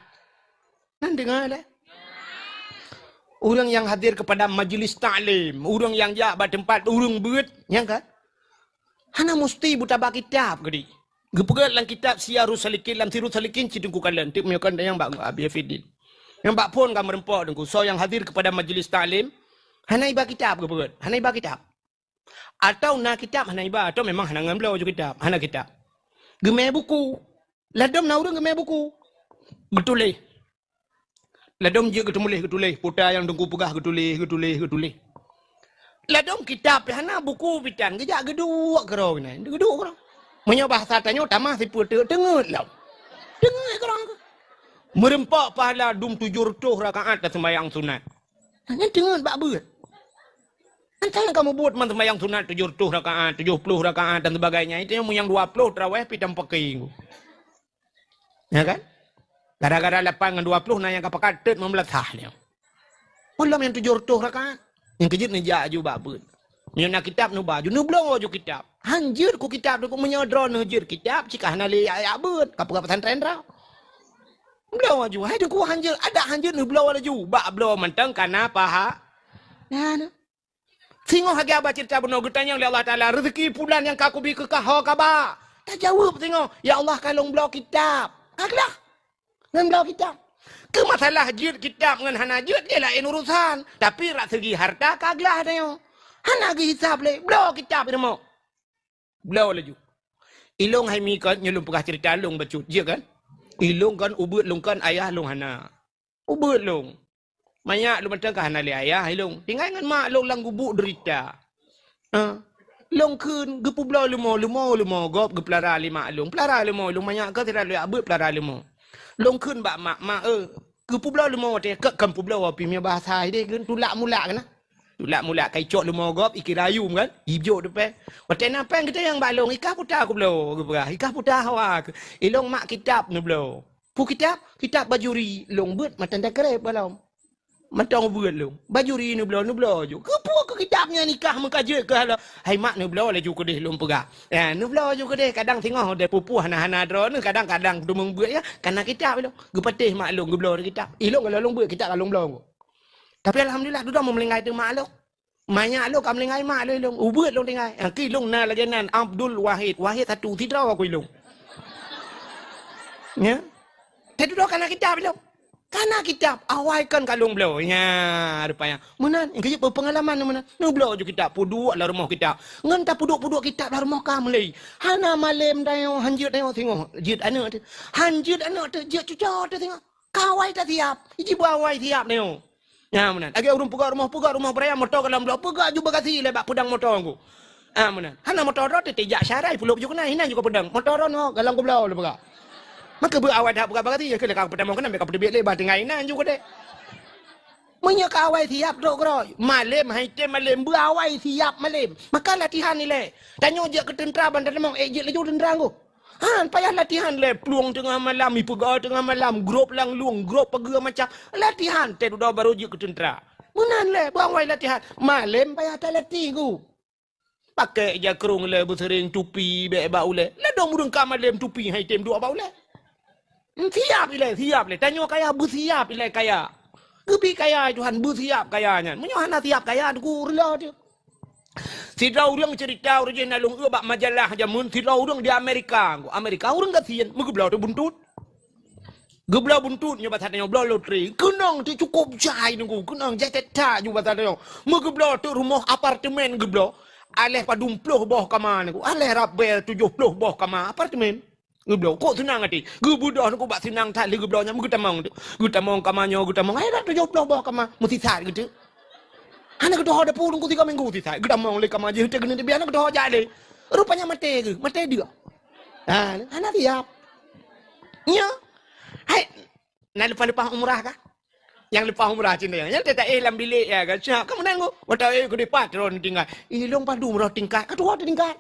nan dengar dah orang yang hadir kepada majlis taklim orang yang jak pada tempat orang beut yang kan hana mesti buta bak kitab gedi gepegat lang kitab siarus salikin lam tirus salikin cidengku kalian tip meyakan yang bak abi fidin yang bak pun kam rempok dengku so yang hadir kepada majlis taklim hana iba kitab gepegat hana iba kitab atau na kitab hana iba atau memang hana ngamlau jo kitab hana kitab geme buku ladom na urang geme buku getulih ladom je getulih puta yang dengku pegah getulih ladom kitab hana buku pitan gejak geduk kero ni geduk kero Menyo bahasa tanya tamah si putu dengar lah. Dengar korang ke? Merempak pahala dum 700 rakaat dan sembahyang sunat. Hanya dengar bak beut. Antara kamu buat sembahyang sunat 700 rakaat, 70 rakaat dan sebagainya itu yang 20 tarawih pitam pakai. Ya kan? Gara-gara lapangan 20 nanya kapak kadet memelatah dia. Malam yang 700 rakaat. Yang kejut ni jaju bak beut. Nyana kitab nu baju nu blong ojo kitab. Hanjir ku kitab tu ku menyodro nu hanjir kitab cika hana li ayak beut kapuk pesantren ra. Blong ojo hai ku hanjir ada hanjir nu blong ojo bak blong mentang kana paha. Nah. Tengok hagi abah cerita benar getanya oleh Allah Taala rezeki bulan yang kaku bi ke kaho kaba. Tak jawab tengok ya Allah kalong blong kitab. Aglah. Ngan blong kitab. Ke masalah jid kitab ngan hana jid dia lain urusan tapi rak segi harta kaglah tengok. Hana gi hisab le, blow kitab ni mau. Blow laju. Ilong hai mi kan nyelum pegah cerita long bacut je kan. Ilong kan ubut long kan ayah long hana. Ubut long. Banyak lu macam kan hana le ayah ilong. Tinggal dengan mak long lang gubuk derita. Long kun gepu blow lumo gop ge pelara lima long. Pelara lumo banyak ke tidak lu abut pelara lumo. Long kun bak mak gepu blow lumo te ke kampu blow api mi bahasa dia kan tulak mulak kan. Tulak mulak kai cok lumo gop ikirayum kan hijau depan waten apa yang kita yang balong ikah putar aku blow ikah putar hawa ilong mak kitab nu blow pu kitab bajuri long beut matan dak kerep balong matang beut long bajuri nu blow ju ke pu ke kitabnya nikah mengkaje ke hala hai mak nu blow le ju ke deh long pegah nu blow ju ke deh kadang tengok de pupu hana dro nu kadang-kadang tu mengbeut ya karena kitab lo gepetih mak long ge blow kitab ilong kalau long beut kitab kalau blow tapi alhamdulillah tu dah memelingai tu mak lo. Banyak lo kam melingai mak lo ilong. Ubut lo tinggai. Ki long na lajanan Abdul Wahid. Wahid satu tidak aku ilong. Ya. Tapi tu kana kitab lo. Kana kitab awaikan kalung belo. Ya, rupanya. Menan, engke pengalaman menan. Nu belo ju kitab puduk la rumah kitab. Ngan ta puduk kitab la rumah kam lei. Hana malem dayo hanjut dayo tengok. Jit anak tu. Hanjut anak tu jit cucot tu tengok. Kawai tak siap. Iji bawai siap dayo. Ya menan. Agi urung pugar rumah beraya motor dalam blok pugar juga kasi lebak pedang motor aku. Menan. Hana motor tu tejak syarai puluh juga na hinan juga pedang. Motor no galang ku blau le pugar. Maka berawai dah pugar berati ke lekang pedang kena mereka pedebik lebar tengah hinan juga dek. Menyak awai siap dok kro. Malam haitem malam berawai siap malam. Maka latihan ni le. Tanya je ke tentera bandar memang je leju tentera aku. Payah latihan le peluang tengah malam, ipegar tengah malam, grup lang luang, grup pegar macam latihan. Te dah baru je ke tentera. Menan le, bawai latihan. Malam payah tak latih ku. Pakai je kerung le, bersering tupi, bau le. Le dong murung kam malam tupi, hai tem dua bau le. Siap le. Tanya kaya bersiap le kaya. Gebi kaya Tuhan bersiap kayanya. Menyohana siap kaya ku rela dia. Sida orang cerita original long bak majalah jamun sida orang di Amerika orang kasihan megeblau tu buntut geblau buntut nyoba tanya geblau lotri kenang tu cukup jai nunggu kenang jai teta nyoba tanya megeblau tu rumah apartemen geblau aleh padum puluh boh kamar nunggu aleh rabel 70 boh kamar apartemen Gublo kok senang ati. Gubudoh aku bak senang tak le gublo nya gutamong. Gutamong kamanyo gutamong ai dah jop dah bah kama muti sat gitu. Anak kedoh ada pulung ku 3 minggu ti sat. Gutamong le kama je te kena dia anak kedoh jadi. Rupanya mati ke? Mati dia. Anak siap. Nya. Hai. Nak lepas umrah kah? Yang lepas umrah Cina yang tak dalam bilik ya kan. Siap kamu nengok. Wata ku di patron tinggal. Ilong padu umrah tingkat. Kedua tingkat.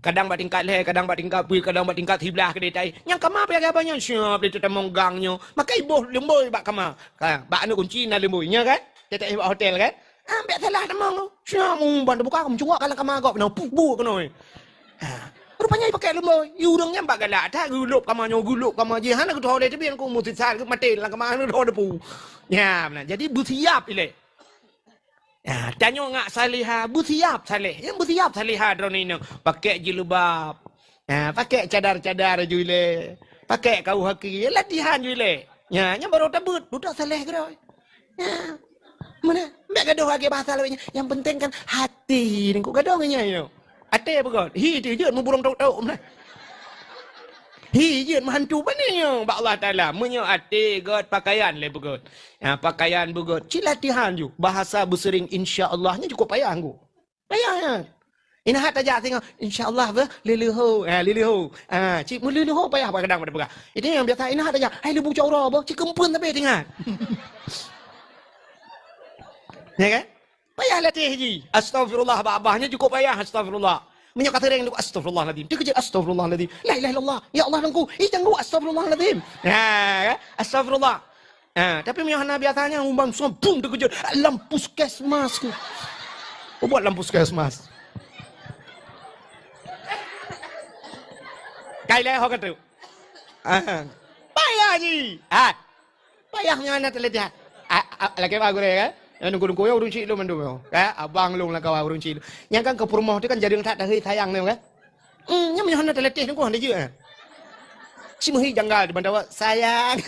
Kadang bat tingkat leh, kadang bat tingkat pui, kadang bat tingkat sebelah ke detai. Yang kama apa yang banyak siap dia tetap monggangnya. Maka ibu lemboi bak kama. Kan, bak anu kunci na lemboinya kan. Dia tak hotel kan. Ambil salah temang. Siap umban buka kamu cungak kalau kama kau benar pupu kena. Rupanya pakai lemboi. Urangnya bak galak tak gulup kama je. Hana ku tahu dia tapi aku mesti sal ke mati lah kama anu dah depu. Ya benar. Jadi bersiap ile. Ya, tanya ngak salihah, bersiap salih. Yang bersiap salihah drone ini. Pakai jilbab. Ya, pakai cadar-cadar jule. Pakai kau haki, latihan jule. Ya, yang baru tabut, budak salih ke dah. Ya. Mana? Mbak gaduh lagi bahasa lainnya. Yang penting kan hati ni kau gaduhnya you. Hati apa kau? Hi tu je mu burung tok-tok mana. Hi je menghantu pananya. Ba Allah Taala menyo hati god pakaian le begot. Ya, pakaian begot. Ci latihan ju. Bahasa bersering insya-Allahnya cukup payah anggu. Payah. Ina hat aja tengok insya-Allah be liliho. Liliho. Ci mu liliho payah kadang pada pegah. Itu yang biasa ina hat aja. Hai lebu caura be ci kempun tapi tengah. Ya kan? Payah latih ji. Astagfirullah abahnya cukup payah astagfirullah. Minyak kata yang astagfirullahaladzim. Dia kerja astagfirullahaladzim. La ilaha illallah. Ya Allah dengku. Jangan astagfirullahaladzim. Astagfirullah. Tapi minyak hana biasanya umban semua boom dia kerja lampu puskesmas. Buat lampu puskesmas. Kailah hok tu. Payah ji. Payahnya anak terlihat. Lagi bagus kan? Yang nunggu ya urun cik lu mandu abang lu lah kau urun cik lu. Yang kan ke rumah tu kan jadi tak dah sayang ni kan. Yang mana hendak terletih ni kau hendak je. Si muhi janggal di bandar sayang.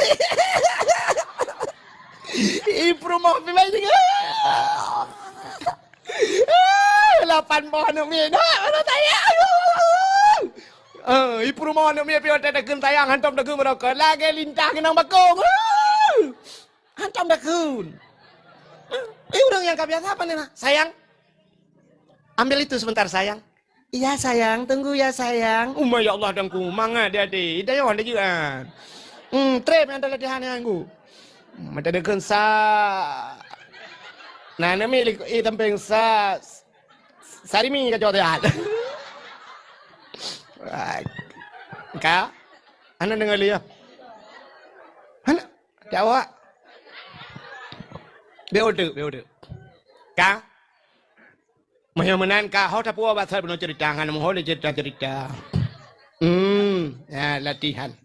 Rumah pilih juga. 8 pohon nak mi dah mana sayang. Rumah nak mi pi otak dak sayang hantam dak mereka lagi lintah kenang bakong. Hantam dak kun. Orang yang biasa apa nih nak? Sayang, ambil itu sebentar sayang. Iya sayang, tunggu ya sayang. Ya Allah dengku, mangga dia di. Ida yang ada juga. Trip yang ada latihan yang aku. Mata deken sa. Nah, nama milik tampeng sa. Sarimi kacau dia. Kak, anak dengar lihat. Anak, jawab. Beode. Kak, menan kak, hau tak puas bahasa penuh cerita, kan mohon cerita. Ya latihan.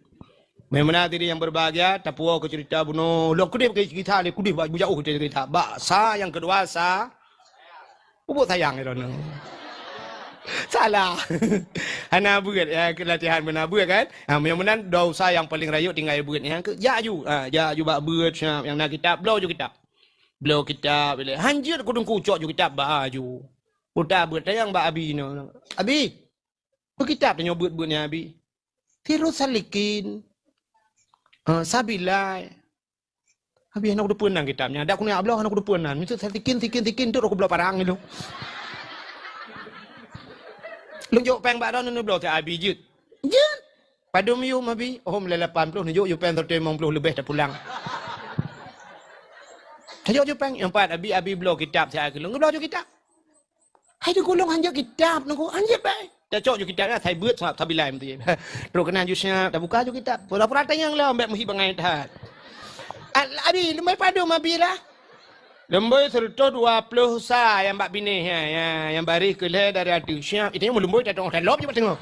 Memang diri yang berbahagia, tak puas ke cerita bunuh. Lo kudip ke kita, le kudip jauh ke cerita. Bahasa yang kedua sa, ubuk sayang itu. Salah. Hana buat ya latihan benar buat kan. Memang dosa yang paling rayuk tinggal buat yang ke jaju. Jaju bak buat yang nak kitab, blow ju kitab. Blow kitab bila hanjir kudung kucok ju kitab baju. Udah buat yang bak abi no. Abi. Kitab tanya buat-buatnya abi. Firuz Salikin. Sabilai. Abi anak udah punang kitabnya. Ada aku ni ablah anak udah punang. Mesti tikin tu aku belah parang itu. Lu jok peng bak ron nu belah ke abi jut. Jut. Padum yu abi. Oh mulai 80 nu jok yu peng 150 lebih dah pulang. Tajok je peng yang empat abi belah kitab saya ke lu belah je kitab. Hai tu golong hanjak kitab nunggu hanjak baik. Dah cok je kitab dah saya buat sabilai mesti. Terus kena jusnya dah buka je kitab. Pura-pura tanya lah ambek muhi bangai dah. Abi lembai padu abi lah. Lembai serta 20 sa yang bak bini ya yang baris ke le dari atu. Siap itu mu lembai tak tengok lop je tengok.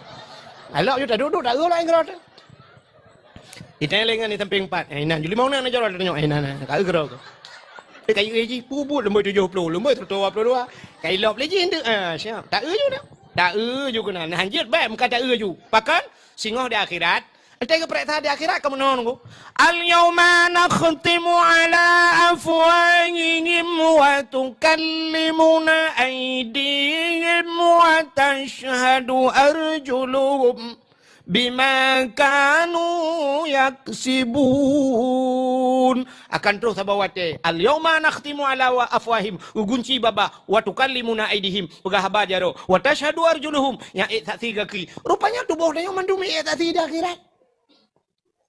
Alok je tak duduk tak lah engro. Itu lengan ni samping 4. Inan juli mau nak jalan tengok inan ka engro. Kayu eji puput lembai 70, lembai 122. Kayu lop lagi tu. Siap. Tak je dah. Tak je kena. Hanjut baik muka tak je. Pakan singoh di akhirat. Tengok periksa di akhirat kamu nonggu. Al-yawma nakhtimu ala afwahihim wa tukallimuna aydihim wa tashhadu arjuluhum bima kanu yaksibun. Akan terus abawate al yauma nakhtimu ala wa afwahim ugunci baba wa tukallimuna aidihim pegahaba jaro wa tashhadu arjuluhum ya tiga kali. Rupanya tubuh dia mandumi tidak akhirat.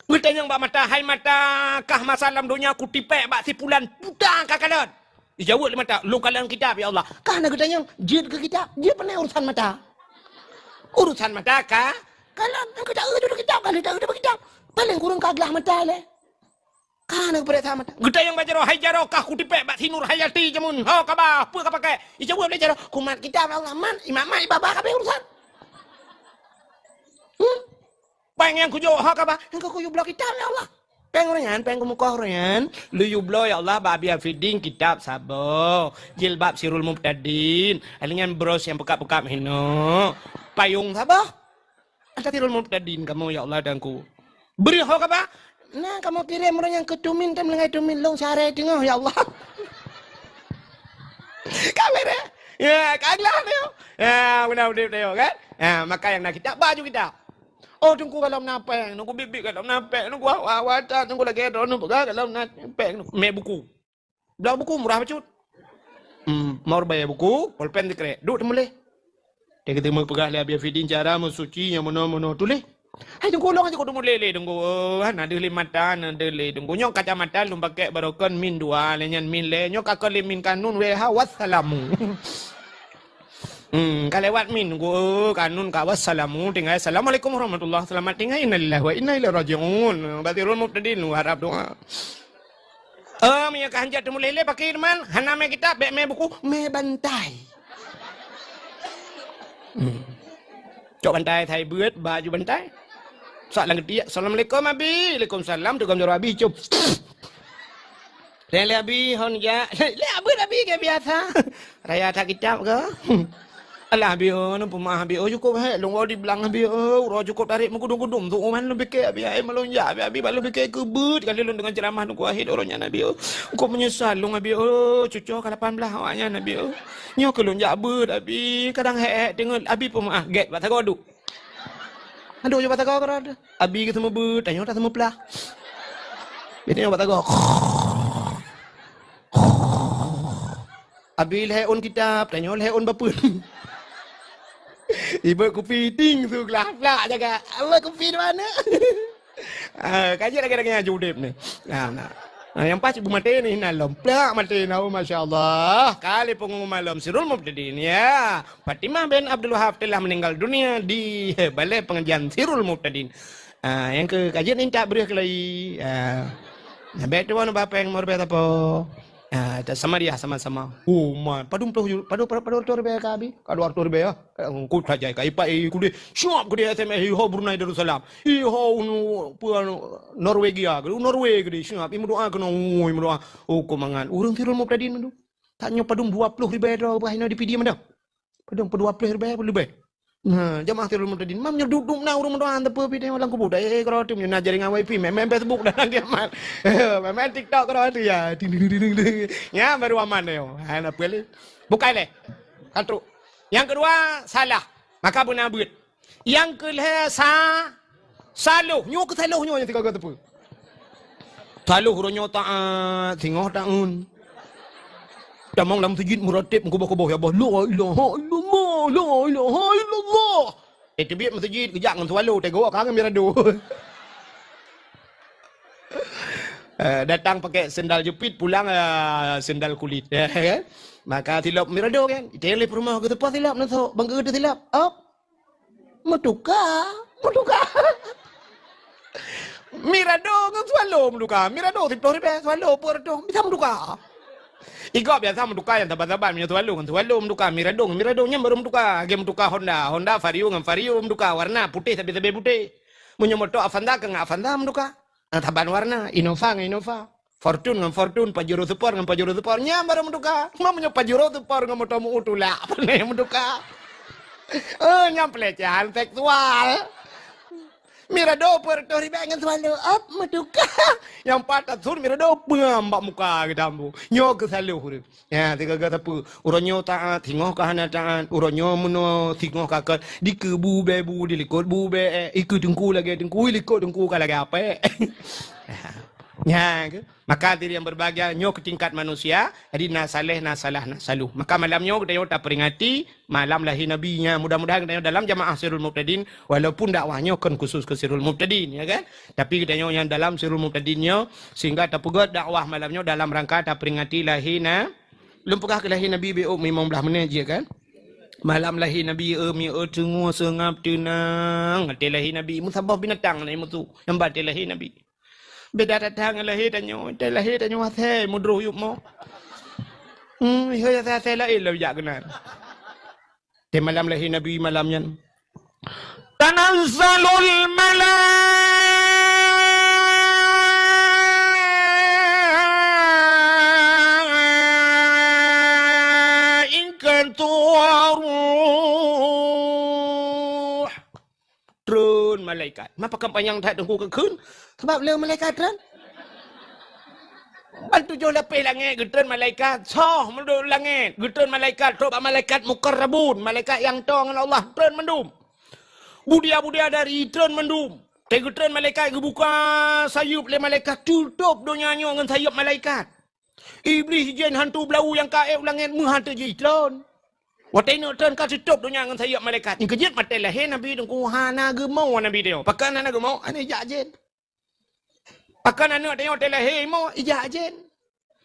Kita yang bak mata hai mata kah masalam dunia ku tipek bak sipulan putang kakalon. Dijawab le mata lu kalan kitab ya Allah. Kah nak kita yang jid ke kitab dia pernah urusan mata. Urusan mata kah? Kalau kita duduk kitab kalau kita duduk kitab paling kurang kaglah mata le. Kana kepada sama mata. Kita yang baca hai jaro kah ku tipek bak sinur hayati jamun. Ho kabah apa ka pakai? Dijawab le jaro kumat kitab Allah man imam mai baba ka urusan. Pengen ku jawab ha kabah? Engkau ku yublo kitab ya Allah. Pengen ku muka orang. Lu yublo ya Allah babi feeding kitab sabo. Jilbab sirul mubtadin. Alingan bros yang buka-buka hino. Payung sabo. Ada sirul mubtadin kamu ya Allah dan ku. Beri ho kabah? Nah, kamu kirim orang yang ketumin dan melengai tumin long sare tengah ya Allah. Kamera. Ya, kaglah dia. Ya, benar dia kan? Ya, maka yang nak kita baju kita. Oh, tunggu kalau napeng, tunggu bibik kalau napeng, tunggu awatan, tunggu lagi ada tunggu kalau napeng, me buku. Belah buku murah bacut. Mau bayar buku, pulpen dikre. Duk temuleh. Dia kata mau pegah biar feeding cara mensuci yang mono tulis. Hai tunggu long aja kau tunggu lele tunggu ada mata ada le tunggu nyok kacamata lu pakai barokon min dua lenyan min le nyok kakak le min kanun weha wassalamu. Kalewat min tunggu kanun ka wassalamu tinggal assalamualaikum warahmatullahi selamat tinggal innalillahi wa inna ilaihi rajiun. Batirul mubtadin harap doa. Minyak hanjat temu lele pakai man haname kita be me buku me bantai. Cok bantai thai beut baju bantai. Soalan ketiga, assalamualaikum abi, waalaikumsalam, tukang jawab abi cup. Lele abi hon ya, le abi kayak biasa. Raya tak kitab ke? Alah abi nu pemah abi cukup he, lu di belang abi ro cukup tarik mengudung-udung tu oman lu beke abi ai melonja abi balu beke kebut kali lu dengan ceramah nu kuahid orangnya nabi kau menyesal lu abi cucu ke 18 awaknya nabi nyo ke lu jabut abi kadang he tengok abi pemah get bat tagodu. Aduh coba tagaw ka rada. Abi kita mabut, tanyo ta sama plah. Bini coba tagaw. Abi leon kitab, tanyo leon bapun. Ibu kopi ting tu gelap-gelap jaga. Allah kopi di mana? Kaji lagi judip ni. Yang pas ibu mati ni nalom plak mati nau masya-Allah. Kali pengumuman malam Sirul Mubtadin ya. Fatimah bin Abdul Wahab telah meninggal dunia di balai pengajian Sirul Mubtadin. Yang ke kajian ini tak beri kelai. Baik tuan bapa yang mau berapa apa? Sama dia sama-sama. Oh man, padu tur be ka abi. Kadu tur be ya. Ku thajai ka ipa ku de syop ku de SMS ho Brunei Darussalam. Ho Norwegia, Norway ku de syop imu doa kena imu doa. Oh ko mangan. Urang Sirul Mubtadin mendu. Tanya padum 20,000 bahina di PD mendu. Padum 20,000 lebih. Nah, jamaah Sirul Mubtadin mam duduk na urang doa ante pe PD orang kubur. Kalau tim na jaringan wifi mem Facebook dan kiamat. Mem TikTok kalau tu ya. Ya baru aman yo. Ana pilih. Bukai le. Satu. Yang kedua salah. Maka benar buat. Yang kedua saluh. Nyo ke saluh nyo yang tiga kata apa? Saluh ronyo taat, singoh taun. Damang dalam sujud muratib mengubah-ubah ya Allah. La ilaha illallah, la ilaha illallah. Itu biar masjid kejak dengan swallow tegok kangen mirado. Datang pakai sendal jepit pulang sendal kulit ya kan. Maka tilap mirado kan. Tele rumah ke tempat tilap nasok bangga ke tilap. Metuka. Mirado ke swallow meduka. Mirado 10 ribu swallow per tu bisa meduka. Iko biasa menduka yang tabat-tabat punya tualu menduka miradongnya baru menduka game menduka Honda Vario menduka warna putih tapi putih punya motor Avanza menduka taban warna Innova Fortune Pajero Sport nya baru menduka mau punya Pajero Sport ngam motor mu utula apa nih menduka nyam pelecehan seksual Mirado Puerto Ribangan selalu up meduka. Yang patah sur mirado pengambak muka kita ambu. Nyo ke selalu huru. Ya tiga kata pu. Uronyo taat tingoh kahana taat. Uronyo muno tingoh kakak. Di ke bube bu di likut bube. Ikut dengku lagi dengku likut dengku lagi apa? Ya, maka diri yang berbahagia nyo ke tingkat manusia, jadi nasaleh nasalah nasaluh. Maka malamnya kita tak peringati malam lahir nabinya. Mudah-mudahan kita dalam jamaah Sirul Muqtadin, walaupun dakwahnya kan khusus ke Sirul Muqtadin, ya kan? Tapi kita yang dalam Sirul Muqtadinnya sehingga tak pegat dakwah malamnya dalam rangka tak peringati lahirna. Lumpukah ke lahir Nabi BO 15 menit je kan? Malam lahir Nabi mi tunggu sengap tenang. Ngerti lahir Nabi musabah binatang ni mutu. Yang batil lahir Nabi. Beda datang lahir danyo, lahir danyo hati mudruh yuk mo. Iya saya lain lah bijak kenal. Di malam lahir Nabi malamnya. Tanazzalul malaikatu waruh. Turun malaikat. Mapa kampanyang tak tunggu ke kun? Sebab le malaikat kan? Bantu jo lapis langit getun malaikat. Soh menduk langit. Getun malaikat. Tok malaikat mukarrabun. Malaikat yang tong dengan Allah. Turun mendum. Budia-budia dari turun mendum. Getun malaikat buka sayup le malaikat. Tutup dunianya dengan sayup malaikat. Iblis jin hantu belau yang kaib langit menghantu je turun. Watai nak turun kau tutup dunia dengan sayup malaikat. Yang kejut mati lahir Nabi dengku hana gemau Nabi dia. Pakan hana gemau. Ini jak jin. Pakan anak tengok telah hei mau ijak jen.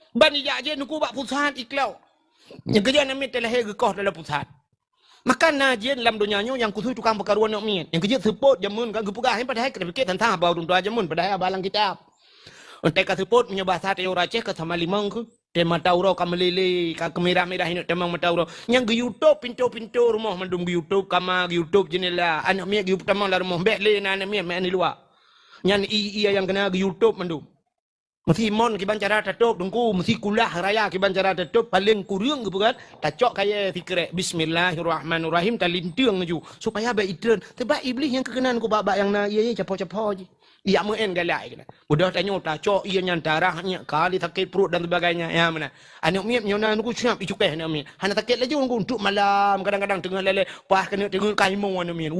Ban ijak jen nuku bak pusat iklau. Yang kerja namit telah hei gekoh dalam pusat. Makan najen dalam dunianya yang khusus tukang perkaruan nak miet. Yang kerja support jamun kan gepugah yang padahal kita fikir tentang abau tuntua jamun padahal balang kitab. Untuk ka support punya bahasa teo raceh ke sama limang ke. Tema tauro ka melili ka kemerah-merah ini temang matauro. Yang ke YouTube pintu-pintu rumah mendum ke YouTube kama ke YouTube jenela anak miet ke tamang la rumah bek le anak miet mak ni luar. Yang iya yang kena ke YouTube mendum. Mesti mon kiban cara tutup dengku mesti kulah raya kiban cara tutup paling kurang ke bukan tacok kaya fikir bismillahirrahmanirrahim talintung ju supaya baik itren sebab iblis yang kekenan ku babak yang na iya capo-capo je. Ia muen galai kena. Budak tanya tacok iya yang darahnya kali sakit perut dan sebagainya. Ya mana? Anak miap nyona nuku siap icupeh anak miap. Hana sakit lagi untuk malam kadang-kadang tengah lele pas kena tengah kayu mau anak miap.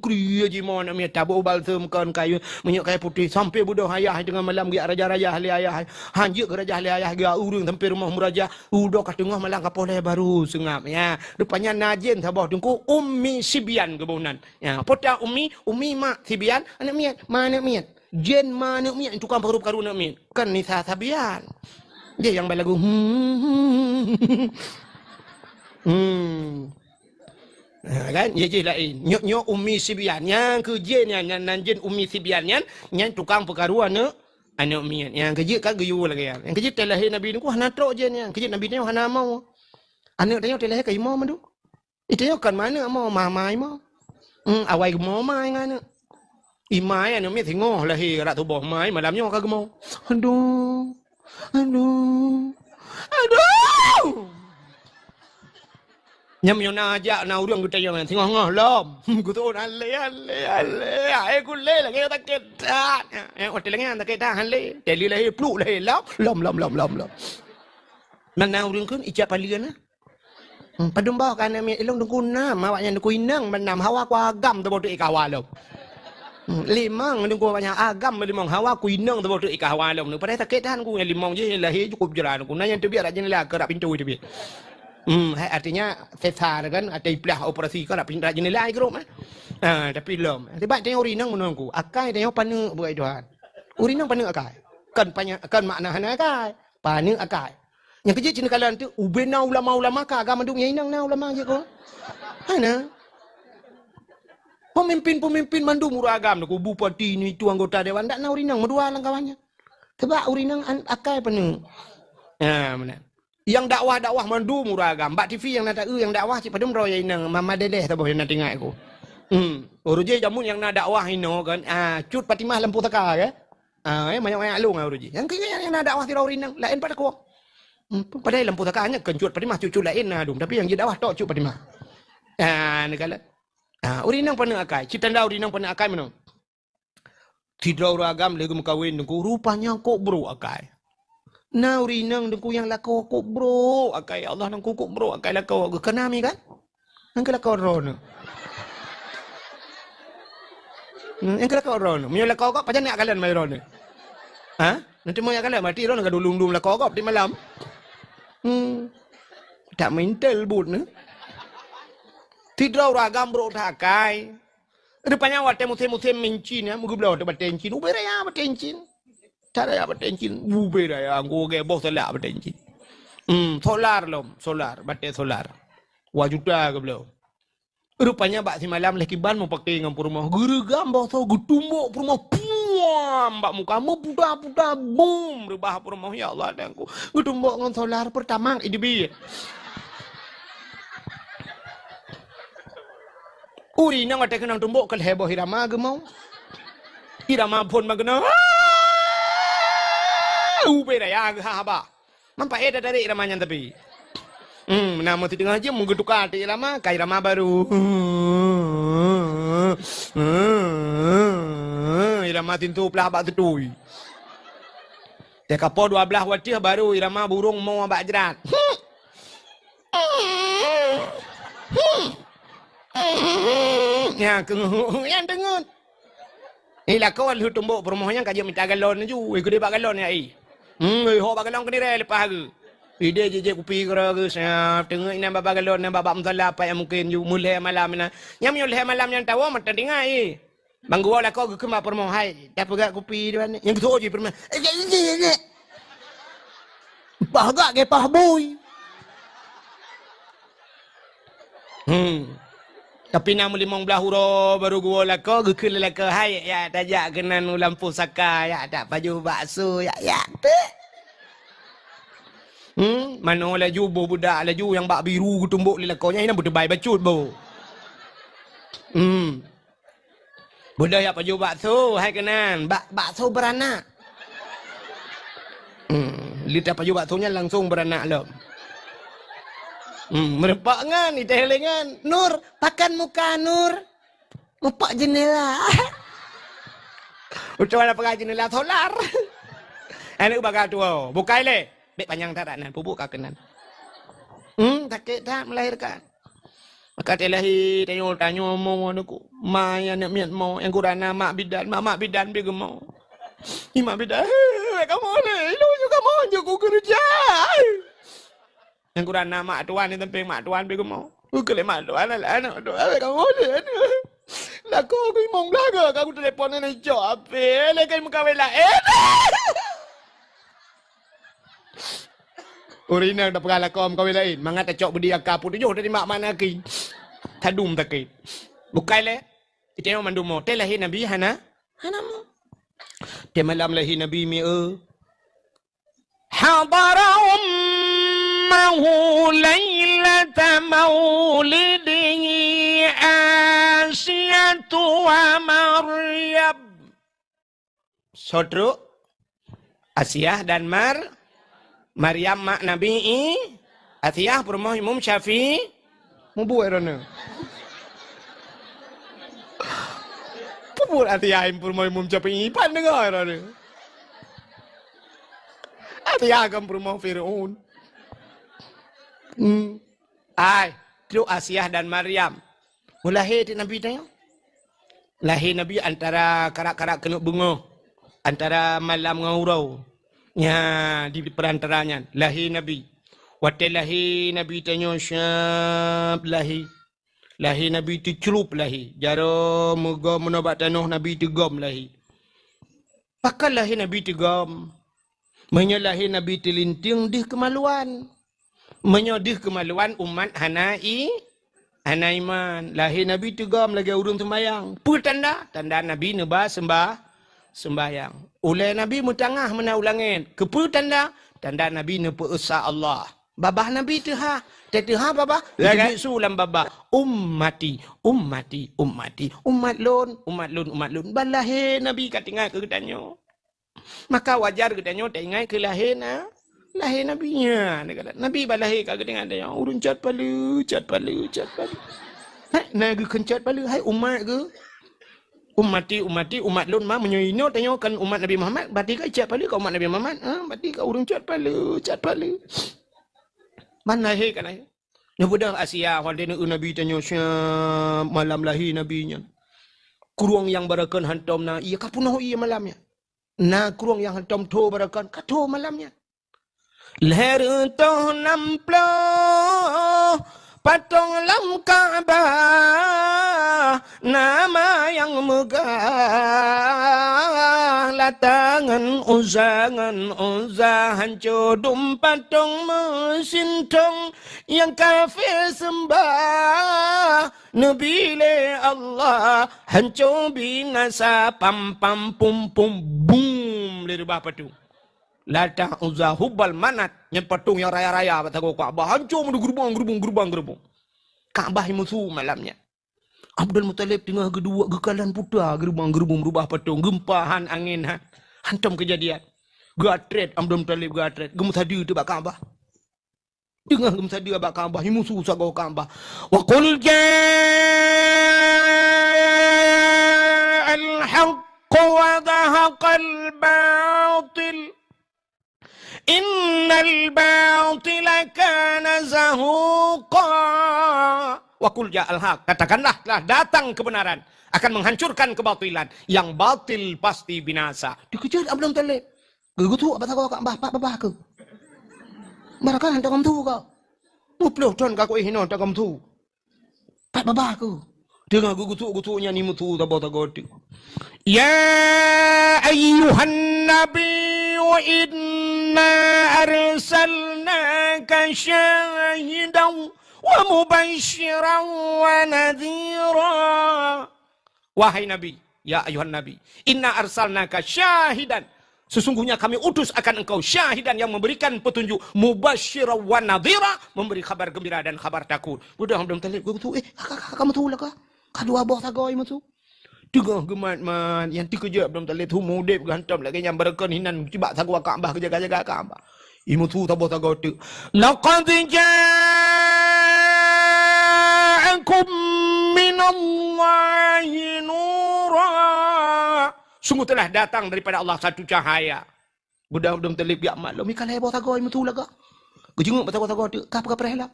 Kriya je mau anak miap tabu balsam kan kayu minyak kayu putih sampai budak ayah tengah malam dia raja-raja ahli ayah. Hanjuk ke raja ahli ayah dia urung sampai rumah muraja. Udah kat tengah malam kapoleh baru sengap ya. Rupanya najin sabah dengku ummi sibian kebunan. Ya, pota ummi mak sibian anak miap. Mana miap? Jen mana miat tukang paru-paru nak miat. Kan ni sabian. Dia yang balagu. Kan ye je lain. Nyok ummi sibian yang ke jen yang nanjen ummi sibian yang tukang perkaruan nak anak miat. Yang kerja kan geyu lagi yang. Yang kerja telahir Nabi ni ku hana trok jen yang. Kerja Nabi ni hana mau. Anak dia telahir kai mau mandu. Itu kan mana mau mamai mau. Awai mau mai ngana. Imai anu mi tengok lahir rak tubuh mai malamnya kagak mau. Aduh. Nyam yo na aja na urang kita yang tengok ngah lom. Ku tu ale. Ai ku le lagi tak ketat. Hotel lagi tak ketat hale. Teli lahir pluk lahir lom. Mana urang kun ijab palian ah. Padum bawa kan mi elong dengku nam awaknya dengku inang menam hawa ku agam tu bodoh ikawalo. Limang ni gua banyak agam limang hawa ku inang tu bodoh ikawalo ni pada sakit tahan ku yang limang je lahir cukup jalan ku nanya tu biar jendela kerak pintu tu biar. Artinya sesar kan ada ibadah operasi kerak pintu jendela ke rumah. Tapi belum. Sebab tengok urinang menunggu. Akai tengok pane buat Tuhan. Urinang pane akai. Kan makna hana akai. Pane akai. Yang kerja cina kalian tu ubena ulama-ulama ka agama duk inang na ulama je ko. Hana. Pemimpin mandu murah agam ku bupati ni tu anggota dewan dak na urinang medua lang kawannya. Sebab urinang akai penuh. Mana. Yang dakwah mandu murah agam. Bak TV yang nak yang dakwah cik padum roya inang mama dedeh tu boh nak tengok aku. Uruji jamun yang nak dakwah ino kan. Cut Fatimah lampu taka ke. Banyak-banyak alung uruji. Yang nak dakwah tirau urinang lain pada ku. Padahal lampu takanya kencut Fatimah cucu lain adum tapi yang dakwah tok cucu Fatimah. Negala. Urinang pana akai. Cita nda urinang pana akai mana? Tidak ragam lagi kawin dengku rupanya kok bro akai. Nauri nang dengku yang lako kok bro akai Allah dengku kok bro akai lako kenami kan? Nang lako ron. Yang lako ron. Mio lako kok pajan nak kalian mai ron. Ha? Nanti mau kalian mati ron enggak dulung lako kok di malam. Tak mental but ne. Tidak ragam bro akai. Rupanya waktu musim mencin ya, mungkin belau dapat tencin, uberaya dapat tencin, cara ya dapat tencin, uberaya, anggo ke bos salah dapat tencin, solar lom, solar, baterai solar, wajuda ke belau. Rupanya bak si malam lagi ban mau pakai ngampur rumah, gerugam bos so gutumbok rumah, puam, bak muka mu puda, boom, rubah rumah ya Allah dengku, gutumbok ngan solar pertama ini bi. Uri nang ate kenang tumbok kal heboh irama gemau. Irama pun magna. Upe raya ha ba. Mampa eda dari iramanya tapi. Nama ti tengah je munggu tukar ti irama kai irama baru. Irama tintu pelah bak tetui. Dia kapo 12 watih baru irama burung mau bak jerat. Ya, yang dengar. Ila kau lu tumbuk perumahannya kaji minta galon ju, ikut dia pak galon ya i. Ho pak galon kini lepas ke. Ide je kupi kera ke siap tengok ini bapa galon ni bapa mutala apa yang mungkin ju mulai malam ni. Yang mulai malam yang tahu mata dengar i. Bang gua lah kau ke mak perumahan. Dah pegang kupi dia ni. Yang tu je perumahan. Bahagak ke pahboy. Tapi nama 15 huruf baru gua lako gekul lako hai ya tajak kenan lampu saka ya tak baju bakso ya mana laju bo budak laju yang bak biru tumbuk lakonya ini budak baik bacut bo budak ya baju bakso hai kenan bakso beranak lidah baju baksonya langsung beranak loh. Merepak ngan, itehelengan. Nur, pakan muka Nur. Mepak jendela. Ucapan apa jendela solar. Anak baga tua, bukai le. Bek panjang taranan, pupuk kakenan. Takut tak melahirkan. Maka telahi tanyo mau anakku. Maya nak miat mau yang kurana mak bidan bega mau. Mak bidan, kamu le, lu juga mau jago kerja. Yang kurang nama tuan ni tempat mak tuan pergi mau. Kalau mak tuan lah anak tuan kamu ada. Lah kau mong belaga kamu telefon ni jawab. Lekai muka bela. Urina dah pernah lakom kau belain. Mangat cok budi akap pun jauh dari mak mana ki. Tadum takit. Bukai le. Itu yang mandumo. Telahi Nabi hana. Hanamu. Dia malam lahi Nabi mi Hadarum ليلة مولده آسية ومريم. Saudara Asiyah dan Maryam mak Nabi Asiyah permoh Imam Syafi'i mubuh erana. Pupur Asiyah permoh Imam Syafi'i pan dengar erana. Asiyah kan permoh Fir'aun. Itu Asiyah dan Maryam. Mulai di Nabi tanya. Lahir Nabi antara karak-karak kena bunga. Antara malam dengan urau. Ya, di perantaranya. Lahir Nabi. Waktu lahir Nabi tanya syab lahir. Lahir Nabi itu cerup lahir. Jara moga menobak tanah Nabi itu gom lahir. Pakai lahir Nabi itu gom. Menyalahi Nabi itu linting di kemaluan. Menyodih kemaluan umat Hanaiman. Lahir Nabi itu gom lagi urung sembayang. Tanda Nabi nebah sembayang. Oleh Nabi mutangah mena ulangin. Kepu tanda Nabi nepa esa Allah. Babah Nabi tehah. Tetehah babah. Lagi sulam babah. Ummati. Umat lun. Balahir Nabi katingai ke ketanyo. Maka wajar ketanyo tingai ke lahir na. Lahir Nabi-nya. Nabi balahir kagak dengan dia. Urun cat palu. Hai, naga kencat palu. Hai, umat ke? umat lun mah menyoino tanyakan umat Nabi Muhammad berarti ka cat pala ka umat Nabi Muhammad berarti ka urang cat pala mana he kana ne budak Asia wande Nabi tanya malam lahir nabinya kurung yang barakan hantom na iya kapunah iya malamnya na kurung yang hantom tho barakan ka tho malamnya leher toh namplo patung lam Ka'bah nama yang megah latangan uzah hancur patung mesintong yang kafir sembah Nabi le Allah hancur binasa pam pum boom le rubah patung Latang uzah hubal manat yang patung yang raya-raya batago Ka'bah hancur mendu gerbang. Ka'bah musuh malamnya. Abdul Muttalib tengah kedua gekalan putar gerbang berubah patung gempahan angin hantam kejadian. Gatret Abdul Muttalib gatret gemus hadir tu bak Ka'bah. Tengah gemus hadir bak Ka'bah musuh sago Ka'bah. Wa qul ja'al haqq wa dhahaqal batil Innal batila kana zahuqa. Wa qul ja'al haq. Katakanlah telah datang kebenaran akan menghancurkan kebatilan. Yang batil pasti binasa. Dikejar Abdul Muttalib. Gegutu apa tak kau kat babah ke? Barakan hantar kamu tu kau. Muploh ton kau hino hantar kamu tu. Pat babah ke? Dengar gegutu-gegutunya ni mutu tabau-tabau tu. Ya ayyuhan nabi wa inna arsalnaka syahidan wa mubasyiran wa nadhira. Wahai Nabi, ya ayuhan Nabi, inna arsalnaka syahidan. Sesungguhnya kami utus akan engkau syahidan yang memberikan petunjuk, mubasyiran wa nadhira, memberi kabar gembira dan kabar takut. Budak belum talib tu kamu tu lah kah? Kadua boh tagay mo tu. Tengah gemat man yang dikejar belum talib tu mudip gantam lagi yang berkan hinan tiba sagwa Ka'bah jaga-jaga Ka'bah. Imu tu taboh tagay tu. Laqad ja'akum minallahi nura. Sungguh telah datang daripada Allah satu cahaya. Budak belum talib ya maklum ikan heboh tagay imu tu lah kah? Gejenguk tagay tu kapa perhela.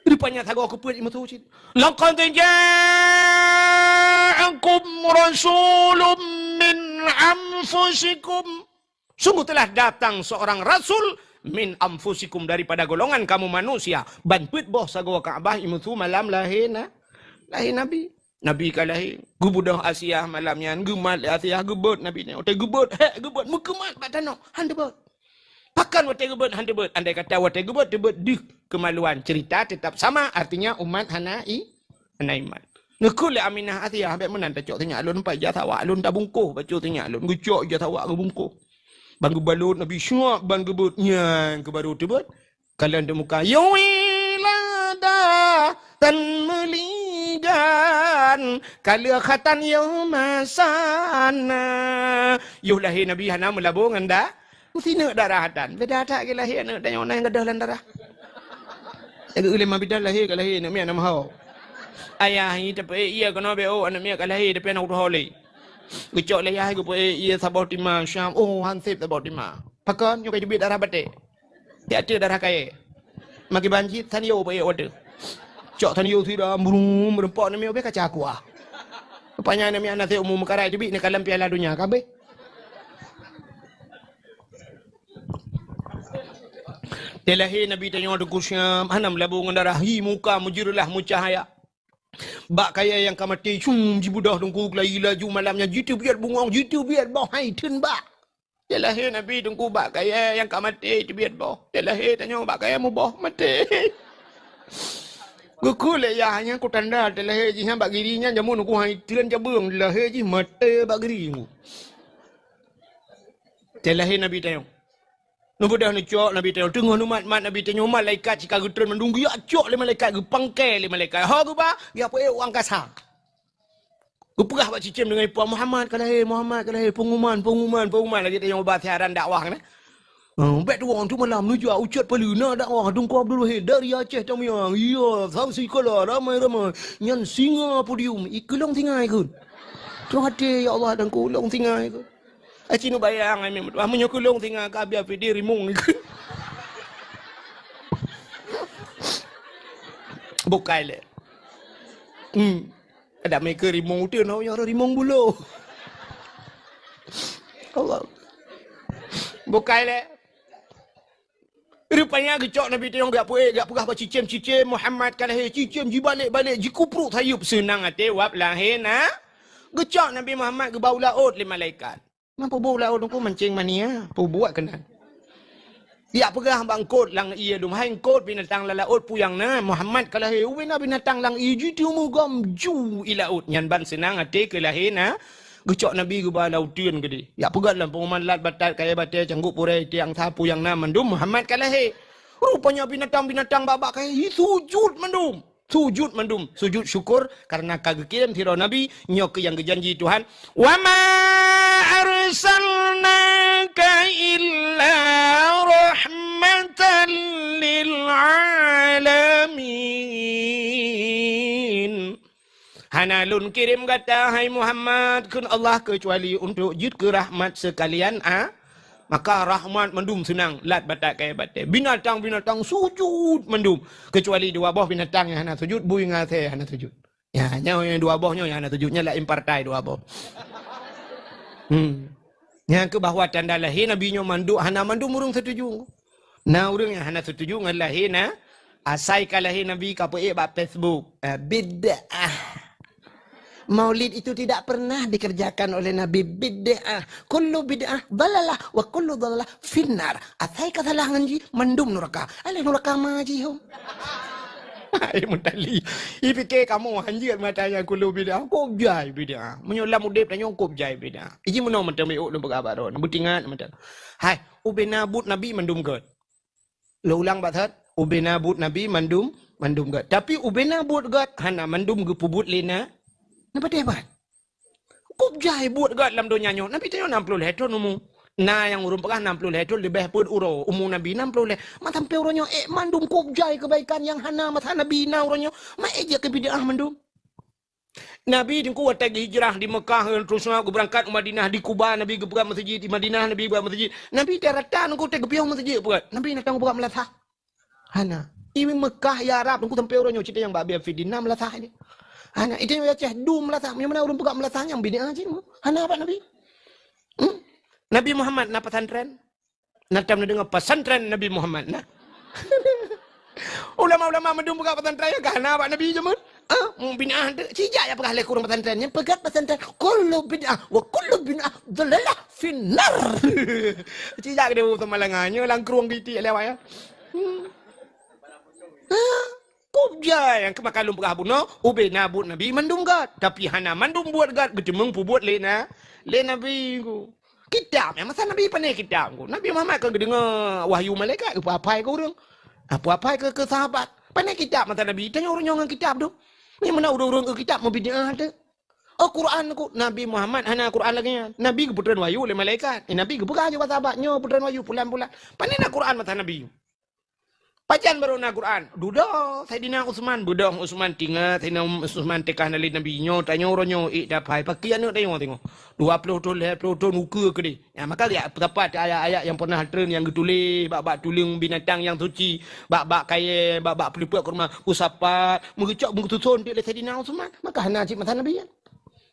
Rupanya tagay aku pun imu tu cit. Laqad ja'akum rasulun min anfusikum. Sungguh telah datang seorang rasul min anfusikum daripada golongan kamu manusia. Bantuit boh sagwa Ka'bah imu tu malam lahir Nabi. Nabi kalahir. Gubudah Asia malamnya. Gemat Asia gebut Nabi ni. Otai gebut. Gebut. Mukemat batano. Handebut. Pakan otai gebut. Handebut. Andai kata otai gebut. Debut di kemaluan. Cerita tetap sama. Artinya umat hanai. Hanaiman. Nekul Aminah Asia. Habis menan tak cok tanya. Alun empat jatawak. Alun tak bungkuh. Baca tanya. Alun gucok jatawak ke bungkuh. Banggu balut Nabi syuak. Bang gebut. Yang ke baru tebut. Kalian di muka. Yawilada. Tan meligan kala khatan yaumasana yuh lahir Nabi hana melabung anda mesti nak darah dan beda tak ke lahir nak tanya orang yang gadah lan darah agak ulama bidal lahir ke lahir nak mi nama hau ayah ni tapi ia kena beo anak mi ke lahir tapi nak hole gecok layah ke ia sabau timah syam hansip sabau timah pakan yo kai dibit darah batik dia ada darah kaya maki banjir tan yo pe order cok tan yo tidak burung merempak nami obe kaca aku ah. Rupanya nami anak saya umum mekarai jebi ni kalam piala dunia kabe. Telahi Nabi tanya deku Syam, hanam labung darah hi muka mujirlah mucahaya. Bak kaya yang kamati cum jibudah dengku kelai laju malamnya jitu biar bungong jitu biar bau hai tun bak. Telahi Nabi dengku bak kaya yang kamati biar bau. Telahi tanya bak kaya mu bau mati. Gukul ya hanya ku tanda telah ji hang bak girinya jamun ku hai tiran jabung lah ji mate bak giri ku. Telah Nabi tanya. Nu budak ni cok Nabi tanya tengah nu mat Nabi tanya malaikat jika gutron mendunggu ya cok le malaikat ge pangkai le malaikat. Ha ku ba ya apa angkasa. Ku perah bak cicim dengan Puan Muhammad kalahir pengumuman lagi tanya ubah siaran dakwah ni. Bet tu orang tu malam ni jual ucat peluna dak orang Tunku Abdul Wahid dari Aceh tamiang. Iya, saksi kala ramai-ramai. Nyan singa podium, ikulong singa ikut. Tu hati ya Allah dan kulong singa ikut. Acinu bayang ai memang. Amunyo kulong singa ka biar pidi rimung ikut. Bukai le. Ada mereka rimung tu no yang rimung bulu. Allah. Bukai le. Rupanya gecok Nabi tengok gak puik, gak pegah cicim-cicim Muhammad kalah cicim ji balik-balik ji kupruk sayup senang ate wap lahir na. Gecok Nabi Muhammad ke bau laut le malaikat. Mampu bau laut tu mancing mania, pu buat kena. Dia pegah bangkot lang ia dum hai kot binatang la laut puyang na Muhammad kalah wena binatang lang i ji tu mu gam ju i laut nyan ban senang ate ke lahir na. Gecok Nabi ke bawah lautan ke dia. Ya pegat lah penguman lat batat kaya batai canggup purai tiang sapu yang na mendum Muhammad kalah he. Rupanya binatang-binatang babak kaya sujud mendum. Sujud mendum. Sujud syukur karena kagekian tiro Nabi nyok yang kejanji Tuhan. Wa ma arsalnaka illa rahmatan lil alamin. Hanalun kirim kata hai Muhammad kun Allah kecuali untuk jid ke rahmat sekalian maka rahmat mendum senang lat batak kaya batai binatang-binatang sujud mendum kecuali dua buah binatang yang hana sujud bui ngate hana sujud ya nyaw yang dua buahnya yang hana sujudnya lah impartai dua buah yang ke bahwa tanda lahir Nabi nyo mandu hana mandum urung setuju na urung yang hana setuju ngalahi na asai kalahi Nabi kape ba Facebook bid'ah. Maulid itu tidak pernah dikerjakan oleh Nabi. Bid'ah. Kullu bid'ah dalalah wa kullu dalalah finnar. Athai katalah nganji mendum neraka. Alih neraka maji hom. Hai mentali. I fikir kamu hanji kat matanya kullu bid'ah. Kop jai bid'ah. Menyolam udip tanya kop jai bid'ah. Iji menau macam meuk lu berkabar ron. Butingat macam. Hai, ubena but Nabi mendum gat. Lo ulang bathat. Ubena but Nabi mendum gat. Tapi ubena but gat hana mendum ge pubut lena. Napa debat? Kup jai buat gat dalam dunia nyo. Nabi tanya 60 hetol umum. Na yang urung pekah 60 hetol lebih pun uro. Umum Nabi 60 Matam pe uronyo mandum kup jai kebaikan yang hana mata Nabi na uronyo. Ma eja ke bid'ah mandum. Nabi dingku watak hijrah di Mekah terus aku berangkat ke Madinah di Kuba Nabi buka masjid di Madinah Nabi buka masjid. Nabi daratan aku teg piau masjid buat. Nabi nak buka melatah. Hana. Ini Mekah ya Arab aku tempe uronyo cerita yang babia fidina melatah ni. Hana itu yang Aceh dum melatah. Yang mana orang buka melatah yang bid'ah aja. Hana apa Nabi? Nabi Muhammad na pesantren. Natam na dengar pesantren Nabi Muhammad na. Ulama-ulama mendum buka pesantren yang hana apa Nabi jamun? Bid'ah cijak ya pegah kurang pesantren. Yang pegat pesantren kullu bid'ah wa kullu bid'ah dhalalah finnar. Cijak dia utama langannya langkruang titik lewat ya. Kup jai yang kemakalum pegah buno ubena but Nabi mandum gat tapi hana mandum buat gat gedemeng pu buat lena Nabi ku kitab yang masa Nabi pandai kitab ku Nabi Muhammad kan dengar wahyu malaikat apa-apa ke urang apa-apa ke sahabat pandai kitab mata Nabi tanya orang yang kitab tu ni mana urang ke kitab mau bid'ah ada Quran ku Nabi Muhammad hana Quran lagi Nabi ke puteran wahyu oleh malaikat Nabi ke pegah je sahabatnya puteran wahyu pulan-pulan pandai nak Quran mata Nabi. Pajan baru na Quran. Duda Saidina Utsman, budak Utsman tinggal Saidina Utsman tekah nali Nabi nyo tanya oronyo dapai pakian tengok. 20 ton muka ke dia. Ya maka dia terdapat ayat-ayat yang pernah tren yang ditulis bab tuling binatang yang suci, bab kaya, bab peliput kurma usapat, mengecok mengutusun dia Saidina Utsman. Maka hana cik mata Nabi.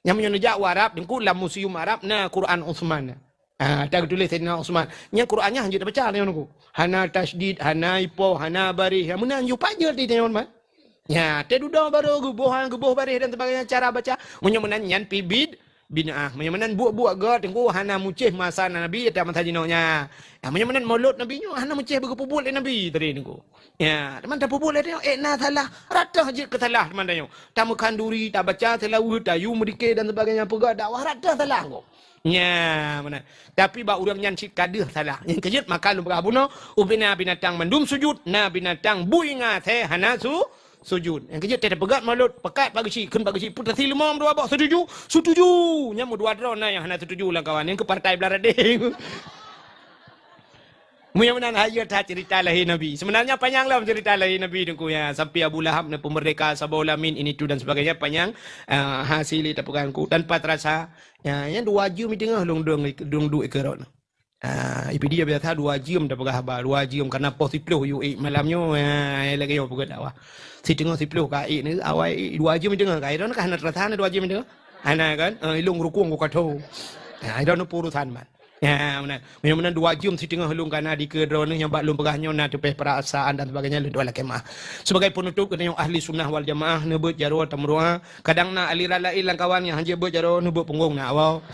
Yang menyonjak Arab dengku dalam museum Arab na Quran Utsman. Tak tulis Saidina Utsman. Nya Qurannya hanya baca dia nunggu. Hana tasydid, hana ipo, hana barih. Yang mana you panjang dia tanya Utsman. Ya, tedudah baru gebuh barih dan sebagainya cara baca. Menyemenan nyan pibid binah. Menyemenan buat god tengku hana mucih masa Nabi tak mata jinonya. Ya menyemenan mulut Nabi nyo hana mucih berpubul Nabi tadi nunggu. Ya, teman tak pubul dia na salah. Rata je ke salah teman tanya. Tamu kanduri tak baca selawat tayu merdeka dan sebagainya pegak dakwah rata salah kau. Ya, mana. Tapi bak urang nyan cik kadir salah. Yang kejut maka lu berabuna ubina binatang mendum sujud, na binatang buinga teh hana sujud. Yang kejut tidak pegat malut, pekat bagi cik, kun bagi cik putar silmam dua bak setuju. Nya mu dua drone yang hana setuju lah kawan. Yang ke partai belarade. Mudah-mudahan hayat cerita lahir Nabi. Sebenarnya panjanglah cerita lahir Nabi tu ya. Sampai Abu Lahab na pemerdeka sabau lamin ini tu dan sebagainya panjang hasil tapukanku tanpa terasa. Ya, yang 2 jam di tengah dong du ikeron. Itu dia biasa 2 jam dah berhabar 2 jam karena pos 10 malamnya lagi yo bukan dakwah. Si tengah 10 kai ni awal 2 jam di tengah kai dah kan terasa 2 jam di tengah. Ana kan ilung rukung ko kato. Ida no purusan man. Ya, benar-benar 2 jam si tengah hulung karena di kedrone yang bak lum perahnya na tepeh perasaan dan sebagainya lu dua kemah. Sebagai penutup kena yang ahli sunnah wal jamaah nebut jaro tamruah kadang na aliran lain lang kawan yang hanya bet jaro nebut punggung na awal.